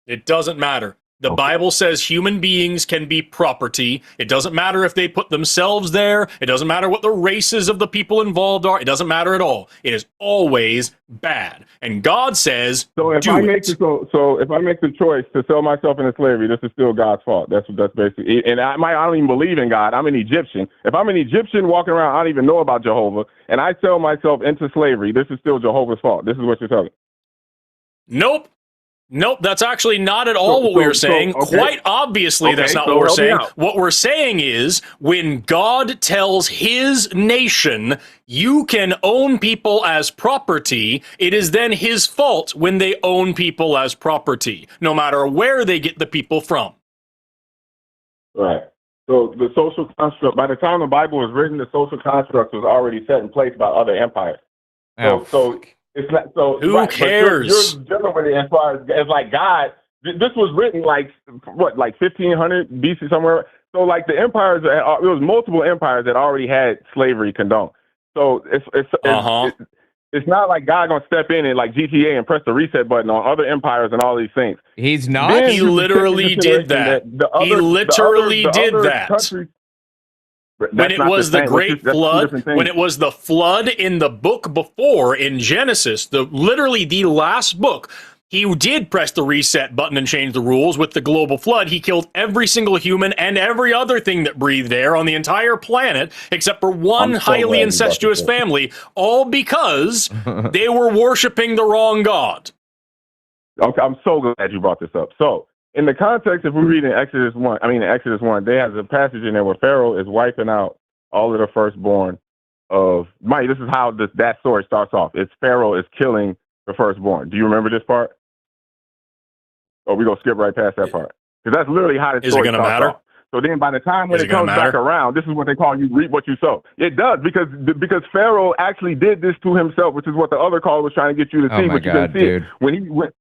It doesn't matter. The Okay. Bible says human beings can be property. It doesn't matter if they put themselves there. It doesn't matter what the races of the people involved are. It doesn't matter at all. It is always bad. And God says, So if do I it. make so if I make the choice to sell myself into slavery, this is still God's fault. That's basically. And I don't even believe in God. I'm an Egyptian. If I'm an Egyptian walking around, I don't even know about Jehovah, and I sell myself into slavery, this is still Jehovah's fault. This is what you're telling. Nope, that's actually not at all what we were saying. okay. Quite obviously, that's Okay, not so what we're help me saying. out. What we're saying is when God tells his nation, you can own people as property, it is then his fault when they own people as property, no matter where they get the people from. Right. So the social construct, by the time the Bible was written, the social construct was already set in place by other empires. Oh, So it's not so. Who right, but cares? You're dealing with it as far as like God. This was written like 1500 BC somewhere. So like the empires, it was multiple empires that already had slavery condoned. So it's not like God gonna step in and like GTA and press the reset button on other empires and all these things. he's not. Then He you can take literally into did consideration that. He literally did that. When it was the great flood, when it was the flood in the book before in Genesis, literally the last book, he did press the reset button and change the rules with the global flood. He killed every single human and every other thing that breathed air on the entire planet, except for one highly incestuous family, all because they were worshiping the wrong God. Okay, I'm so glad you brought this up. So, in the context, if we read in Exodus 1, they have a passage in there where Pharaoh is wiping out all of the firstborn of, Mike, this is how that story starts off. It's Pharaoh is killing the firstborn. Do you remember this part? Or we going to skip right past that part? Because that's literally how the story starts off. So then by the time when it comes back around, this is what they call you reap what you sow. It does, because Pharaoh actually did this to himself, which is what the other caller was trying to get you to see, but you didn't see it. When he went,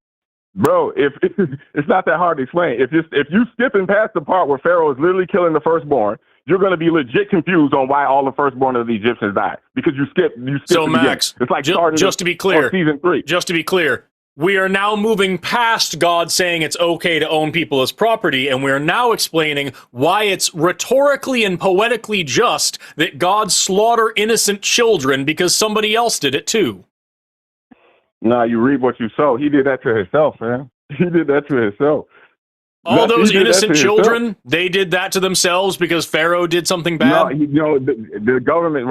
bro, if it's not that hard to explain. If you skipping past the part where Pharaoh is literally killing the firstborn, you're going to be legit confused on why all the firstborn of the Egyptians died, because you skip. So Max, it's like just to be clear, season 3. Just to be clear, we are now moving past God saying it's okay to own people as property, and we're now explaining why it's rhetorically and poetically just that God slaughter innocent children because somebody else did it too. Nah, you reap what you sow. He did that to himself, man. He did that to himself. All those innocent children, they did that to themselves because Pharaoh did something bad? No, the government,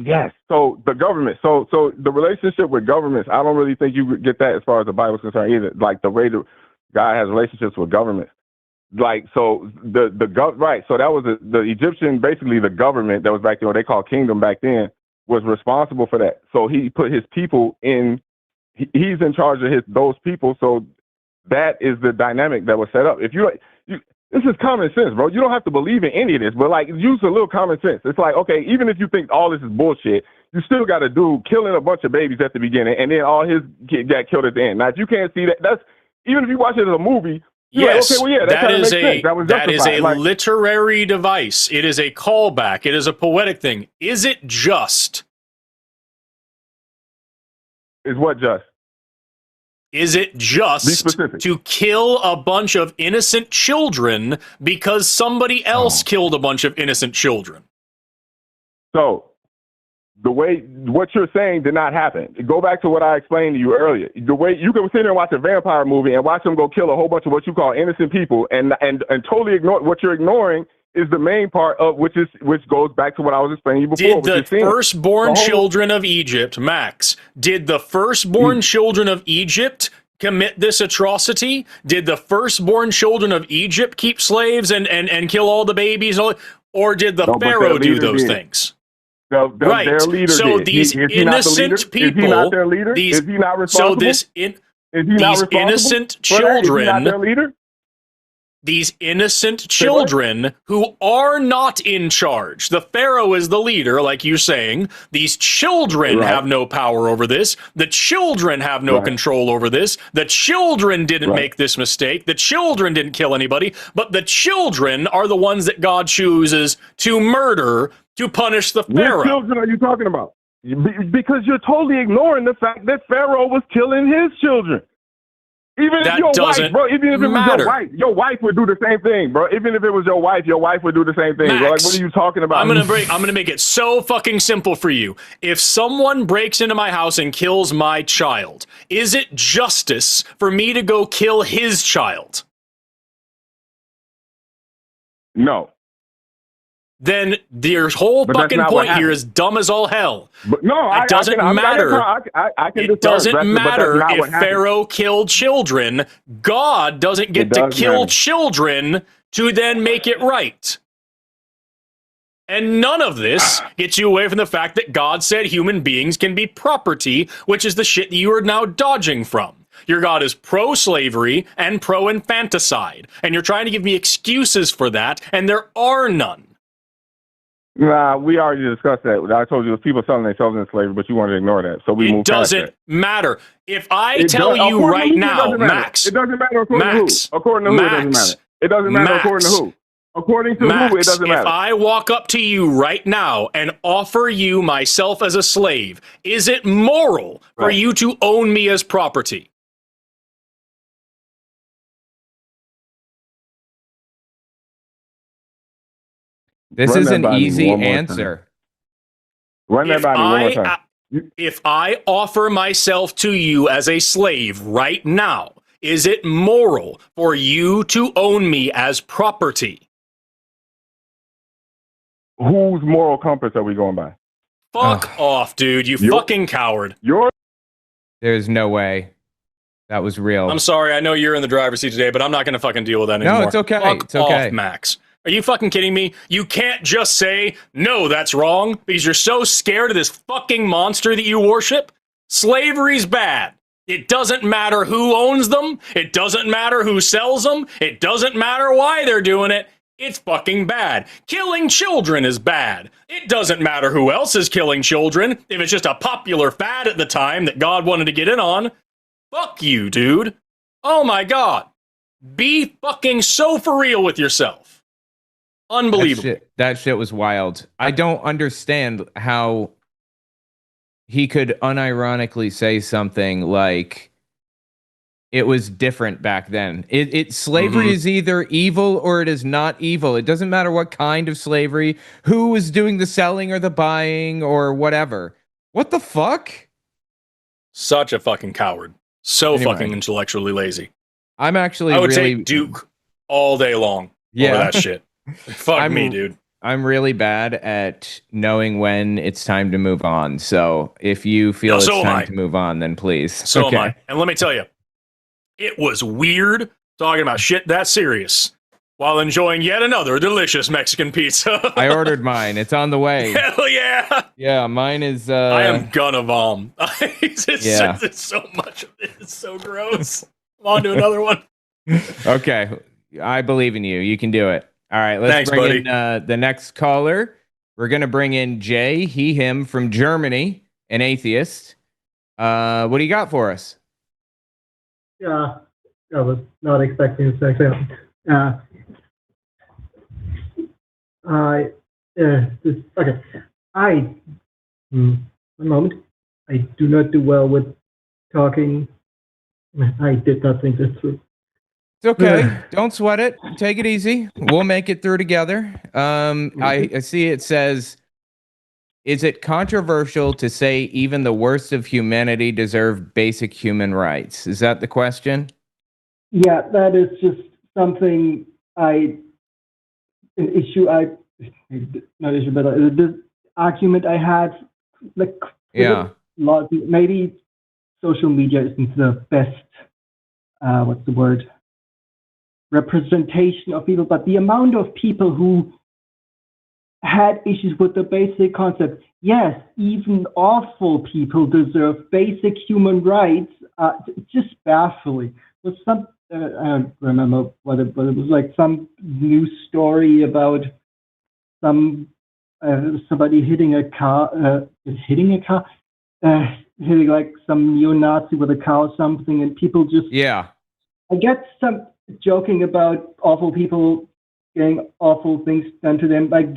yes. So the government, so the relationship with governments, I don't really think you would get that as far as the Bible's concerned either. Like the way that God has relationships with governments. Like, so right. So that was the Egyptian, basically the government that was back there, what they call kingdom back then, was responsible for that. So he put his people in. He's in charge of those people, so that is the dynamic that was set up. If you this is common sense, bro. You don't have to believe in any of this, but like use a little common sense. It's like, okay, even if you think all this is bullshit, you still got a dude killing a bunch of babies at the beginning, and then all his kids got killed at the end. Now, if you can't see that, that's even if you watch it as a movie. Yes, like, okay, well, yeah, that is makes sense. that is a literary device. It is a callback. It is a poetic thing. Is it just? Is what just? Is it just to kill a bunch of innocent children because somebody else killed a bunch of innocent children? So, what you're saying did not happen. Go back to what I explained to you earlier. The way you can sit there and watch a vampire movie and watch them go kill a whole bunch of what you call innocent people and totally ignore what you're ignoring is the main part of which goes back to what I was explaining to you before. Did the firstborn children of Egypt, Max, did the firstborn children of Egypt commit this atrocity? Did the firstborn children of Egypt keep slaves and kill all the babies? or did the No, but Pharaoh their do leader those did. things? Right. Their leader So did. these Is he not the leader? innocent people, Is he not their leader? Is he not responsible? so Is he not these responsible innocent for that? Is he not their children, leader? these innocent Say what? children who are not in charge. The Pharaoh is the leader, like you're saying. These children Right. have no power over this. The children have no Right. control over this. The children didn't Right. make this mistake. The children didn't kill anybody, but the children are the ones that God chooses to murder to punish the Which Pharaoh. children are you talking about? Because you're totally ignoring the fact that Pharaoh was killing his children. Even That if your doesn't wife, bro, even if it was matter. your wife would do the same thing, bro. Even if it was your wife would do the same thing. Bro. Like, Max, what are you talking about? I'm gonna make it so fucking simple for you. If someone breaks into my house and kills my child, is it justice for me to go kill his child? No. Then your whole But that's fucking not what point here happened. is dumb as all hell. But no, It doesn't matter. I can It discern, doesn't Brexit, but matter that's not if what happened. Pharaoh killed children. God doesn't get It to does kill matter. children to then make it right. And none of this gets you away from the fact that God said human beings can be property, which is the shit that you are now dodging from. Your God is pro-slavery and pro-infanticide, and you're trying to give me excuses for that, and there are none. Nah, we already discussed that. I told you it was people selling themselves in slavery, but you wanted to ignore that. So we It moved past doesn't that. matter. If I It tell does- you according to right who, it now, doesn't matter. Max, It doesn't matter according Max, to who. According to who, it doesn't Max, matter. It doesn't matter Max, according to who. According to Max, who, it doesn't matter. if I walk up to you right now and offer you myself as a slave, is it moral for Right. you to own me as property? This Run is that an by me easy one more time. answer. Run that If by me one more time. if I offer myself to you as a slave right now, is it moral for you to own me as property? Whose moral compass are we going by? Fuck off, dude, you Your- fucking coward. Yours? There's no way that was real. I'm sorry, I know you're in the driver's seat today, but I'm not going to fucking deal with that anymore. No, it's okay. Fuck It's okay. off, Max. Are you fucking kidding me? You can't just say, no, that's wrong, because you're so scared of this fucking monster that you worship. Slavery's bad. It doesn't matter who owns them. It doesn't matter who sells them. It doesn't matter why they're doing it. It's fucking bad. Killing children is bad. It doesn't matter who else is killing children. If it's just a popular fad at the time that God wanted to get in on, fuck you, dude. Oh my God. Be fucking so for real with yourself. Unbelievable. That shit was wild. I don't understand how he could unironically say something like it was different back then. Slavery is either evil or it is not evil. It doesn't matter what kind of slavery, who is doing the selling or the buying or whatever. What the fuck? Such a fucking coward. So Anyway. fucking intellectually lazy. I'm actually I would really take Duke all day long over that shit. Fuck me, dude. I'm really bad at knowing when it's time to move on. So if you feel No, it's so am time I. to move on, then please. So am I. And let me tell you, it was weird talking about shit that serious while enjoying yet another delicious Mexican pizza. I ordered mine. It's on the way. Hell yeah. Yeah, mine is. I am gonna vom. Yeah. It's so much of it. It's so gross. I'm on to another one. Okay, I believe in you. You can do it. All right, let's Thanks, bring buddy. in the next caller. We're gonna bring in Jay, him from Germany, an atheist. What do you got for us? Yeah, I was not expecting this to happen. Okay. One moment. I do not do well with talking. I did not think this through. It's okay. Don't sweat it. Take it easy. We'll make it through together. I see it says, is it controversial to say even the worst of humanity deserve basic human rights? Is that the question? Yeah, that is just something the argument I had, like, Yeah. maybe social media isn't the best, representation of people, but the amount of people who had issues with the basic concept. Yes, even awful people deserve basic human rights. Just baffling. With some, I don't remember what it was, like some news story about somebody hitting a car, hitting like some neo-Nazi with a car or something, and people just I get some joking about awful people getting awful things done to them. Like,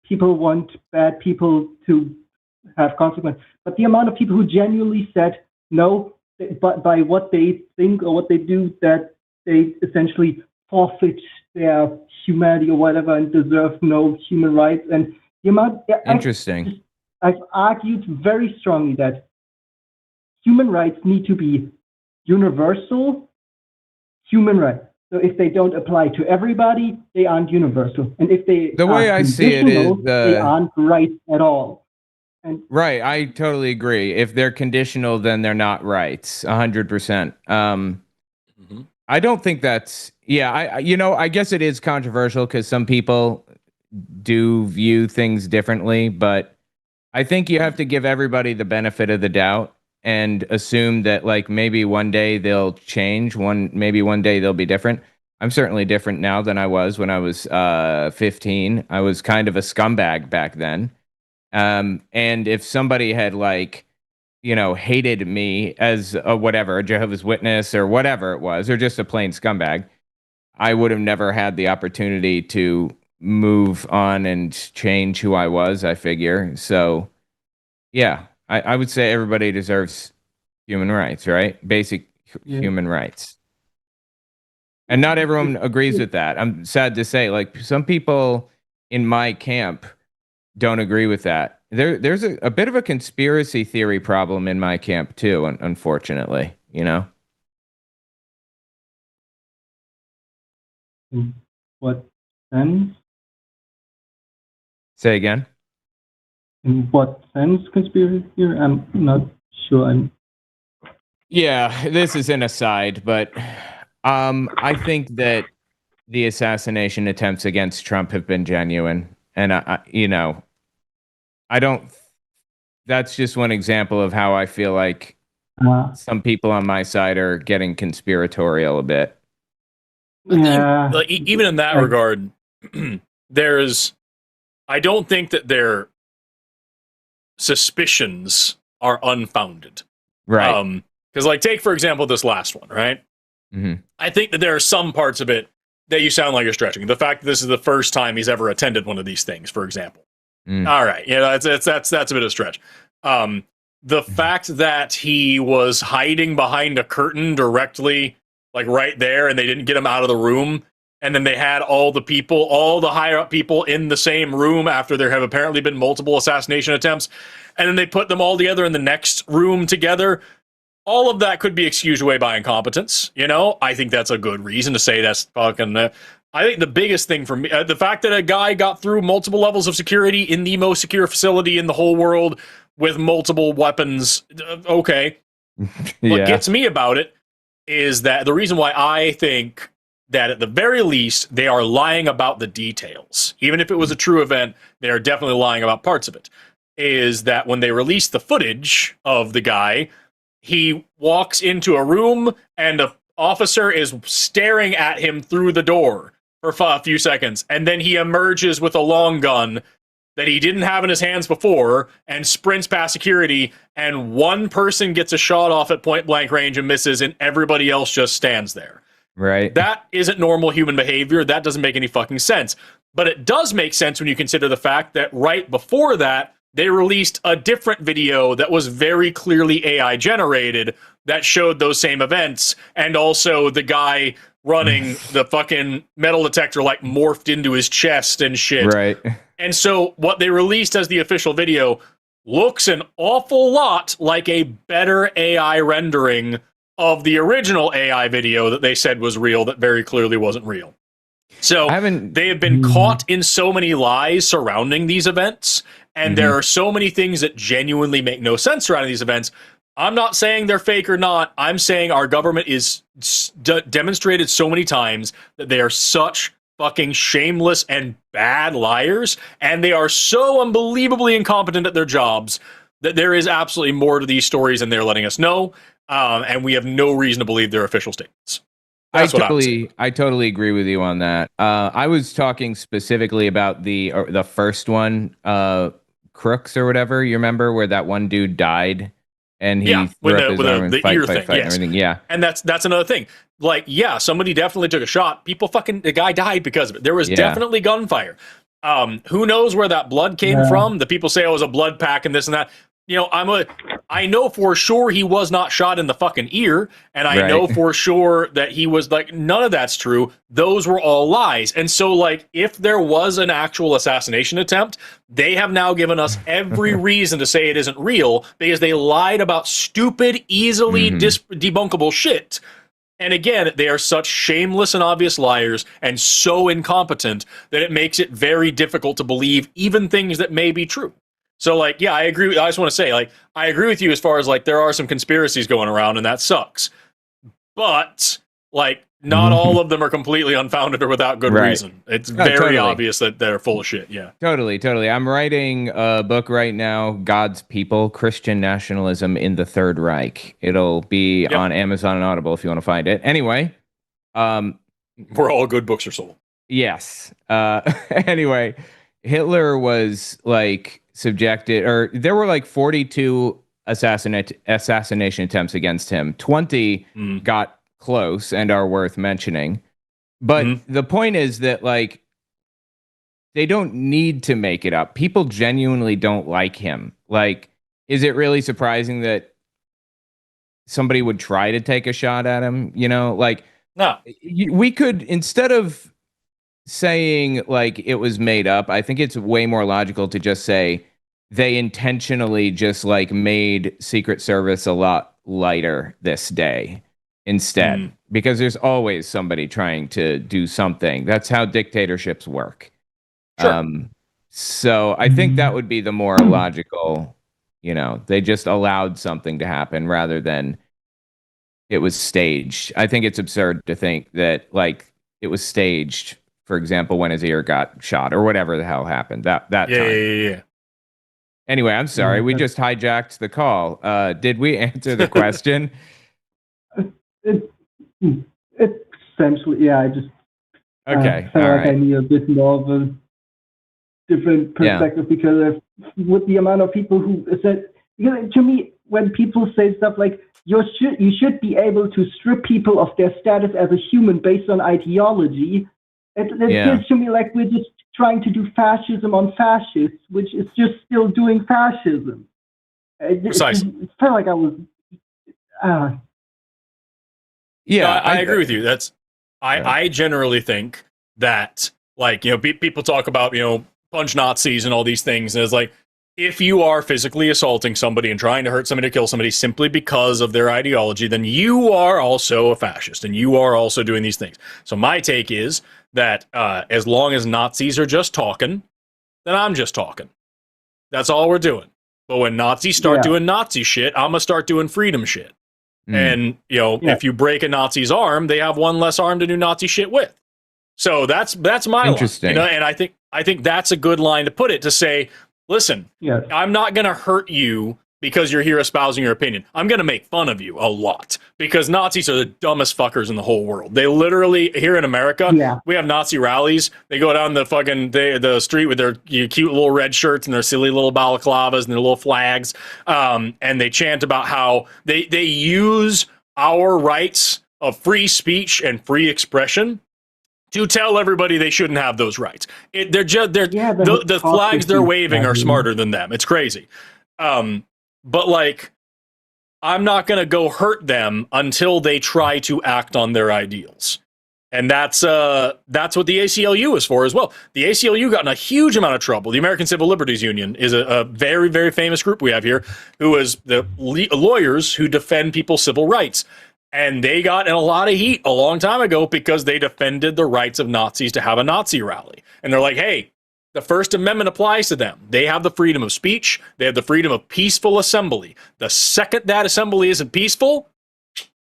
people want bad people to have consequences, but the amount of people who genuinely said no, but by what they think or what they do, that they essentially forfeit their humanity or whatever and deserve no human rights. And the amount Interesting. I've argued very strongly that human rights need to be universal human rights. So if they don't apply to everybody, they aren't universal. And if they the way I see it is they aren't rights at all. And right, I totally agree. If they're conditional, then they're not rights. 100%. I don't think that's I guess it is controversial because some people do view things differently, but I think you have to give everybody the benefit of the doubt and assume that, like, maybe one day they'll change. Maybe one day they'll be different. I'm certainly different now than I was when I was 15. I was kind of a scumbag back then. And if somebody had, like, hated me as a Jehovah's Witness or whatever it was, or just a plain scumbag, I would have never had the opportunity to move on and change who I was, I figure. So, yeah, I would say everybody deserves human rights, right? Basic human rights. And not everyone agrees with that. I'm sad to say, like, some people in my camp don't agree with that. There's a bit of a conspiracy theory problem in my camp too, unfortunately, In what sense? Say again? In what sense conspiracy theory? I'm not sure. Yeah, this is an aside, but I think that the assassination attempts against Trump have been genuine. And I don't. That's just one example of how I feel like some people on my side are getting conspiratorial a bit. Yeah. Like, even in that regard, I don't think that their suspicions are unfounded. Right. Because, like, take, for example, this last one, right? Mm-hmm. I think that there are some parts of it that you sound like you're stretching. The fact that this is the first time he's ever attended one of these things, for example. All right, that's a bit of a stretch. The fact that he was hiding behind a curtain directly, like right there, and they didn't get him out of the room, and then they had all the higher up people in the same room after there have apparently been multiple assassination attempts, and then they put them all together in the next room together. All of that could be excused away by incompetence. I think that's a good reason to say that's fucking. I think the biggest thing for me, the fact that a guy got through multiple levels of security in the most secure facility in the whole world with multiple weapons, okay. What gets me about it is that the reason why I think that at the very least they are lying about the details, even if it was a true event, they are definitely lying about parts of it, is that when they released the footage of the guy, he walks into a room and an officer is staring at him through the door for a few seconds, and then he emerges with a long gun that he didn't have in his hands before and sprints past security, and one person gets a shot off at point blank range and misses, and everybody else just stands there. Right. That isn't normal human behavior. That doesn't make any fucking sense. But it does make sense when you consider the fact that right before that, they released a different video that was very clearly AI generated that showed those same events, and also the guy running the fucking metal detector like morphed into his chest and shit. Right. And so what they released as the official video looks an awful lot like a better AI rendering of the original AI video that they said was real that very clearly wasn't real. So they have been caught in so many lies surrounding these events, and there are so many things that genuinely make no sense surrounding these events. I'm not saying they're fake or not. I'm saying our government is demonstrated so many times that they are such fucking shameless and bad liars, and they are so unbelievably incompetent at their jobs that there is absolutely more to these stories than they're letting us know, and we have no reason to believe they're official statements. I totally agree with you on that. I was talking specifically about the first one, Crooks or whatever. You remember where that one dude died and he threw up his arm and fight and everything. Yeah, and that's another thing. Like, yeah, somebody definitely took a shot. The guy died because of it. There was definitely gunfire. Who knows where that blood came from? The people say it was a blood pack and this and that. You know, I know for sure he was not shot in the fucking ear, and I know for sure that he was like, none of that's true. Those were all lies. And so, like, if there was an actual assassination attempt, they have now given us every reason to say it isn't real because they lied about stupid, easily debunkable shit. And again, they are such shameless and obvious liars and so incompetent that it makes it very difficult to believe even things that may be true. So, like, yeah, I agree. I just want to say, like, I agree with you as far as, like, there are some conspiracies going around, and that sucks. But, like, not all of them are completely unfounded or without good reason. It's very obvious that they're full of shit, yeah. Totally. I'm writing a book right now, God's People, Christian Nationalism in the Third Reich. It'll be on Amazon and Audible if you want to find it. Anyway. Where all good books are sold. Yes. Anyway, Hitler was, like, subjected, or there were like 42 assassination attempts against him. 20 got close and are worth mentioning. But the point is that, like, they don't need to make it up. People genuinely don't like him. Like, is it really surprising that somebody would try to take a shot at him? You know, like, no. We could, instead of saying like it was made up, I think it's way more logical to just say they intentionally just like made Secret Service a lot lighter this day instead, because there's always somebody trying to do something. That's how dictatorships work. Sure. So I think that would be the more logical, you know, they just allowed something to happen rather than it was staged. I think it's absurd to think that like it was staged, for example, when his ear got shot or whatever the hell happened that time. Yeah. Anyway, I'm sorry. We just hijacked the call. Did we answer the question? It essentially, yeah. I just okay. felt like I need a bit more of a different perspective because with the amount of people who said, because to me, when people say stuff like you should be able to strip people of their status as a human based on ideology, it feels to me like we're just trying to do fascism on fascists, which is just still doing fascism. Precisely. It felt like I was. I agree with you. I generally think that, like, you know, people talk about, you know, punch Nazis and all these things, and it's like, if you are physically assaulting somebody and trying to hurt somebody or kill somebody simply because of their ideology, then you are also a fascist and you are also doing these things. So my take is that as long as Nazis are just talking, then I'm just talking. That's all we're doing. But when Nazis start doing Nazi shit, I'm going to start doing freedom shit. And, you know, if you break a Nazi's arm, they have one less arm to do Nazi shit with. So that's my line. You know, and I think that's a good line to put it, to say, listen, I'm not going to hurt you because you're here espousing your opinion. I'm going to make fun of you a lot because Nazis are the dumbest fuckers in the whole world. They literally, here in America, we have Nazi rallies. They go down the fucking the street with their cute little red shirts and their silly little balaclavas and their little flags, and they chant about how they use our rights of free speech and free expression to tell everybody they shouldn't have those rights. The flags they're waving are smarter than them. It's crazy. But like, I'm not going to go hurt them until they try to act on their ideals. And that's what the ACLU is for as well. The ACLU got in a huge amount of trouble. The American Civil Liberties Union is a very, very famous group we have here, who is the lawyers who defend people's civil rights. And they got in a lot of heat a long time ago because they defended the rights of Nazis to have a Nazi rally. And they're like, hey, the First Amendment applies to them. They have the freedom of speech. They have the freedom of peaceful assembly. The second that assembly isn't peaceful,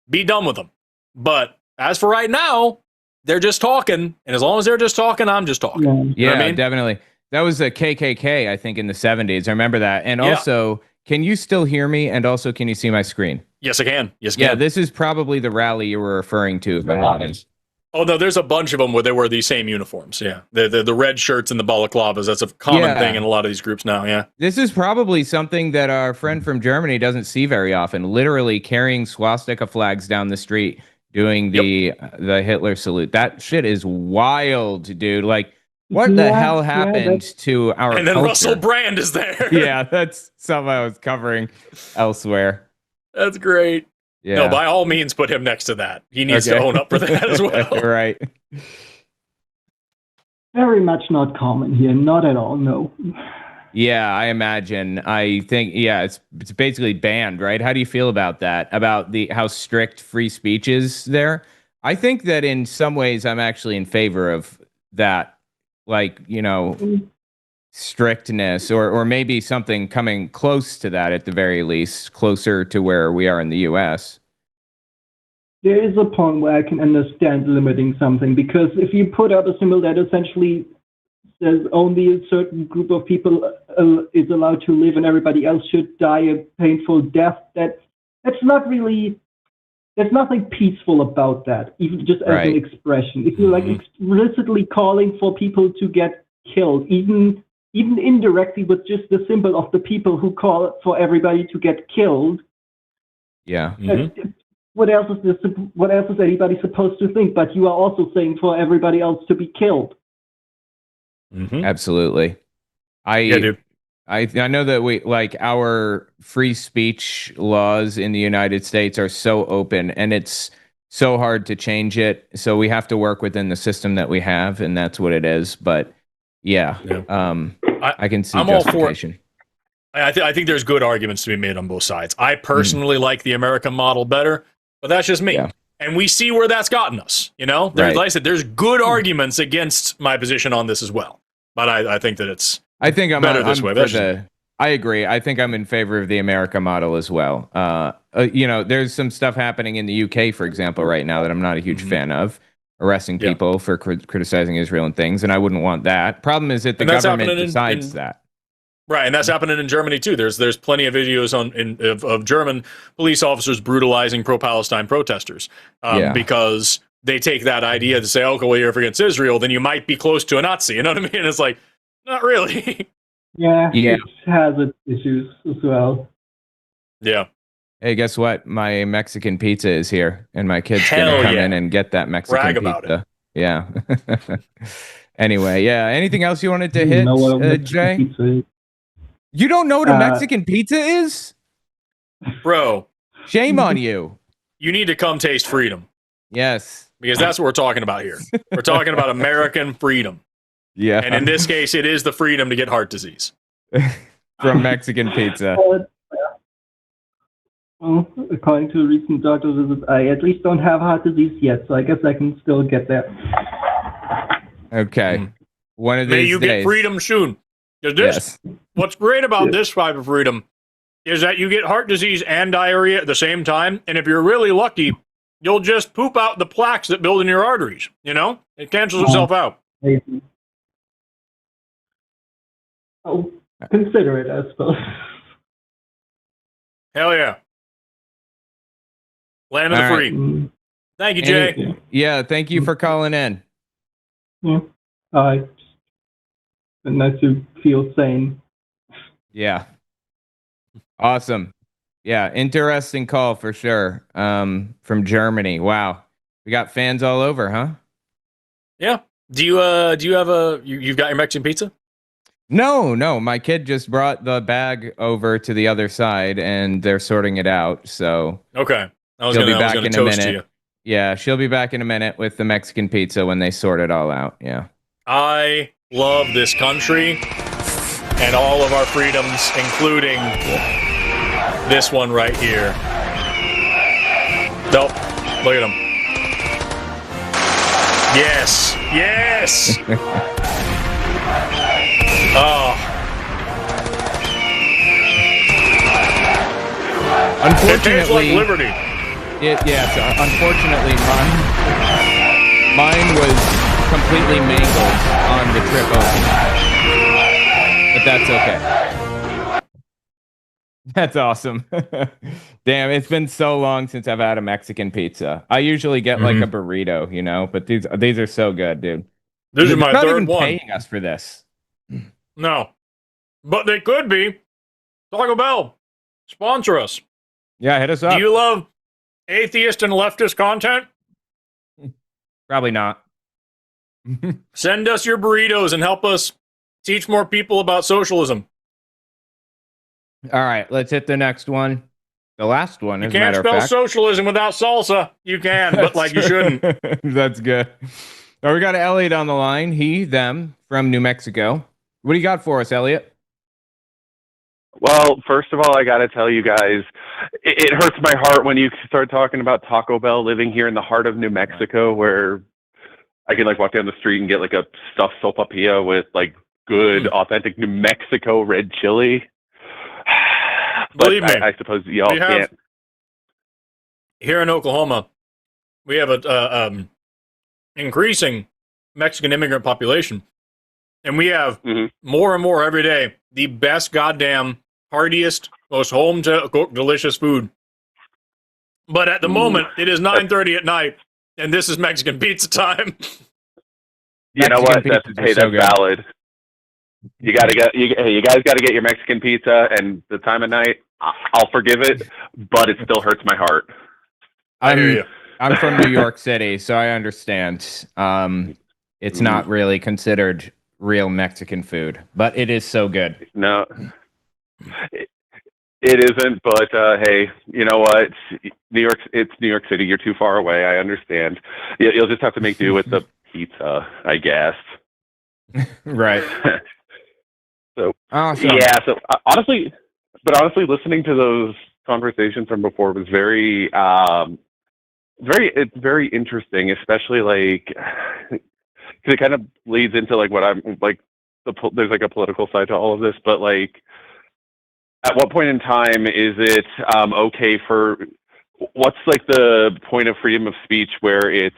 be done with them. But as for right now, they're just talking, and as long as they're just talking, I'm just talking. Yeah, You know what I mean? definitely. That was a KKK, I think, in the 70s. I remember that. And also, can you still hear me? And also, can you see my screen? Yes, I can. Yes, I Yeah, can. this is probably the rally you were referring to, if I'm honest. Oh no, there's a bunch of them where they wear these same uniforms. Yeah, the red shirts and the balaclavas. That's a common thing in a lot of these groups now. Yeah, this is probably something that our friend from Germany doesn't see very often. Literally carrying swastika flags down the street, doing the Hitler salute. That shit is wild, dude. Like, what the hell happened to our? And then culture? Russell Brand is there. Yeah, that's something I was covering elsewhere. That's great. Yeah. No, by all means, put him next to that. He needs to own up for that as well. Right. Very much not common here. Not at all. No. Yeah, I imagine. I think it's basically banned, right? How do you feel about that? About how strict free speech is there? I think that in some ways I'm actually in favor of that, like, strictness or maybe something coming close to that at the very least, closer to where we are in the US. There is a point where I can understand limiting something, because if you put up a symbol that essentially says only a certain group of people is allowed to live and everybody else should die a painful death, that's not really, there's nothing peaceful about that, even just as an expression. If you're like explicitly calling for people to get killed, even indirectly with just the symbol of the people who call for everybody to get killed. Yeah. What else is anybody supposed to think? But you are also saying for everybody else to be killed. Absolutely. I know that we our free speech laws in the United States are so open, and it's so hard to change it. So we have to work within the system that we have, and that's what it is. But I can see justification. I think there's good arguments to be made on both sides. I personally like the American model better, but that's just me. Yeah. And we see where that's gotten us. Like I said, there's good arguments against my position on this as well. But I think that it's better this way. I agree. I think I'm in favor of the America model as well. There's some stuff happening in the UK, for example, right now that I'm not a huge fan of. Arresting people for criticizing Israel and things, and I wouldn't want that. Problem is that the government decides that. Right, and that's happening in Germany too. There's plenty of videos of German police officers brutalizing pro-Palestine protesters because they take that idea to say, "Oh, well, you're against Israel, then you might be close to a Nazi." You know what I mean? It's like, not really. Yeah. It has its issues as well. Yeah. Hey, guess what? My Mexican pizza is here, and my kid's gonna come in and get that Mexican Brag pizza. About it. Yeah. Anyway, anything else you wanted to hit, Jay? You don't know what a Mexican pizza is? Bro. Shame on you. You need to come taste freedom. Yes. Because that's what we're talking about here. We're talking about American freedom. Yeah. And in this case, it is the freedom to get heart disease. From Mexican pizza. Well, according to a recent doctor visit, I at least don't have heart disease yet, so I guess I can still get there. Okay. One of these May you days. get freedom soon. What's great about this type of freedom is that you get heart disease and diarrhea at the same time, and if you're really lucky, you'll just poop out the plaques that build in your arteries. It cancels itself out. Oh, consider it, I suppose. Hell yeah. Land of the free. Thank you, Jay. Yeah, thank you for calling in. Yeah. Nice to feel sane. Yeah. Awesome. Yeah, interesting call for sure. From Germany. Wow. We got fans all over, huh? Yeah. Do you have you've got your Mexican pizza? No. My kid just brought the bag over to the other side and they're sorting it out. So okay. She'll be back in a minute. Yeah, she'll be back in a minute with the Mexican pizza when they sort it all out. Yeah. I love this country and all of our freedoms, including this one right here. Nope. Look at him. Yes. Oh. Unfortunately, it tastes like liberty. Unfortunately, Mine was completely mangled on the trip over. But that's okay. That's awesome. Damn, it's been so long since I've had a Mexican pizza. I usually get like a burrito, you know, but these are so good, dude. This is my not third even one. paying us for this. No. But they could be. Taco Bell, sponsor us. Yeah, hit us up. Do you love atheist and leftist content? Probably not. Send us your burritos and help us teach more people about socialism. All right, let's hit the next one. The last one, You as a matter can't of spell fact. socialism without salsa. You can, but like you shouldn't. That's good. Oh, we got Elliot on the line. He, them, from New Mexico. What do you got for us, Elliot? Well, first of all, I got to tell you guys, it hurts my heart when you start talking about Taco Bell living here in the heart of New Mexico, where I can like walk down the street and get like a stuffed sopapilla with like good, authentic New Mexico red chili. But Believe me, I suppose y'all can't. Here in Oklahoma, we have a increasing Mexican immigrant population, and we have more and more every day. The best goddamn, heartiest, most home to cook delicious food. But at the moment, it is 9:30 at night, and this is Mexican pizza time. You know what? That's valid. You gotta get you guys got to get your Mexican pizza, and the time of night, I'll forgive it, but it still hurts my heart. I hear you. I'm from New York City, so I understand. It's not really considered real Mexican food, but it is so good. No, it isn't. But hey, you know what? It's New York City. You're too far away. I understand. You'll just have to make do with the pizza, I guess. Right. So awesome. Yeah. So honestly, listening to those conversations from before was very, it's very interesting, especially like because it kind of leads into like what I'm like. There's like a political side to all of this, but like, at what point in time is it okay for? What's like the point of freedom of speech where it's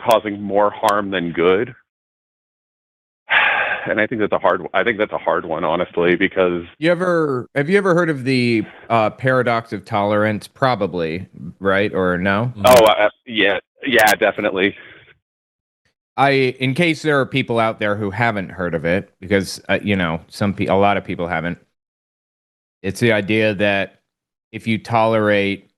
causing more harm than good? And I think that's a hard one, honestly, because have you ever heard of the paradox of tolerance? Probably, right? Or no? Oh, yeah, definitely. In case there are people out there who haven't heard of it, because a lot of people haven't. It's the idea that if you tolerate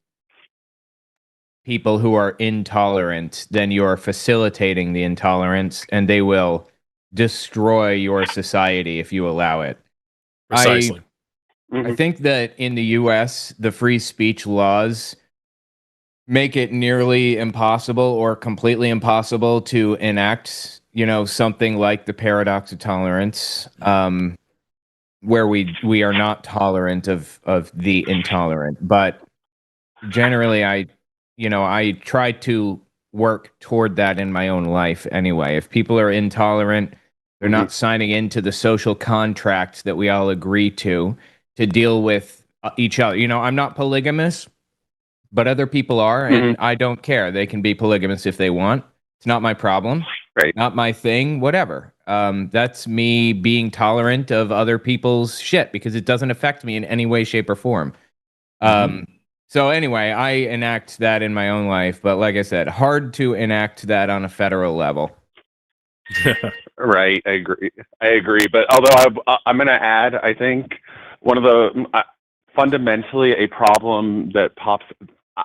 people who are intolerant, then you are facilitating the intolerance, and they will destroy your society if you allow it. Precisely. I think that in the US, the free speech laws make it nearly impossible or completely impossible to enact, something like the paradox of tolerance, where we are not tolerant of the intolerant. But generally, I try to work toward that in my own life anyway. If people are intolerant, they're not signing into the social contract that we all agree to deal with each other. I'm not polygamous, but other people are, and I don't care. They can be polygamous if they want. It's not my problem. Right. Not my thing, whatever. That's me being tolerant of other people's shit because it doesn't affect me in any way, shape, or form. So anyway, I enact that in my own life, but like I said, hard to enact that on a federal level. Right, I agree. But although I'm going to add, I think one of the fundamentally a problem that pops.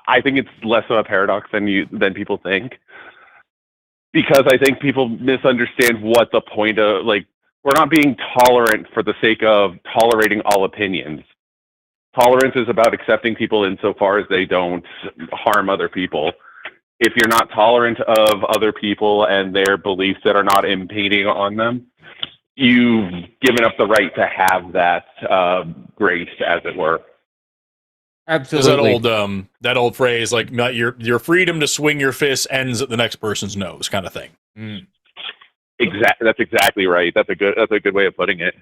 I think it's less of a paradox than people think, because I think people misunderstand what the point of we're not being tolerant for the sake of tolerating all opinions. Tolerance is about accepting people insofar as they don't harm other people. If you're not tolerant of other people and their beliefs that are not impeding on them, you've given up the right to have that grace, as it were. Absolutely. That old phrase, like your freedom to swing your fist ends at the next person's nose, kind of thing. Exactly. That's exactly right. That's a good way of putting it.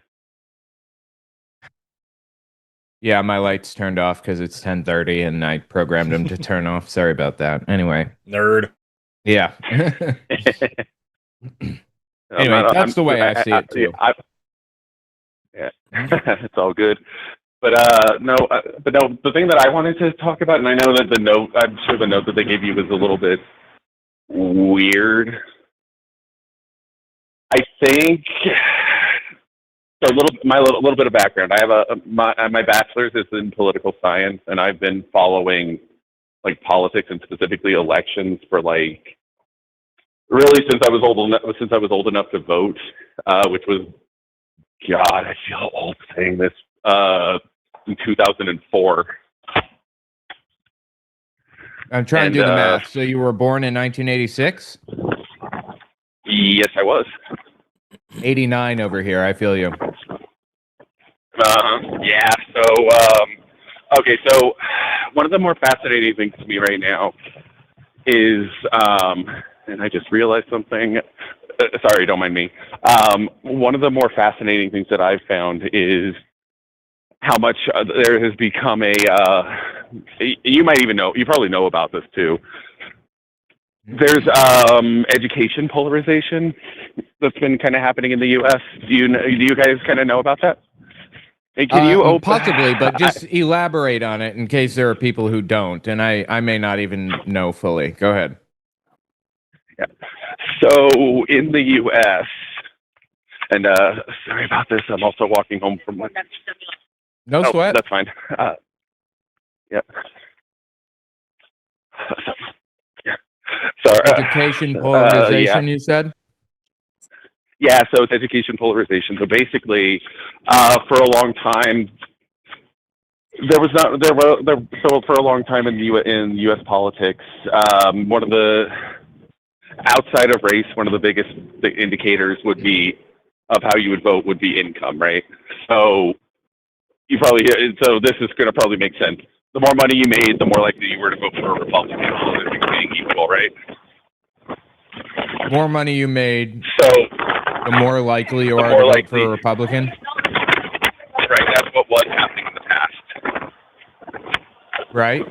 Yeah, my lights turned off because it's 10:30 and I programmed them to turn off. Sorry about that. Anyway. Nerd. Yeah. Anyway, that's the way I see it too. Yeah, it's all good. But no, the thing that I wanted to talk about, and I know that I'm sure the note that they gave you was a little bit weird. I think so. Little bit of background. I have my bachelor's is in political science, and I've been following like politics and specifically elections for like really since I was old enough to vote, which was, God, I feel old saying this, in 2004. I'm trying to do the math. So you were born in 1986? Yes, I was. 89 over here. I feel you. Yeah. So, okay. So one of the more fascinating things to me right now is, and I just realized something. Sorry, don't mind me. One of the more fascinating things that I've found is how much there has become you might even know, you probably know about this too. There's education polarization that's been kind of happening in the U.S. Do you guys kind of know about that? Hey, can you possibly, but just elaborate on it in case there are people who don't, and I may not even know fully. Go ahead. Yeah. So in the U.S., and sorry about this, I'm also walking home from work. No sweat. That's fine. Yeah. Yeah. Sorry. Education polarization, you said? Yeah, so it's education polarization. So basically, for a long time, for a long time in U.S. politics, one of the outside of race, one of the biggest indicators would be of how you would vote would be income, right? So this is going to probably make sense. The more money you made, the more likely you were to vote for a Republican, being equal, right? More money you made, so the more likely you are to vote for a Republican? Right, that's what was happening in the past. Right.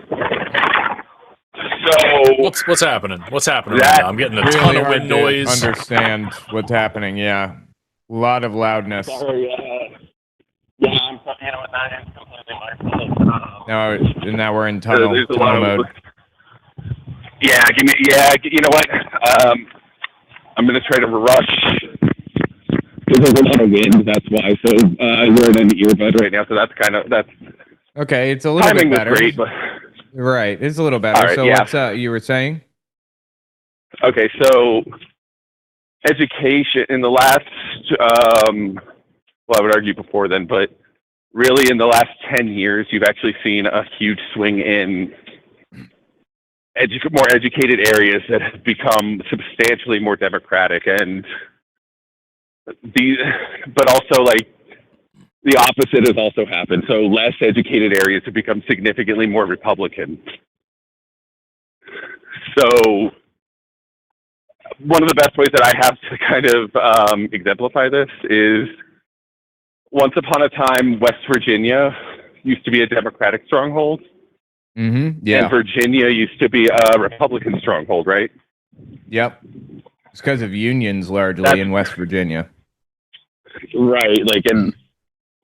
So what's happening? What's happening right now? I'm getting a really ton of wind noise. Understand what's happening? Yeah, a lot of loudness. Sorry, yeah, I'm completely my fault. Now we're in tunnel mode. Yeah, you know what? I'm gonna try to rush because there's a lot of wind. That's why. So you're in an earbud right now. So that's okay. It's a little bit better. Was great, but right, it's a little better. Right, so yeah. What's you were saying? Okay, so education in the last, well, I would argue before then, but really in the last 10 years, you've actually seen a huge swing in more educated areas that have become substantially more democratic, and but also like the opposite has also happened. So less educated areas have become significantly more Republican. So one of the best ways that I have to kind of exemplify this is once upon a time, West Virginia used to be a Democratic stronghold. Mm-hmm. Yeah. And Virginia used to be a Republican stronghold, right? Yep. It's because of unions largely in West Virginia. Right. Like, and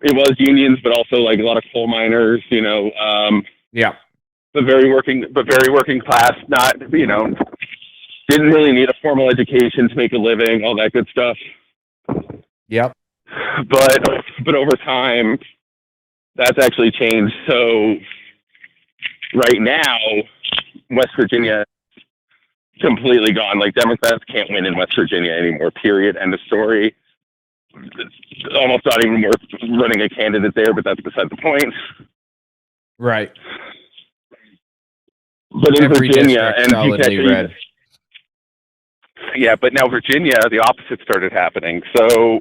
it was unions, but also like a lot of coal miners, you know. Yeah. But very working class, not, you know, didn't really need a formal education to make a living, all that good stuff. Yep. But over time, that's actually changed. So right now, West Virginia completely gone. Like, Democrats can't win in West Virginia anymore, period. End of story. It's almost not even worth running a candidate there, but that's beside the point. Right. But in Every Virginia, and solidly red. Yeah, but now Virginia, the opposite started happening. So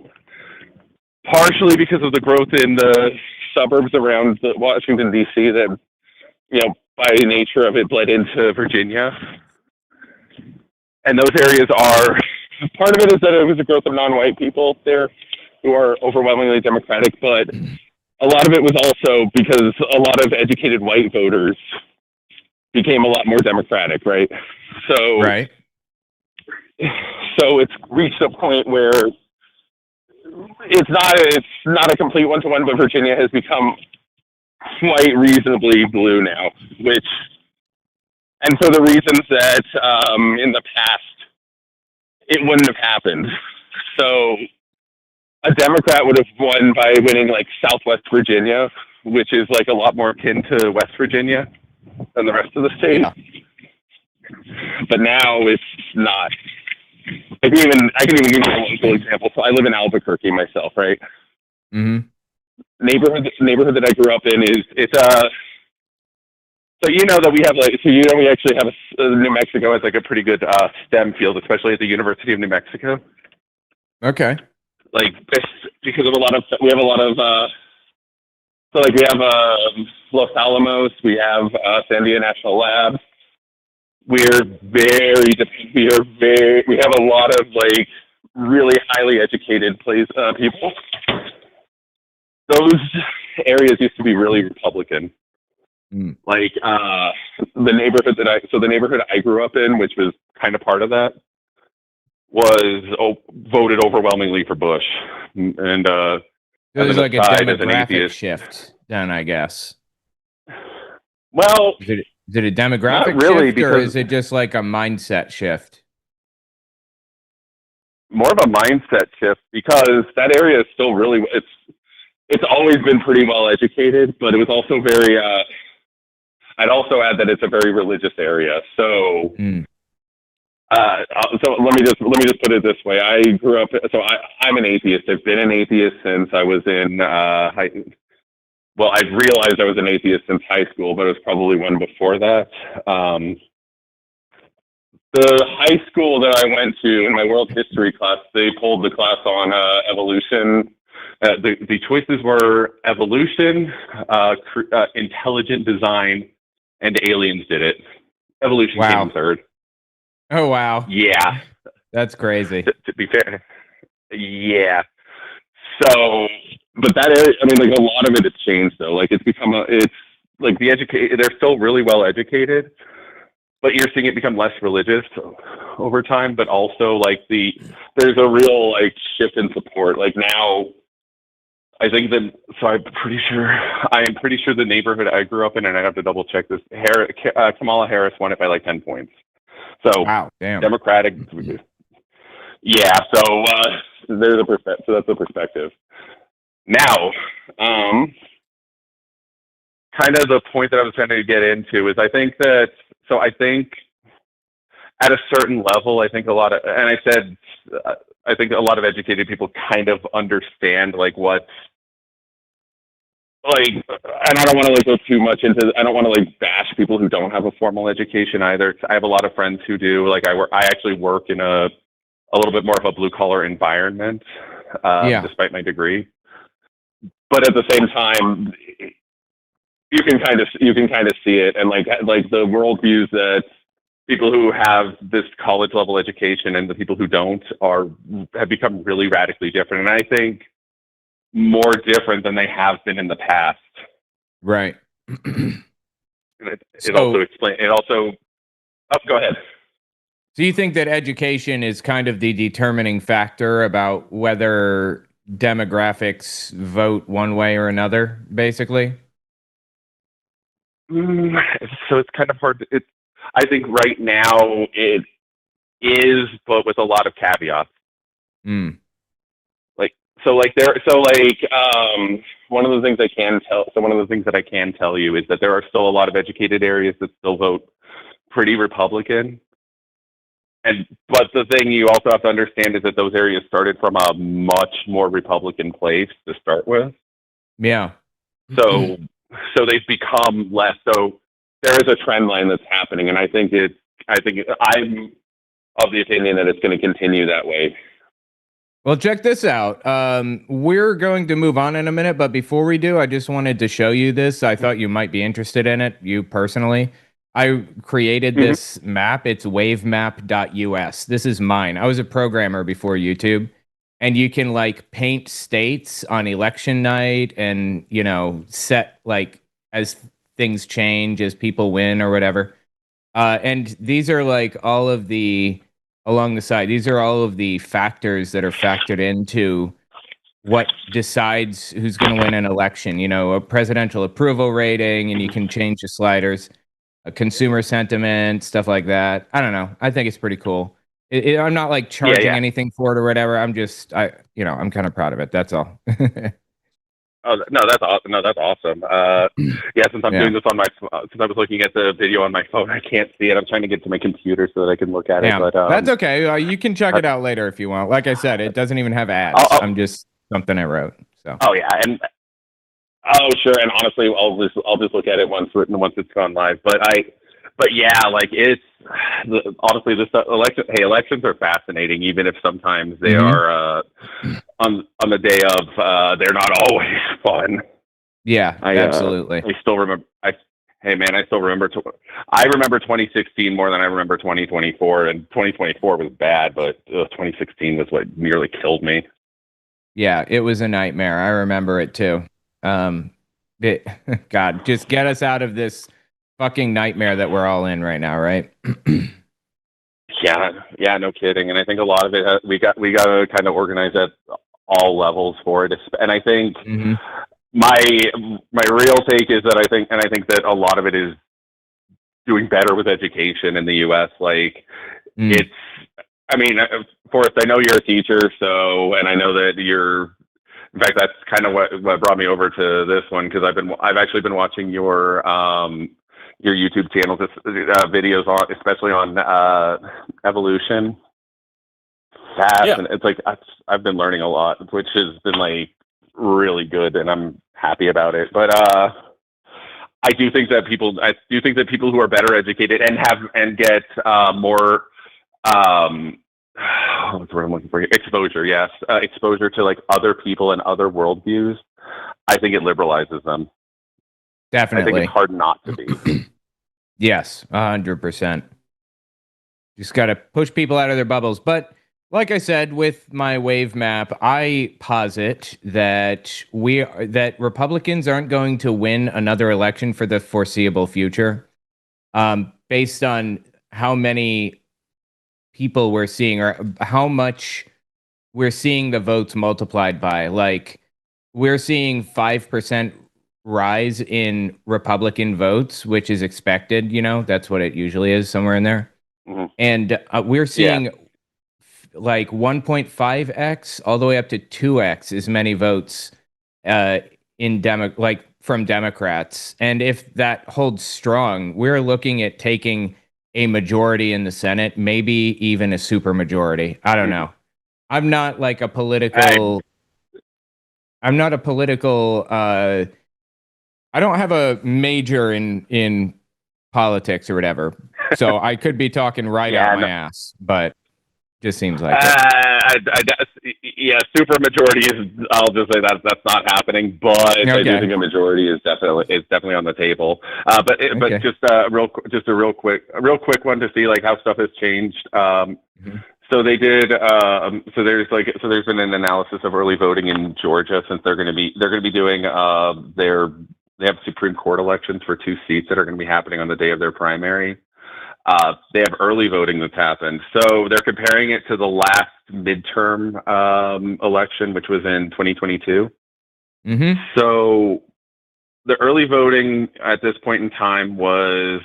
partially because of the growth in the suburbs around Washington, D.C., that, you know, by nature of it bled into Virginia. And those areas are, part of it is that it was the growth of non-white people there who are overwhelmingly Democratic, but a lot of it was also because a lot of educated white voters became a lot more Democratic, right? So right. So it's reached a point where it's not a complete one-to-one, but Virginia has become quite reasonably blue now, and for the reasons that in the past it wouldn't have happened. So a Democrat would have won by winning like Southwest Virginia, which is like a lot more akin to West Virginia than the rest of the state. Yeah. But now it's not. I can even give you a local example. So I live in Albuquerque myself, right? Mm-hmm. Neighborhood that I grew up in so you know that we have we actually have New Mexico has like a pretty good STEM field, especially at the University of New Mexico. Okay. Like because of we have Los Alamos, we have Sandia National Labs. We have a lot of like really highly educated people. Those areas used to be really Republican. Like the neighborhood I grew up in, which was kind of part of that, was voted overwhelmingly for Bush, and there's like a demographic shift, then I guess. Well, is it a demographic really, shift, or is it just like a mindset shift? More of a mindset shift, because that area is still really it's always been pretty well educated, but it was also very. I'd also add that it's a very religious area, so. So let me just put it this way. I grew up. So I'm an atheist. I've been an atheist since I was in well, I realized I was an atheist since high school, but it was probably one before that. The high school that I went to in my world history class, they pulled the class on evolution. The choices were evolution, intelligent design, and aliens did it. Evolution came third. Oh, wow. Yeah. That's crazy. To be fair. Yeah. So, but that area, I mean, like a lot of it has changed though. Like it's like they're still really well educated, but you're seeing it become less religious over time, but also like there's a real like shift in support. Like now, I think that, so I am pretty sure the neighborhood I grew up in, and I have to double check this, Kamala Harris won it by like 10 points. So wow, damn. Democratic, yeah. So so that's the perspective. Now, kind of the point that I was trying to get into is I think at a certain level, I think a lot of educated people kind of understand like what. Like, and I don't want to like go too much into. I don't want to like bash people who don't have a formal education either. I have a lot of friends who do. Like, I actually work in a little bit more of a blue collar environment, despite my degree. But at the same time, you can kind of see it, and like the worldviews that people who have this college level education and the people who don't have become really radically different. And I think. More different than they have been in the past. Right. It also. Oh, go ahead. So you think that education is kind of the determining factor about whether demographics vote one way or another, basically? So it's kind of hard. I think right now it is, but with a lot of caveats. One of the things that I can tell you is that there are still a lot of educated areas that still vote pretty Republican. But the thing you also have to understand is that those areas started from a much more Republican place to start with. Yeah. So they've become less. So there is a trend line that's happening, and I think I'm of the opinion that it's going to continue that way. Well, check this out. We're going to move on in a minute, but before we do, I just wanted to show you this. I thought you might be interested in it, you personally. I created this map. It's wavemap.us. This is mine. I was a programmer before YouTube, and you can like paint states on election night and, you know, set like as things change, as people win or whatever. And these are like all of the along the side. These are all of the factors that are factored into what decides who's going to win an election. A presidential approval rating, and you can change the sliders, a consumer sentiment, stuff like that. I don't know. I think it's pretty cool. I'm not like charging anything for it or whatever. I'm kind of proud of it. That's all. Oh no, that's awesome! No, that's awesome. Since I'm doing this on since I was looking at the video on my phone, I can't see it. I'm trying to get to my computer so that I can look at it. But that's okay. You can check it out later if you want. Like I said, it doesn't even have ads. I'm just something I wrote. So. Oh yeah, and sure. And honestly, I'll just look at it once it's gone live. But yeah, like it's honestly this election. Hey, elections are fascinating, even if sometimes they are on the day of they're not always fun. Yeah, absolutely. I still remember. I still remember. I remember 2016 more than I remember 2024, and 2024 was bad, but 2016 was what nearly killed me. Yeah, it was a nightmare. I remember it too. God, just get us out of this fucking nightmare that we're all in right now, right? Yeah, no kidding. And I think a lot of it we got to kind of organize at all levels for it. And I think my real take is that I think that a lot of it is doing better with education in the U.S. Like it's. I mean, Forrest, I know you're a teacher, and I know that you're. In fact, that's kind of what brought me over to this one, because I've actually been watching your YouTube channels, videos especially on evolution. And it's like I've been learning a lot, which has been like really good, and I'm happy about it. But I do think that people who are better educated and get more. What's the word I'm looking for? Exposure, yes. Exposure to like other people and other worldviews. I think it liberalizes them. Definitely. I think it's hard not to be. Yes, 100%. Just got to push people out of their bubbles. But like I said, with my wave map, I posit that Republicans aren't going to win another election for the foreseeable future, based on how many people we're seeing, or how much we're seeing the votes multiplied by. Like, we're seeing 5% rise in Republican votes, which is expected. That's what it usually is, somewhere in there. And we're seeing like 1.5x all the way up to 2x as many votes from Democrats. And if that holds strong, we're looking at taking a majority in the Senate, maybe even a super majority. I don't know. I'm not like a political. I don't have a major in politics or whatever, so I could be talking out my ass, but just seems like super majority is. I'll just say that's not happening, but I do think a majority is definitely on the table. But just a real quick one to see like how stuff has changed. So they did. So there's been an analysis of early voting in Georgia, since they're going to be doing they have Supreme Court elections for 2 seats that are going to be happening on the day of their primary. They have early voting that's happened. So they're comparing it to the last midterm election, which was in 2022. So the early voting at this point in time was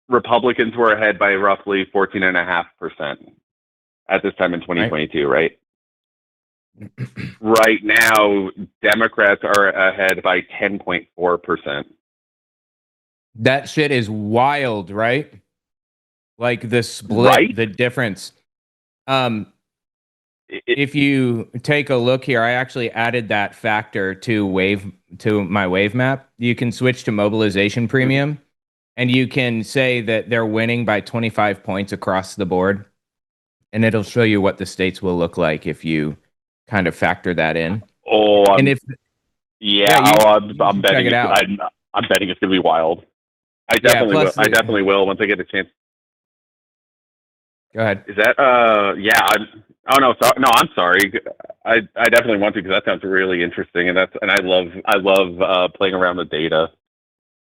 Republicans were ahead by roughly 14.5% at this time in 2022, right? Right now, Democrats are ahead by 10.4%. That shit is wild, right? Like the split, the difference. If you take a look here, I actually added that factor to my wave map. You can switch to mobilization premium, and you can say that they're winning by 25 points across the board, and it'll show you what the states will look like if you kind of factor that in. I'm betting I'm betting it's gonna be wild. I definitely will once I get a chance. Go ahead. Is that I'm sorry. I definitely want to, because that sounds really interesting, and I love playing around with data.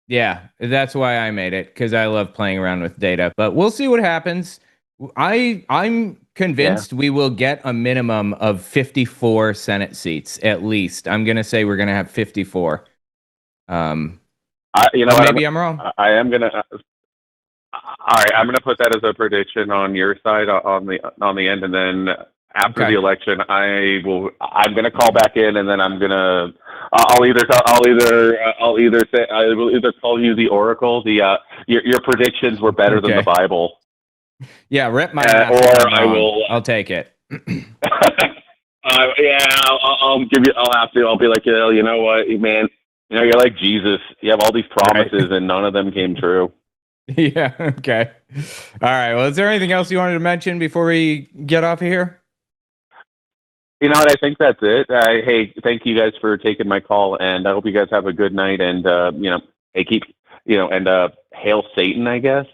Yeah, that's why I made it, because I love playing around with data. But we'll see what happens. I'm convinced we will get a minimum of 54 Senate seats, at least. I'm going to say we're going to have 54. Maybe I'm wrong. I am going to... All right, I'm going to put that as a prediction on your side on the end, and then after the election, I'm going to call back in, and then I will either call you the oracle. Your predictions were better than the Bible. Yeah, rip my ass. Or I will. I'll take it. I'll give you. I'll be like, you know what, man. You know, you're like Jesus. You have all these promises, and none of them came true. Yeah. Okay. All right. Well, is there anything else you wanted to mention before we get off of here? You know what? I think that's it. Hey, thank you guys for taking my call, and I hope you guys have a good night. And hail Satan, I guess.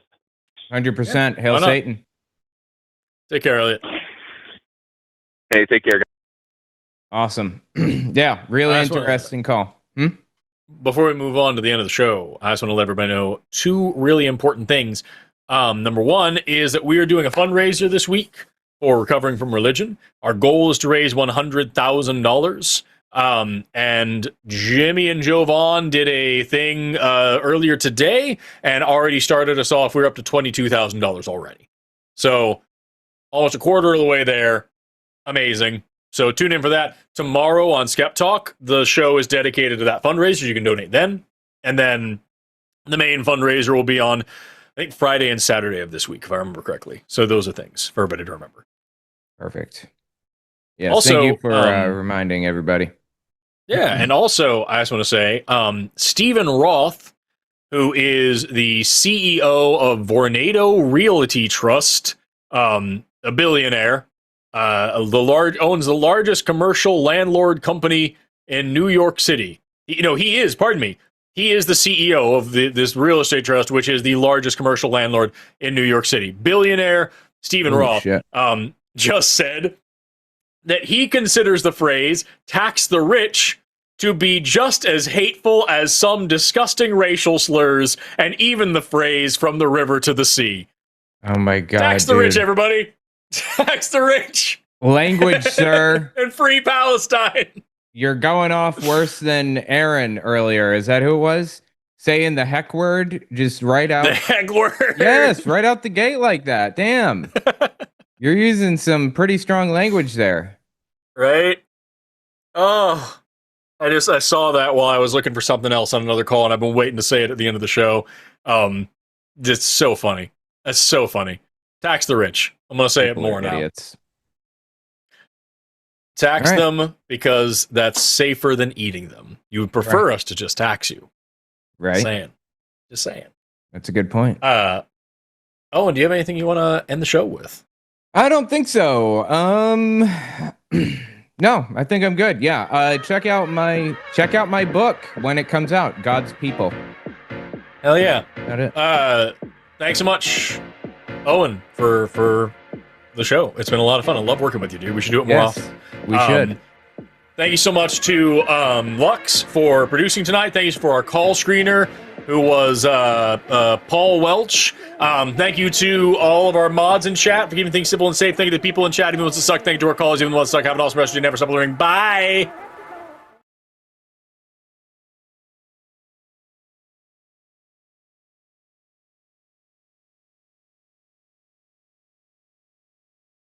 100%. Hail Satan. Take care, Elliot. Hey, take care, guys. Awesome. Yeah, really interesting call. Before we move on to the end of the show, I just want to let everybody know two really important things. Number one is that we are doing a fundraiser this week for Recovering from Religion. Our goal is to raise $100,000. And Jimmy and Joe Vaughn did a thing earlier today and already started us off. We're up to $22,000 already. So almost a quarter of the way there. Amazing. So tune in for that. Tomorrow on Skeptalk, the show is dedicated to that fundraiser. You can donate then. And then the main fundraiser will be on, I think, Friday and Saturday of this week, if I remember correctly. So those are things for everybody to remember. Perfect. Yeah, also, thank you for reminding everybody. Yeah, and also, I just want to say, Stephen Roth, who is the CEO of Vornado Realty Trust, a billionaire, owns the largest commercial landlord company in New York City. He is the CEO of this real estate trust, which is the largest commercial landlord in New York City. Billionaire Stephen Roth just said that he considers the phrase "tax the rich" to be just as hateful as some disgusting racial slurs, and even the phrase "from the river to the sea." Oh my God! Tax the rich, everybody. Tax the rich. Language, sir. And free Palestine. You're going off worse than Aaron earlier. Is that who it was? Saying the heck word just right out. The heck word. Yes, right out the gate like that. Damn. You're using some pretty strong language there. Right? Oh. I saw that while I was looking for something else on another call, and I've been waiting to say it at the end of the show. It's so funny. That's so funny. Tax the rich. I'm going to say People it more are now. Idiots. Tax them because that's safer than eating them. You would prefer us to just tax you. Right. Just saying. That's a good point. Owen, do you have anything you want to end the show with? I don't think so. No, I think I'm good. Yeah. Check out my book when it comes out, God's People. Hell yeah. Got it. Thanks so much, Owen, for the show. It's been a lot of fun. I love working with you, dude. We should do it more often. We should. Thank you so much to Lux for producing tonight. Thank you for our call screener, who was Paul Welch. Thank you to all of our mods in chat for keeping things simple and safe. Thank you to the people in chat. Even if it wants to suck, thank you to our callers. Even if it wants to suck, have an awesome rest of your day. Never stop learning. Bye.